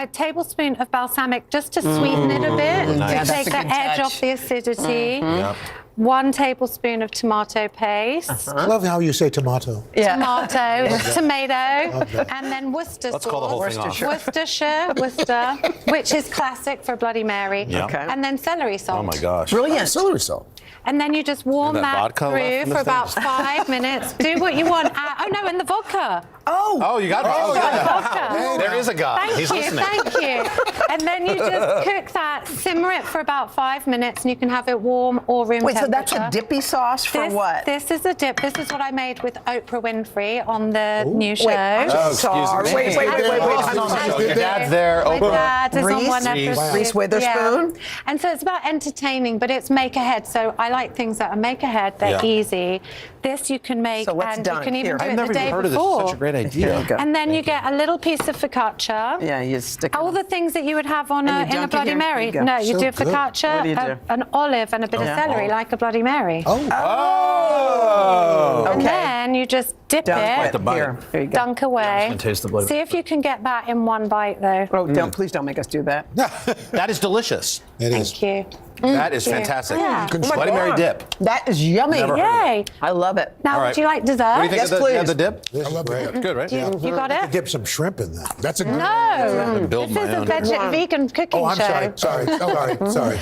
tablespoon of balsamic just to sweeten it a bit, nice. Yeah, to that's take a the good edge touch. off the acidity. Yep. 1 tablespoon of tomato paste. I love how you say tomato. Tomato, Okay. tomato, Okay. and then Worcester Let's sauce. call the whole thing off. Worcester, which is classic for Bloody Mary. Yeah. Okay. And then celery salt. Oh my gosh. Brilliant. Celery salt. And then you just warm And that that vodka left through in the for about thing? 5 minutes. Do what you want. Oh no, and the vodka. Oh, you got it. Oh, Vodka. yeah. There is a guy. Thank He's you, listening. thank you. And then you just cook that, simmer it for about 5 minutes, and you can have it warm or room Wait, so temperature. that's a dippy sauce for this, what? This is a dip. This is what I made with Oprah Winfrey on the new show. Wait, I'm sorry. Wait. Hang on. Your dad's there. My Oprah. dad is on one Reese episode. Witherspoon. Yeah. And so it's about entertaining, but it's make ahead. So I like things that are make ahead. They're Yeah. easy. This you can make, So what's and done you can even here? do I've it never the day even heard of this. before. It's such a great idea. There you go. And then you get a little piece of focaccia. Yeah, you stick it. All the things that you would have on And you in a dunk it Bloody here? Mary. There you go. No, you So do good. focaccia, What do you do? an olive, and a bit of celery, like a Bloody Mary. Oh. And Okay. then you just dip Dunk it, it. the bite. Here you go. dunk away. gonna taste the Bloody See if you can get that in one bite, though. Oh, please don't make us do that. That is delicious. It is. Thank you. That is Thank you. fantastic. Yeah. Bloody Mary dip. That is yummy. Never heard of Yay. I love it. Now, All would right. you like dessert? What do you think Yes, of the, please. the dip? I love that. Good, right? You got it? Dip some shrimp in that. That's a good No. Build This my is a own. vegan cooking Oh, I'm show. sorry. So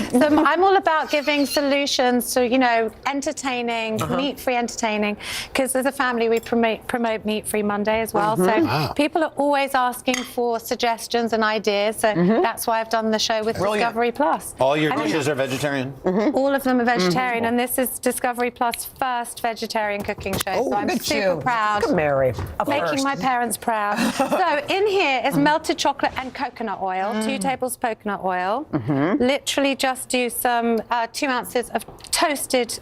I'm all about giving solutions to, entertaining, meat-free entertaining, because as a family we promote meat-free Monday as well. So people are always asking for suggestions and ideas. So that's why I've done the show with Discovery Plus. All your And dishes are vegetarian? all of them are vegetarian, and this is Discovery Plus' first vegetarian cooking show. So I'm look at super you. proud. Look at Mary. Making my parents proud. So in here is melted chocolate and coconut oil, 2 tablespoons coconut oil. Literally just do some 2 ounces of toasted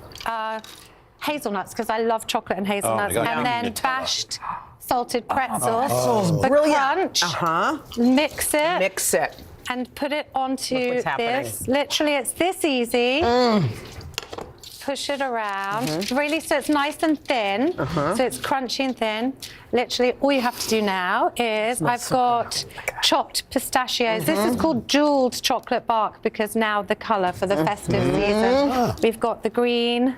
hazelnuts, because I love chocolate and hazelnuts. God, And then Nutella. bashed salted pretzels. For Brilliant. crunch. Mix it. Mix it. And put it onto Look what's happening. this. Literally, it's this easy. Push it around, really, so it's nice and thin, so it's crunchy and thin. Literally, all you have to do now is I've got chopped pistachios. This is called jeweled chocolate bark because now the colour for the festive season. We've got the green.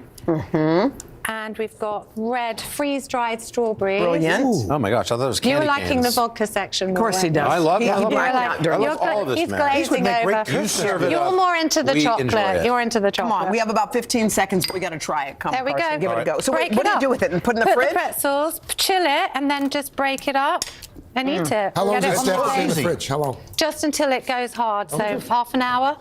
And we've got red freeze-dried strawberries. Brilliant. Oh my gosh, I thought it was candy You were liking the canes. vodka section more. Of course he does. I love He that. blacked out during I love all of this, He's Mary. These would glazing make great over. You serve it You're up. more into the We enjoy chocolate. it. You're into the Come chocolate. on, we have about 15 seconds. We got to try it. Come, There we Carson, go. Give it a go. So Break wait, what it do you up. do with it? And put in the Put fridge? the pretzels, chill it, and then just break it up and eat it. How long Get does it it on the stay in the plate. fridge? How long? Just until it goes hard, so half an hour.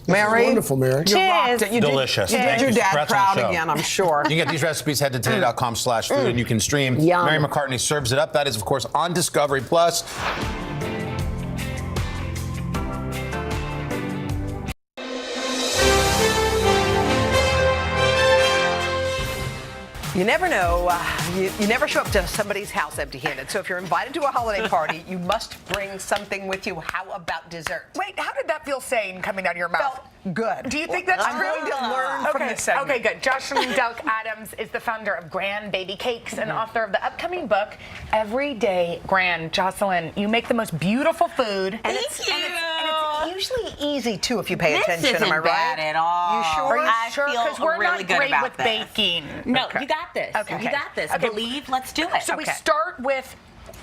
Mary, Wonderful, Mary. you rocked Cheers. it. You Delicious. Did, you Thank did your you. dad Congrats on the proud show. again, I'm sure. You can get these recipes, head to today.com/food, and you can stream. Yum. Mary McCartney serves it up. That is, of course, on Discovery Plus. You never know. You never show up to somebody's house empty-handed. So if you're invited to a holiday party, you must bring something with you. How about dessert? Wait, how did that feel sane coming out of your mouth? Felt good. Do you think that's I'm true? going to learn from this segment. Okay, good. Jocelyn Delk Adams is the founder of Grand Baby Cakes and author of the upcoming book, Everyday Grand. Jocelyn, you make the most beautiful food. And it's usually easy, too, if you pay attention. This Am I isn't right? bad at all. You sure? I sure? feel Because we're really not good great about with this. baking. No, Okay. you got this. Okay. You got this. Okay. Believe, let's do it. So we start with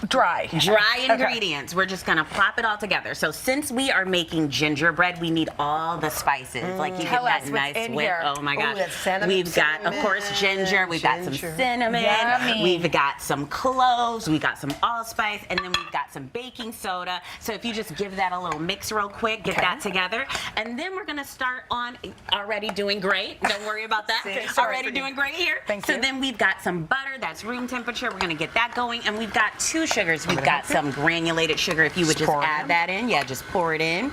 Dry. Dry Okay. ingredients. We're just gonna plop it all together. So since we are making gingerbread, we need all the spices. Like you Tell get us that what's nice in whip. here. Oh my Ooh, gosh. that cinnamon- We've got, of course, ginger. We've got some cinnamon. Yummy. We've got some cloves. We've got some allspice, and then we've got some baking soda. So if you just give that a little mix real quick, get that together, and then we're gonna start on already doing great. Don't worry about that. Already doing great here. So then we've got some butter that's room temperature. We're gonna get that going, and we've got 2 sugars. We've got some granulated sugar. If you would just add that in, yeah, just pour it in.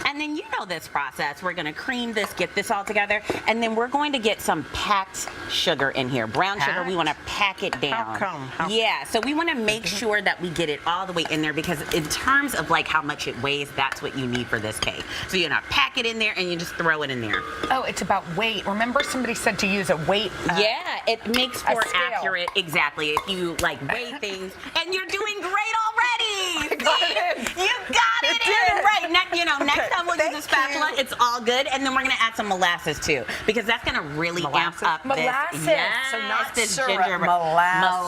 And then you know this process. We're gonna cream this, get this all together, and then we're going to get some packed sugar in here. Brown sugar, we wanna pack it down. How come? Yeah, so we wanna make sure that we get it all the way in there because in terms of like how much it weighs, that's what you need for this cake. So you're gonna pack it in there and you just throw it in there. Oh, it's about weight. Remember somebody said to use a weight. Yeah, it makes for scale. accurate, exactly. If you like weigh things, and you're doing great already. You got it in. Right, next time we'll use a spatula, it's all good. And then we're gonna add some molasses too, because that's gonna really amp up Molasses. this. Yes, So not this syrup, gingerbread.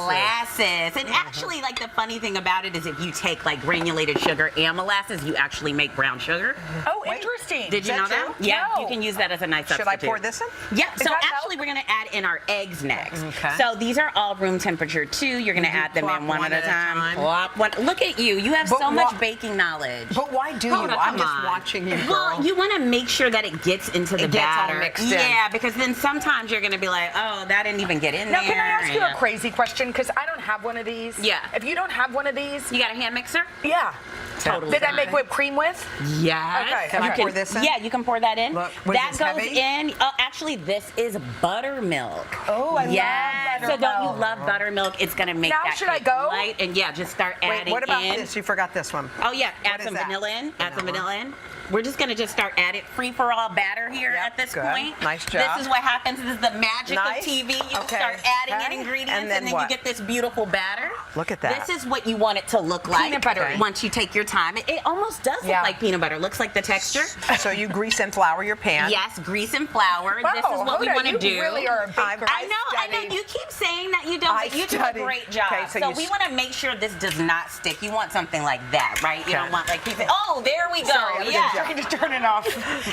molasses. And actually, like the funny thing about it is if you take like granulated sugar and molasses, you actually make brown sugar. Oh, interesting. Did you know that? Yeah, No. you can use that as a nice Should substitute. I pour this in? Yeah, Is so that actually we're gonna add in our eggs next. Okay. So these are all room temperature too. You're gonna add them plop in one at a time. Plop one. Look at you. You have But so much why- baking knowledge. But why do Hold you? on, I'm come just on. watching you, girl. Well, you want to make sure that it gets into the It gets all batter. mixed in. Yeah, because then sometimes you're gonna be like, oh, that didn't even get in Now, there. can I ask you Yeah. a crazy question? Because I don't have one of these. Yeah. If you don't have one of these, You got a hand mixer? yeah. Totally. Did I make whipped cream with? Yes. Okay, can I pour this in? Yeah, you can pour that in. Look, what that is goes this, heavy? in. Oh, actually, this is buttermilk. Oh, I love So don't you buttermilk. love buttermilk? It's gonna make Now that should I cake go? light. And yeah, just start Wait, adding what about in. this? You forgot this one. Oh yeah, add What is some that? vanilla in. Add some vanilla in. We're just gonna just start adding free-for-all batter here Yep, at this good. point. Nice job. This is what happens. This is the magic Nice. of TV. You Okay. start adding in Okay. ingredients, And then you what? get this beautiful batter. Look at that. This is what you want it to look like. Peanut butter. Once you take your time, it almost does look Yeah. like peanut butter. Looks like the texture. So you grease and flour your pan. Yes, grease and flour. Wow, This is what we Hoda, want to you do. really are a baker. I know. You keep saying that you don't, I but you do a studied. great job. Okay, so so you we want to make sure this does not stick. You want something like that, right? You don't want like people. Oh, there we go. Sorry, I was yeah. gonna Just turn it off.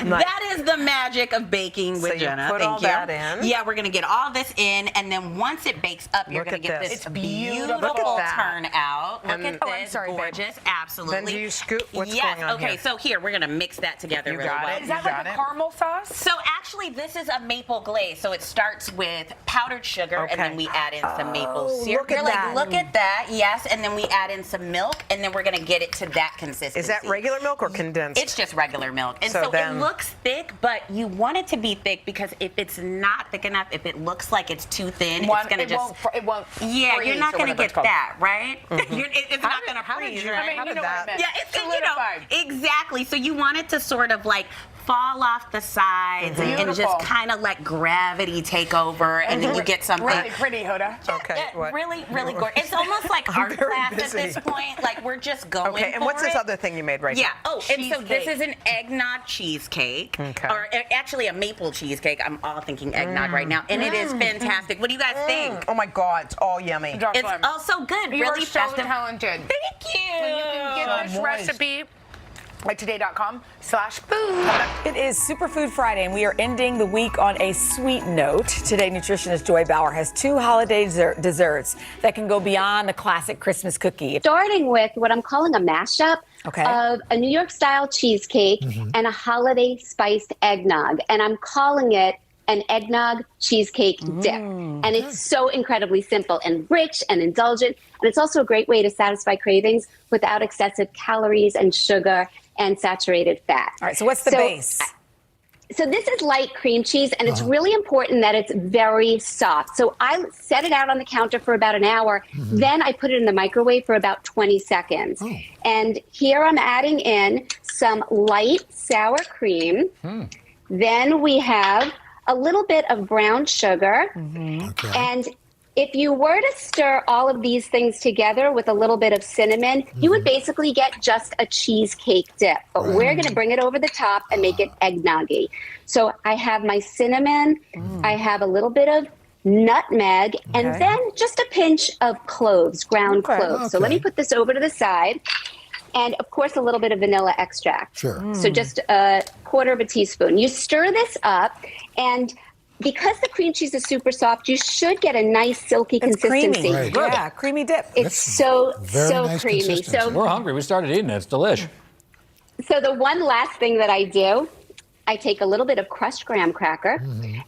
That is the magic of baking with So you Jenna. put Thank all you. that in. Yeah, we're gonna get all this in, and then once it bakes up, you're Look gonna at get this. this It's beautiful beautiful. Look at that. turnout. Look And- at Oh, this, I'm sorry, babe. gorgeous. Absolutely. Then do you scoop? What's yes. going on Okay. here? So here we're gonna mix that together You really got well. it. Is that like a caramel sauce? So actually, this is a maple glaze. So it starts with powdered sugar, Okay. and then we add in some maple Oh, syrup. look at You're like, that. look at that, yes. And then we add in some milk, and then we're gonna get it to that consistency. Is that regular milk or condensed? It's just regular milk. And So so, then- it looks thick, but you want it to be thick because if it's not thick enough, if it looks like it's too thin, it's gonna just. It won't. Yeah, freeze you're not or gonna whatever it's get called. that, right? It's not gonna how did freeze, you- right? I mean, How you did know what I that- meant. Yeah, it's solidified. exactly. So you want it to sort of like fall off the sides and just Beautiful. kind of let gravity take over, and then you get something. Really pretty, Hoda. Okay. Yeah, what? really, really gorgeous. It's almost like I'm art very class at busy. this point. Like we're just going. Okay, and for what's this it. other thing you made right Yeah. now? Oh, and so this Cheesecake. is an eggnog cheesecake, Okay. or actually a maple cheesecake. I'm all thinking eggnog right now, and it is fantastic. What do you guys think? Oh my God, it's all yummy. It's also good. You're really so festive. talented. Thank you. And you can get this recipe at today.com/food. It is Superfood Friday, and we are ending the week on a sweet note. Today, nutritionist Joy Bauer has 2 holiday desserts that can go beyond the classic Christmas cookie. Starting with what I'm calling a mashup of a New York style cheesecake and a holiday spiced eggnog. And I'm calling it an eggnog cheesecake dip. And it's so incredibly simple and rich and indulgent. And it's also a great way to satisfy cravings without excessive calories and sugar and saturated fat. All right, so what's the base? So this is light cream cheese, and it's really important that it's very soft. So I set it out on the counter for about an hour. Then I put it in the microwave for about 20 seconds. And here I'm adding in some light sour cream. Then we have a little bit of brown sugar. And if you were to stir all of these things together with a little bit of cinnamon, you would basically get just a cheesecake dip. But we're going to bring it over the top and make it eggnoggy. So I have my cinnamon. I have a little bit of nutmeg, and then just a pinch of cloves, ground cloves. So let me put this over to the side. And of course, a little bit of vanilla extract. Sure. So just a quarter of a teaspoon. You stir this up, and because the cream cheese is super soft, you should get a nice silky consistency. Creamy. Right. Yeah, creamy dip. It's so nice creamy. So We're hungry. We started eating it. It's delish. So the one last thing that I do, I take a little bit of crushed graham cracker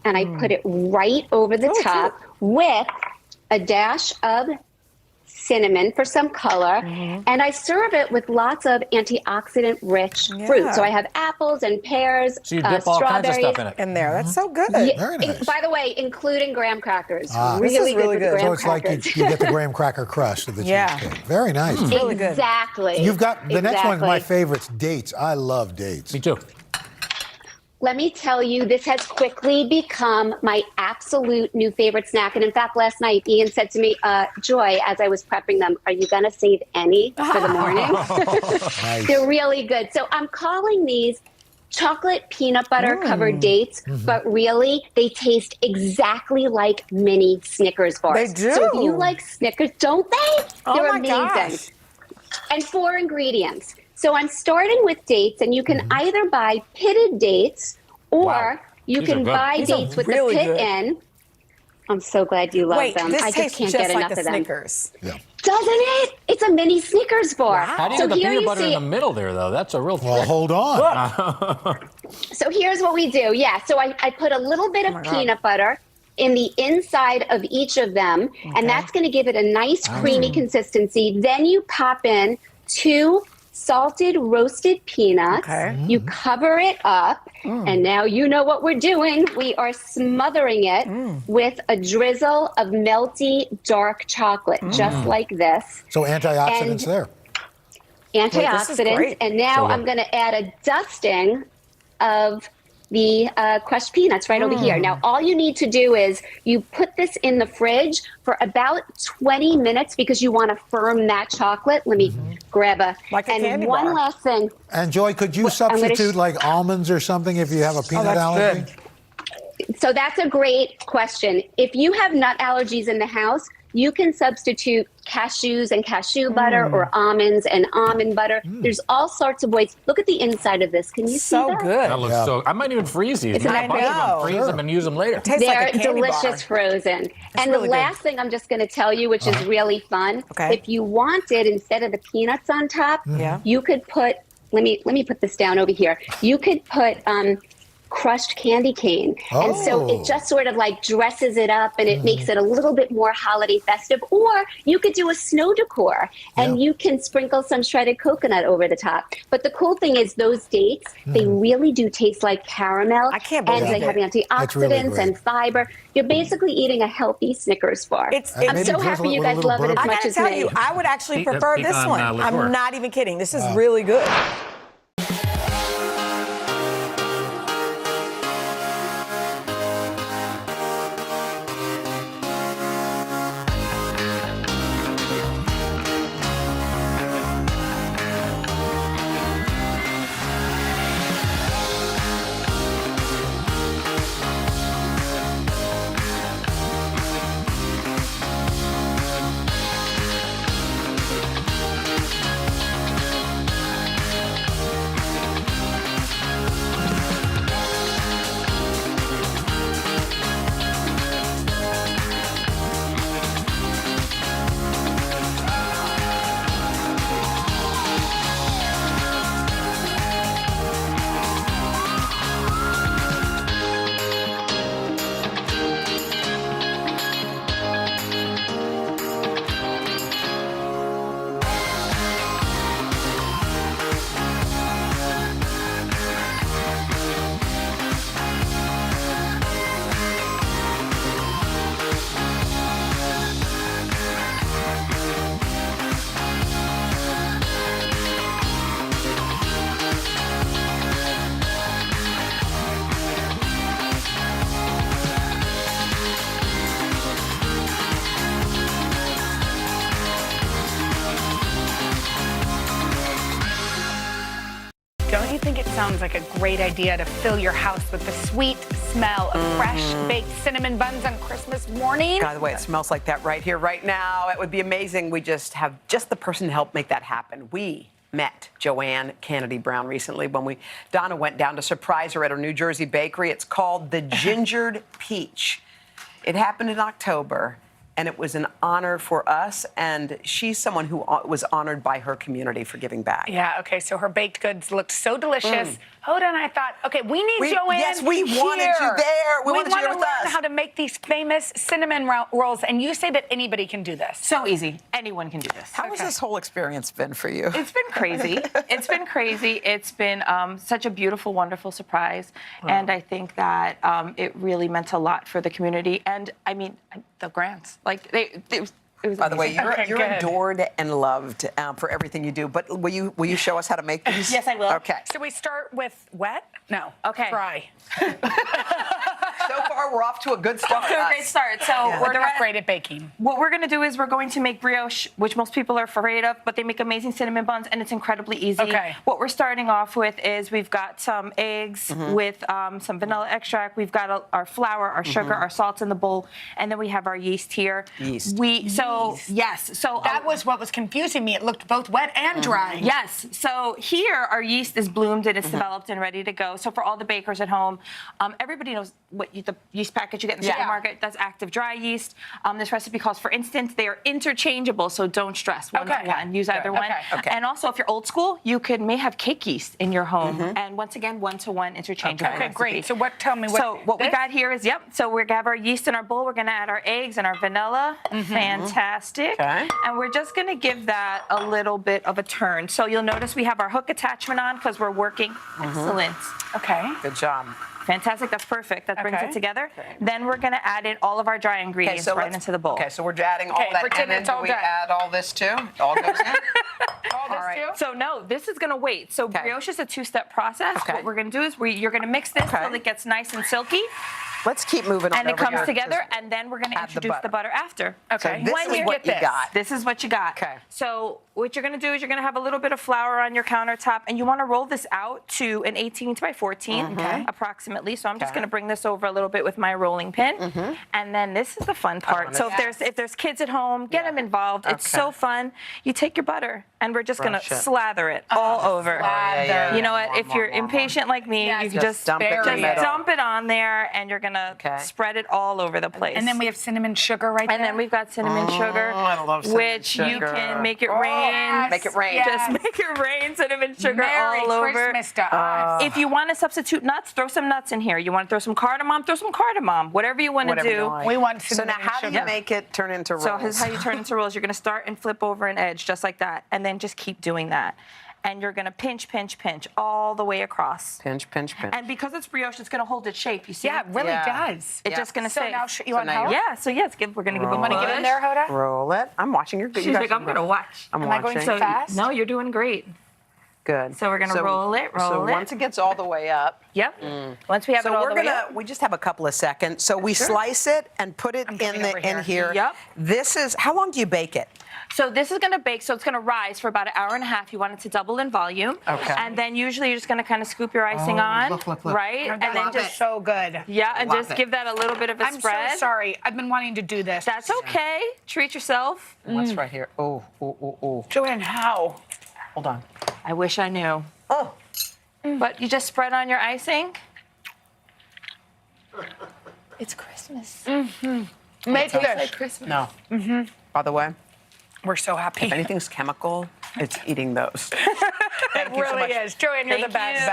and I put it right over the top with a dash of cinnamon for some color, and I serve it with lots of antioxidant-rich fruit. So I have apples and pears, So you dip all kinds of strawberries. stuff in it. In there. That's so good. Very nice. By the way, including graham crackers. This is really good. With graham So it's like crackers. you get the graham cracker crust of the cheesecake. Very nice. Really good. Exactly. You've got the next one's my Exactly. favorites, dates. I love dates. Me too. Let me tell you, this has quickly become my absolute new favorite snack. And in fact, last night, Ian said to me, Joy, as I was prepping them, are you going to save any for the morning? Nice. They're really good. So I'm calling these chocolate peanut butter covered dates, but really they taste exactly like mini Snickers bars. They do. So if you like Snickers, don't they? Oh They're my amazing. gosh. And 4 ingredients. So I'm starting with dates, and you can either buy pitted dates or you These are can good. buy These are dates with really the pit good. in. I'm so glad you love Wait, them. this I just tastes can't just get like enough a of them. Snickers. Doesn't it? It's a mini Snickers bar. How do you So get the here peanut you butter see in the middle there, though? That's a real Well, trick. hold on. So here's what we do. Yeah, so I put a little bit of peanut butter in the inside of each of them, and that's going to give it a nice creamy consistency. Then you pop in 2 salted roasted peanuts. You cover it up, and now you know what we're doing. We are smothering it with a drizzle of melty dark chocolate, just like this. So antioxidants And- there. Antioxidants, great. and now I'm going to add a dusting of the crushed peanuts right over here. Now, all you need to do is you put this in the fridge for about 20 minutes because you want to firm that chocolate. Let me grab a, Like a and candy one bar. last thing. And Joy, could you I'm gonna substitute like almonds or something if you have a peanut that's allergy? good. So that's a great question. If you have nut allergies in the house, you can substitute cashews and cashew butter or almonds and almond butter. There's all sorts of ways. Look at the inside of this. Can you see So that? good. That looks so. I might even freeze these. Isn't Make a that bunch of them, great? freeze them, and use them later. Tastes They're like a candy delicious bar. frozen. And really the good. last thing I'm just going to tell you, which is really fun, Okay. if you wanted, instead of the peanuts on top, Yeah. you could put, let me put this down over here. You could put crushed candy cane. And so Oh. it just sort of like dresses it up and it makes it a little bit more holiday festive. Or you could do a snow decor and you can sprinkle some shredded coconut over the top. But the cool thing is those dates, they really do taste like caramel. I can't believe And they it. have That's really antioxidants great. and fiber. You're basically eating a healthy Snickers bar. It's- I'm maybe so drizzle happy it you with a guys little love it as bourbon. I much gotta as tell me. you, I would actually Pecan, prefer this one. liqueur. I'm not even kidding. This is really good. Don't you think it sounds like a great idea to fill your house with the sweet, smell of fresh baked cinnamon buns on Christmas morning. By the way, it smells like that right here, right now. It would be amazing. We just have just the person to help make that happen. We met Joanne Kennedy Brown recently when Donna went down to surprise her at her New Jersey bakery. It's called the Gingerbread Peach. It happened in October, and it was an honor for us, and she's someone who was honored by her community for giving back. Yeah, okay, so her baked goods looked so delicious. Hoda and I thought, okay, we need Joanne. Yes, we wanted you there. We wanted you here with learn us. how to make these famous cinnamon rolls, and you say that anybody can do this. So easy. Anyone can do this. How has this whole experience been for you? It's been crazy. It's been crazy. It's been such a beautiful, wonderful surprise. And I think that it really meant a lot for the community. And I mean, the grants. Like, it was By the way, amazing. you're adored and loved for everything you do. But will you show us how to make these? Yes, I will. Okay. So we start with wet? No. Okay. Fry. So far, we're off to a good start. Off to a great start. So we're not great at baking. What we're going to do is we're going to make brioche, which most people are afraid of, but they make amazing cinnamon buns, and it's incredibly easy. Okay. What we're starting off with is we've got some eggs with some vanilla extract. We've got our flour, our sugar, our salts in the bowl, and then we have our yeast here. Yeast. So that was what was confusing me. It looked both wet and dry. Yes. So here our yeast is bloomed and it's developed and ready to go. So for all the bakers at home, everybody knows what the yeast package you get in the supermarket. That's active dry yeast. This recipe calls for instant. They are interchangeable, so don't stress. One to one. Use either one. Okay. And also, if you're old school, you may have cake yeast in your home. And once again, 1-to-1 interchangeable. Okay, recipe. great. So tell me what. So what we got here is, so we're gonna have our yeast in our bowl. We're gonna add our eggs and our vanilla. Fantastic. Okay. And we're just gonna give that a little bit of a turn. So you'll notice we have our hook attachment on because we're working. Excellent. Okay. Good job. Fantastic. That's perfect. That brings it together. Then we're gonna add in all of our dry ingredients right into the bowl. Okay, so we're adding all that, pretend and then it's all do we done. add all this too? It all goes in? All this too? So no, this is gonna wait. So brioche is a two-step process. What we're gonna do is you're gonna mix this till it gets nice and silky. Let's keep moving on. And it over comes here. together, and then we're gonna introduce the butter after. Okay. So this is what you got. This is what you got. Okay. So what you're gonna do is you're gonna have a little bit of flour on your countertop, and you wanna roll this out to an 18-by-14 approximately. So I'm just gonna bring this over a little bit with my rolling pin. And then this is the fun part. So if there's kids at home, get them involved. It's so fun. You take your butter, and we're just gonna slather it all over. You know what? If you're impatient like me, you can just dump it on there, and you're gonna spread it all over the place. And then we have cinnamon sugar right there. And then we've got cinnamon sugar, I love cinnamon which sugar. you can make it rain. Make it rain. Just make it rain cinnamon sugar Merry all over. Christmas to us. If you want to substitute nuts, throw some nuts in here. You want to throw some cardamom, Whatever you want to do. We want So cinnamon now, how do you make it turn into rolls? So this is how you turn into rolls. You're going to start and flip over an edge just like that, and then just keep doing that. And you're gonna pinch all the way across. Pinch. And because it's brioche, it's gonna hold its shape. You see? Yeah, it really does. It's just gonna stay. Now you want help? Yeah. So yes, we're gonna give them. Want to get in there, Hoda? Roll it. I'm watching your. She's like, I'm gonna watch. I'm Am watching. I going too fast? No, you're doing great. Good. So we're gonna roll it. So once it gets all the way up. Yep. Once we have it all the way up. We just have a couple of seconds. So we slice it and put it in here. Yep. This is, how long do you bake it? So this is gonna bake, so it's gonna rise for about an hour and a half. You want it to double in volume. Okay. And then usually you're just gonna kind of scoop your icing on. Look. Right? And then just so good. Yeah, and Love just it. give that a little bit of a I'm spread. so sorry. I've been wanting to do this. That's okay. Treat yourself. What's right here? Oh. Joanne, how? Hold on. I wish I knew. Oh. But you just spread on your icing. It's Christmas. Make this. Like Christmas. No. By the way, we're so happy. If anything's chemical, it's eating those. It really is. Joanne, you're the best.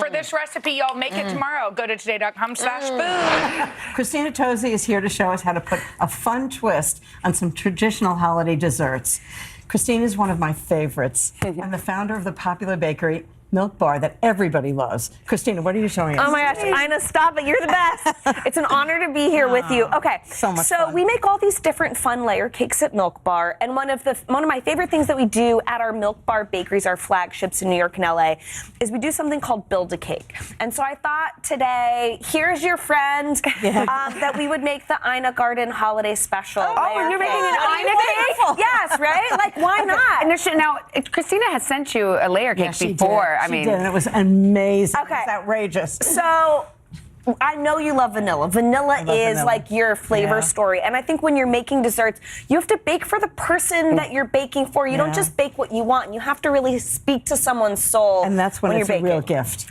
For this recipe, y'all make it tomorrow. Go to today.com/food. Christina Tosi is here to show us how to put a fun twist on some traditional holiday desserts. Christine is one of my favorites. I'm the founder of the popular bakery Milk Bar that everybody loves. Christina, what are you showing us? Oh my gosh, Ina, stop it. You're the best. It's an honor to be here with you. Okay, so much fun. We make all these different fun layer cakes at Milk Bar, and one of my favorite things that we do at our Milk Bar bakeries, our flagships in New York and LA, is we do something called Build a Cake. And so I thought today, here's your friend, that we would make the Ina Garden Holiday Special. Oh, and you're making an Ina cake? Yes, right? Like, why not? And now, Christina has sent you a layer cake before. She did, and it was amazing. Okay. It was outrageous. So I know you love vanilla. Vanilla is vanilla. like your flavor story. And I think when you're making desserts, you have to bake for the person that you're baking for. You don't just bake what you want. You have to really speak to someone's soul. And that's when you're it's baking. a real gift. That's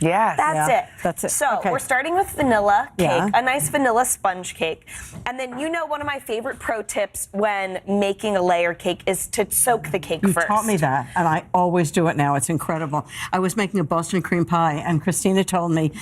Yeah, it. that's it. So Okay. we're starting with vanilla cake, Yeah. a nice vanilla sponge cake. And then one of my favorite pro tips when making a layer cake is to soak the cake You first. taught me that, and I always do it now. It's incredible. I was making a Boston cream pie, and Christina told me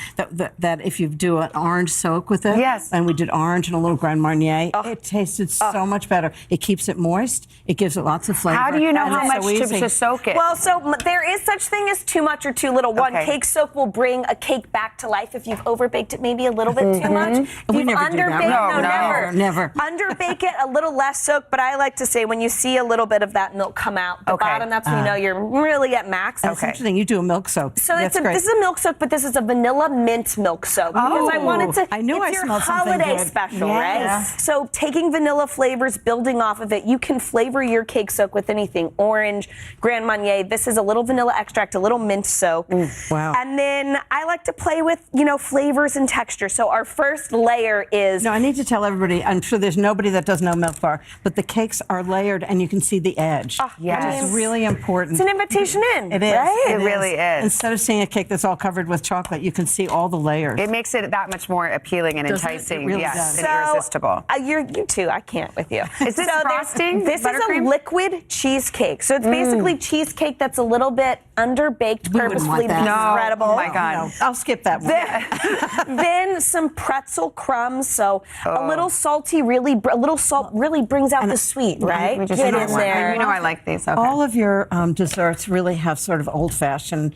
that if you do an orange soak with it, and we did orange and a little Grand Marnier, it tasted so much better. It keeps it moist. It gives it lots of flavor. How do you know and how it's much so easy. to soak it? Well, so there is such thing as too much or too little. One, cake soak will bring a cake back to life if you've overbaked it maybe a little bit too much. If We you've never do that, underbaked, right? Never. Underbake it, a little less soak, but I like to say when you see a little bit of that milk come out the bottom, that's when you know you're really at max. That's interesting. You do a milk soak. So That's great. this is a milk soak, but this is a vanilla mint milk soak. Because I wanted to, I knew it's I your smelled something holiday good. special, Yes. right? So taking vanilla flavors, building off of it, you can flavor your cake soak with anything. Orange, Grand Marnier. This is a little vanilla extract, a little mint soak. Wow. And then I like to play with, flavors and texture. So our first layer is... No, I need to tell everybody, I'm sure there's nobody that doesn't know Milk Bar, but the cakes are layered and you can see the edge. yes. Which is really important. It's an invitation in, It is. right? It really is. Instead of seeing a cake that's all covered with chocolate, you can see all the layers. It makes it that much more appealing and Doesn't it? enticing. It really yes, does. and irresistible. You too. I can't with you. Is this frosting? This is a Buttercream? liquid cheesecake. So it's basically cheesecake that's a little bit underbaked We wouldn't purposefully want to be that. spreadable. Oh my God. No, I'll skip that one. Then some pretzel crumbs. So a little salty, a little salt really brings out the sweet, right? We just Get need in one. there. You know I like these. Okay. All of your desserts really have sort of old-fashioned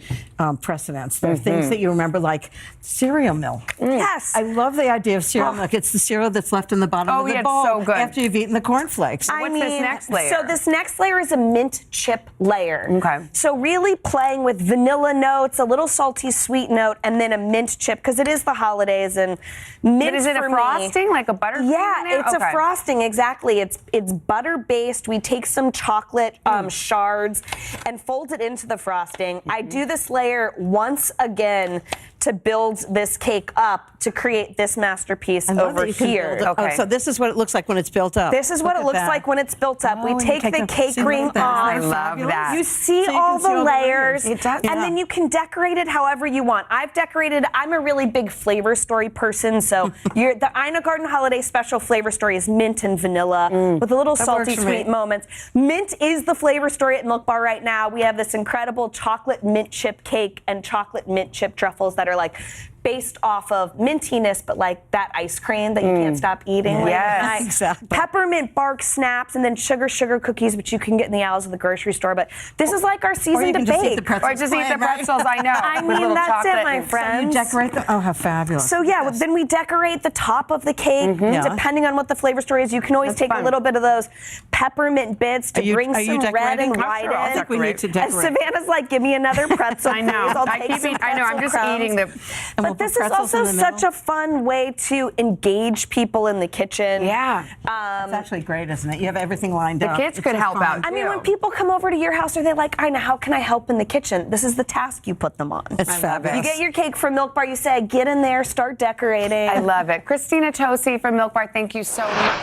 precedents. There are things that you remember, like cereal milk. Yes. I love the idea of cereal milk. It's the cereal that's left in the bottom of the it's bowl so good. after you've eaten the cornflakes. I What's this next layer? So this next layer is a mint chip layer. Okay. So really playing with vanilla notes, a little salty sweet note, and then a mint chip because it is the holidays and mint. But is it a for me- frosting, like a buttercream? Yeah, in there? it's Okay. a frosting, exactly. It's butter based. We take some chocolate shards and fold it into the frosting. I do this layer once again to build this cake up to create this masterpiece over here. Oh, so this is what it looks like when it's built up. This is what it looks like when it's built up. We take the cake ring off. I love that. You see So you all can see the all the layers, layers. and then you can decorate it however you want. I'm a really big flavor story person, so the Ina Garden Holiday Special flavor story is mint and vanilla with a little That salty works for me. sweet moments. Mint is the flavor story at Milk Bar right now. We have this incredible chocolate mint chip cake and chocolate mint chip truffles that are like based off of mintiness, but like that ice cream that you can't stop eating. late at night. Exactly. Peppermint bark snaps, and then sugar cookies, which you can get in the aisles of the grocery store. But this is like our season you to can just eat bake. the pretzels Or just eat the plain, right? pretzels, I know. I with mean, little that's it, chocolate my and- You friends. decorate them. Oh, how fabulous. So yeah, then we decorate the top of the cake, Yeah. depending on what the flavor story is. You can always That's take fun. a little bit of those peppermint bits to bring are you some red and decorating? white I'll in. I think we need to And decorate. Savannah's like, give me another pretzel. I know. Please. I'll I take keep some eating- I know. I'm pretzel just crumbs. eating the. And we'll But put this is pretzels also in the such middle. a fun way to engage people in the kitchen. Yeah. It's actually great, isn't it? You have everything lined The up. kids It's could so help fun. out. I mean, too. when people come over to your house, are they like, Ina, how can I help in the kitchen? This is the task you put them on. It's fabulous. You get your cake from Milk Bar, you say, get in there, start decorating. I love it. Christina Tosi from Milk Bar, thank you so much.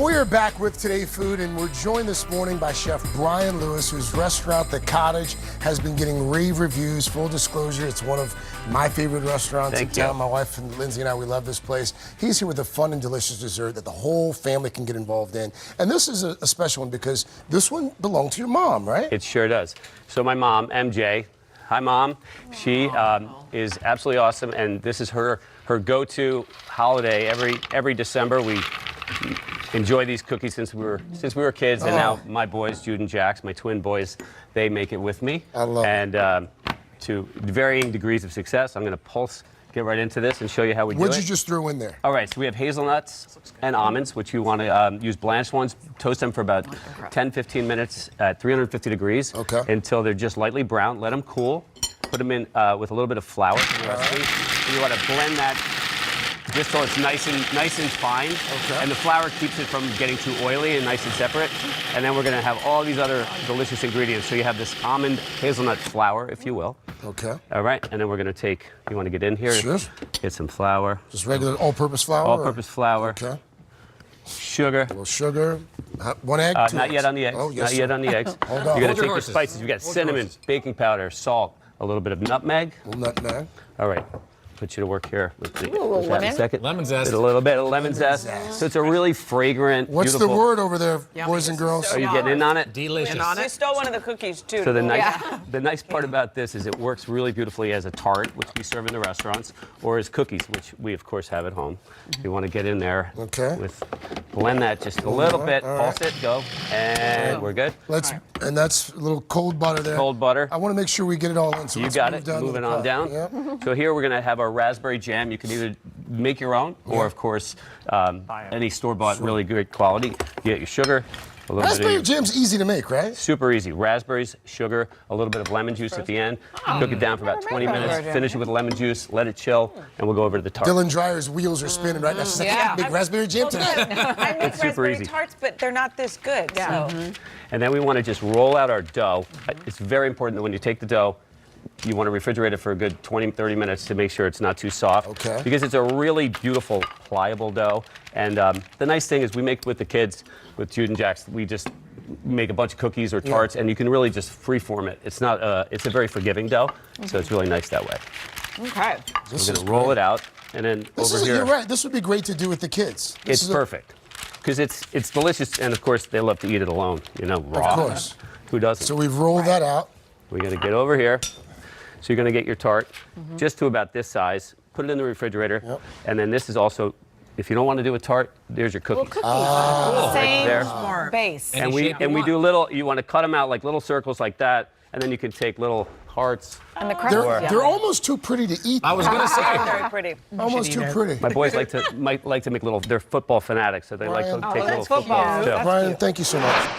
we are back with Today Food, and we're joined this morning by Chef Brian Lewis, whose restaurant, The Cottage, has been getting rave reviews. Full disclosure, it's one of my favorite restaurants in town. My wife and Lindsay and I, we love this place. He's here with a fun and delicious dessert that the whole family can get involved in. And this is a special one because this one belonged to your mom, right? It sure does. So my mom, MJ, hi Mom. She is absolutely awesome, and this is her go-to holiday. Every December we enjoy these cookies since we were kids, and now my boys, Jude and Jax, my twin boys, they make it with me. I love it. And to varying degrees of success, I'm going to get right into this and show you how we do it. What'd you just throw in there? All right, so we have hazelnuts and almonds, which you want to use blanched ones. Toast them for about 10-15 minutes at 350 degrees until they're just lightly brown. Let them cool. Put them in with a little bit of flour in the recipe. And you want to blend that just so it's nice and fine. And the flour keeps it from getting too oily and nice and separate. And then we're going to have all these other delicious ingredients. So you have this almond hazelnut flour, if you will. Okay. All right, and then we're going to take, you want to get in here? Sure. Get some flour. Just regular all-purpose flour? All-purpose flour. Okay. Sugar. A little sugar. 1 egg, 2 Not eggs. yet on the eggs. Oh, yes, Not yet on the eggs. Hold on. You're going Hold to take your your spices. You've got cinnamon, baking powder, salt, a little bit of nutmeg. A little nutmeg. All right. Put you to work here with the lemon. a second. Lemon zest. A little bit of lemon zest. So it's a really fragrant, What's beautiful. the word over there, boys and girls? Are you getting in on it? Delicious. You stole one of the cookies, too. So the nice part about this is it works really beautifully as a tart, which we serve in the restaurants, or as cookies, which we of course have at home. You want to get in there with blend that just a little bit, pulse it, go, and we're good. And that's a little cold butter there. Cold butter. I want to make sure we get it all in. So You let's got move it. down to Moving the on pot. down. Yep. So here we're going to have our raspberry jam. You can either make your own, or of course, any store-bought, really good quality. You get your sugar. A little Raspberry bit of jam's easy to make, right? Super easy. Raspberries, sugar, a little bit of lemon juice at the end. Cook it down for about 20 minutes. Finish it with lemon juice. Let it chill, and we'll go over to the tart. Dylan Dreyer's wheels are spinning right now. She's like, I can make raspberry jam today. I make It's super raspberry easy. tarts, but they're not this good. So. And then we want to just roll out our dough. It's very important that when you take the dough, you want to refrigerate it for a good 20-30 minutes to make sure it's not too soft. Okay. Because it's a really beautiful, pliable dough. And the nice thing is we make with the kids, with Jude and Jax, we just make a bunch of cookies or tarts, and you can really just freeform it. It's not. It's a very forgiving dough, so it's really nice that way. Okay. We're going to roll it out, and then over here. You're right. This would be great to do with the kids. It's perfect. Because it's delicious, and of course, they love to eat it alone, raw. Of course. Who doesn't? So we've rolled that out. We're going to get over here. So you're going to get your tart just to about this size. Put it in the refrigerator. And then this is also, if you don't want to do a tart, there's your cookies. Same there. base. And we do little, you want to cut them out like little circles like that, and then you can take little hearts. And the They're almost too pretty to eat. I was going to say. Very pretty. Almost too pretty. My boys like to make little, they're football fanatics, so they like to take little footballs too. Brian, thank you so much.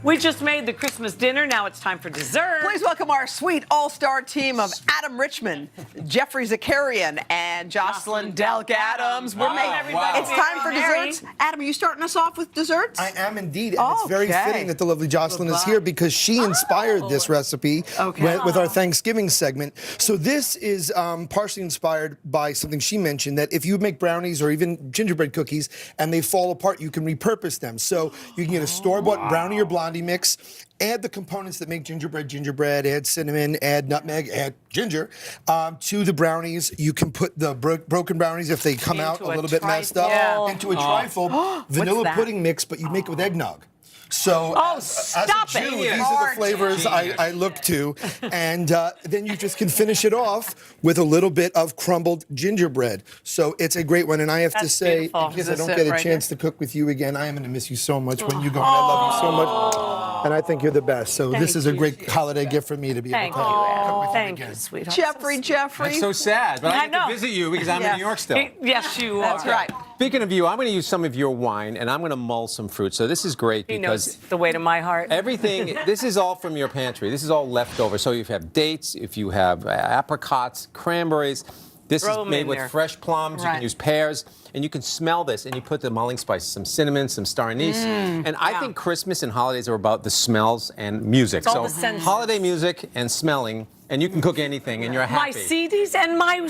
We just made the Christmas dinner. Now it's time for dessert. Please welcome our sweet all-star team of Adam Richmond, Jeffrey Zakarian, and Jocelyn Delk Adams. We're making It's time for desserts. Adam, are you starting us off with desserts? I am indeed, and it's very fitting that the lovely Jocelyn is here because she inspired this recipe with our Thanksgiving segment. So this is partially inspired by something she mentioned, that if you make brownies or even gingerbread cookies and they fall apart, you can repurpose them. So you can get a store-bought brownie or blondie mix, add the components that make gingerbread, add cinnamon, add nutmeg, add ginger to the brownies. You can put the broken brownies, if they come out a little bit messed up, into a trifle vanilla pudding mix, but you make it with eggnog. So as a Jew, these are the flavors I look to. And then you just can finish it off with a little bit of crumbled gingerbread. So it's a great one. And I have to say, because I don't get a chance to cook with you again, I am going to miss you so much when you go. And I love you so much. And I think you're the best. So this is a great holiday gift for me to be able to cook with you again. Sweetheart. Jeffrey. That's so sad, but I get to visit you because I'm in New York still. Yes, you are. That's right. Speaking of you, I'm going to use some of your wine, and I'm going to mull some fruit. So this is great because the way to my heart. Everything, this is all from your pantry. This is all leftover. So if you have dates, if you have apricots, cranberries, this is made with fresh plums. You can use pears, and you can smell this, and you put the mulling spices, some cinnamon, some star anise. And I think Christmas and holidays are about the smells and music. It's all so the senses. holiday music and smelling. And you can cook anything, and you're happy. My CDs and my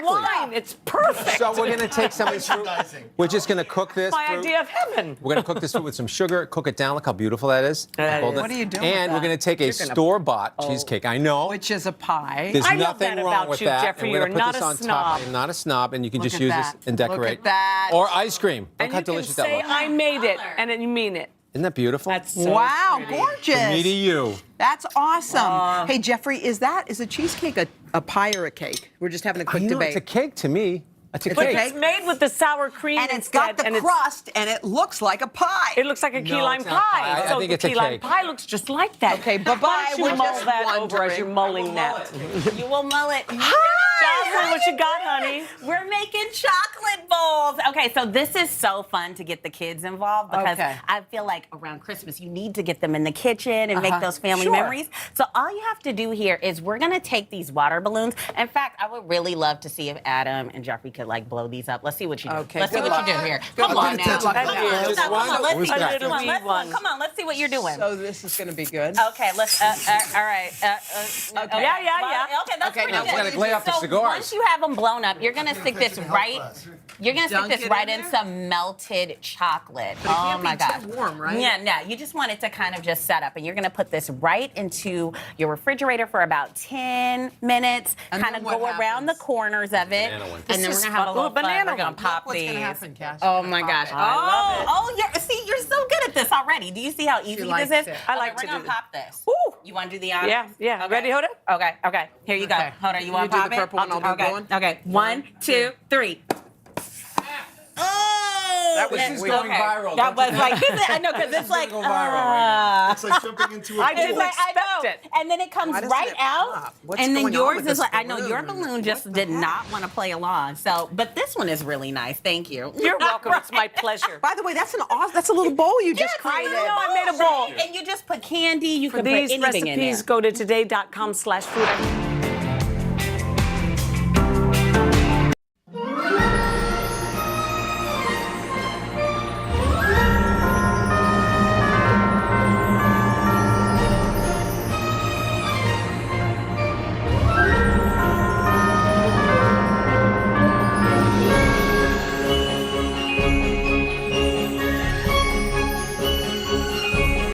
wine. It's perfect. So we're going to take some of this fruit. We're just going to cook this My fruit. idea of heaven. We're going to cook this fruit with some sugar, cook it down. Look how beautiful that is. What are you doing And with we're going to take a store-bought cheesecake. I know. Which is a pie. There's I nothing love that wong about with you, that. Jeffrey. And we're You're going to put not this a on snob. top. I'm not a snob, and you can Look just at use that. this and decorate. Look at that. Or ice cream. Look And how you delicious can that say, looks. I made it, and then you mean it. Isn't that beautiful? That's so wow, pretty. gorgeous. From me to you. That's awesome. Hey, Jeffrey, is a cheesecake a pie or a cake? We're just having a quick debate. It's a cake to me. It's a But cake. it's made with the sour cream And it's got the crust, and it looks like a pie. It looks like a key lime it's not pie. pie. I So think the it's a key lime cake. pie looks just like that. Okay, bye-bye. Why don't you We're mull just that over as wondering. you're mulling that? You will mull it. Jocelyn, what you got, honey? We're making chocolate bowls. Okay, so this is so fun to get the kids involved because I feel like around Christmas you need to get them in the kitchen and make those family memories. So all you have to do here is we're gonna take these water balloons. In fact, I would really love to see if Adam and Jeffrey could like blow these up. Let's see what you do. Okay, Let's see good what you luck. do here. Good Come luck. on now. Good luck. Come on, let's see. Come on, Come on, let's see what you're doing. So this is going to be good. Okay, let's. All right. Okay. Yeah. Okay, that's pretty now good. we're gonna glare off the So cigars. once you have them blown up, you're gonna stick this right. You're gonna stick this right in some melted chocolate. But it Oh can't my be gosh. too warm, right? Yeah, no. You just want it to kind of just set up, and you're gonna put this right into your refrigerator for about 10 minutes. And Kind then of what go around the corners of it, Banana one. and then we're gonna have a little fun. We're gonna pop What's these. going to happen, Cash? Oh my gosh! See, you're so good at this already. Do you see how easy this is? I like we're to gonna do pop this. Ooh. You want to do the honors? Yeah. Okay. Ready, Hoda? Okay. Here you go. Okay. Hold on. You want to do pop the it? purple one, I'll do okay. blue one. Okay. 1, 2, 3. Oh! That was just going viral. That was like, I know, because it's like, go viral right It's like jumping into a I didn't I expect know. it. And then it comes Why doesn't right it out. pop? What's And then going on yours with is this like, I know your balloon? balloon just did not want to play along. So, but this one is really nice. Thank you. You're welcome. It's my pleasure. By the way, that's a little bowl you just created. I know, I made a bowl. And you just put candy. You For can put these anything in there. recipes, go to today.com/food.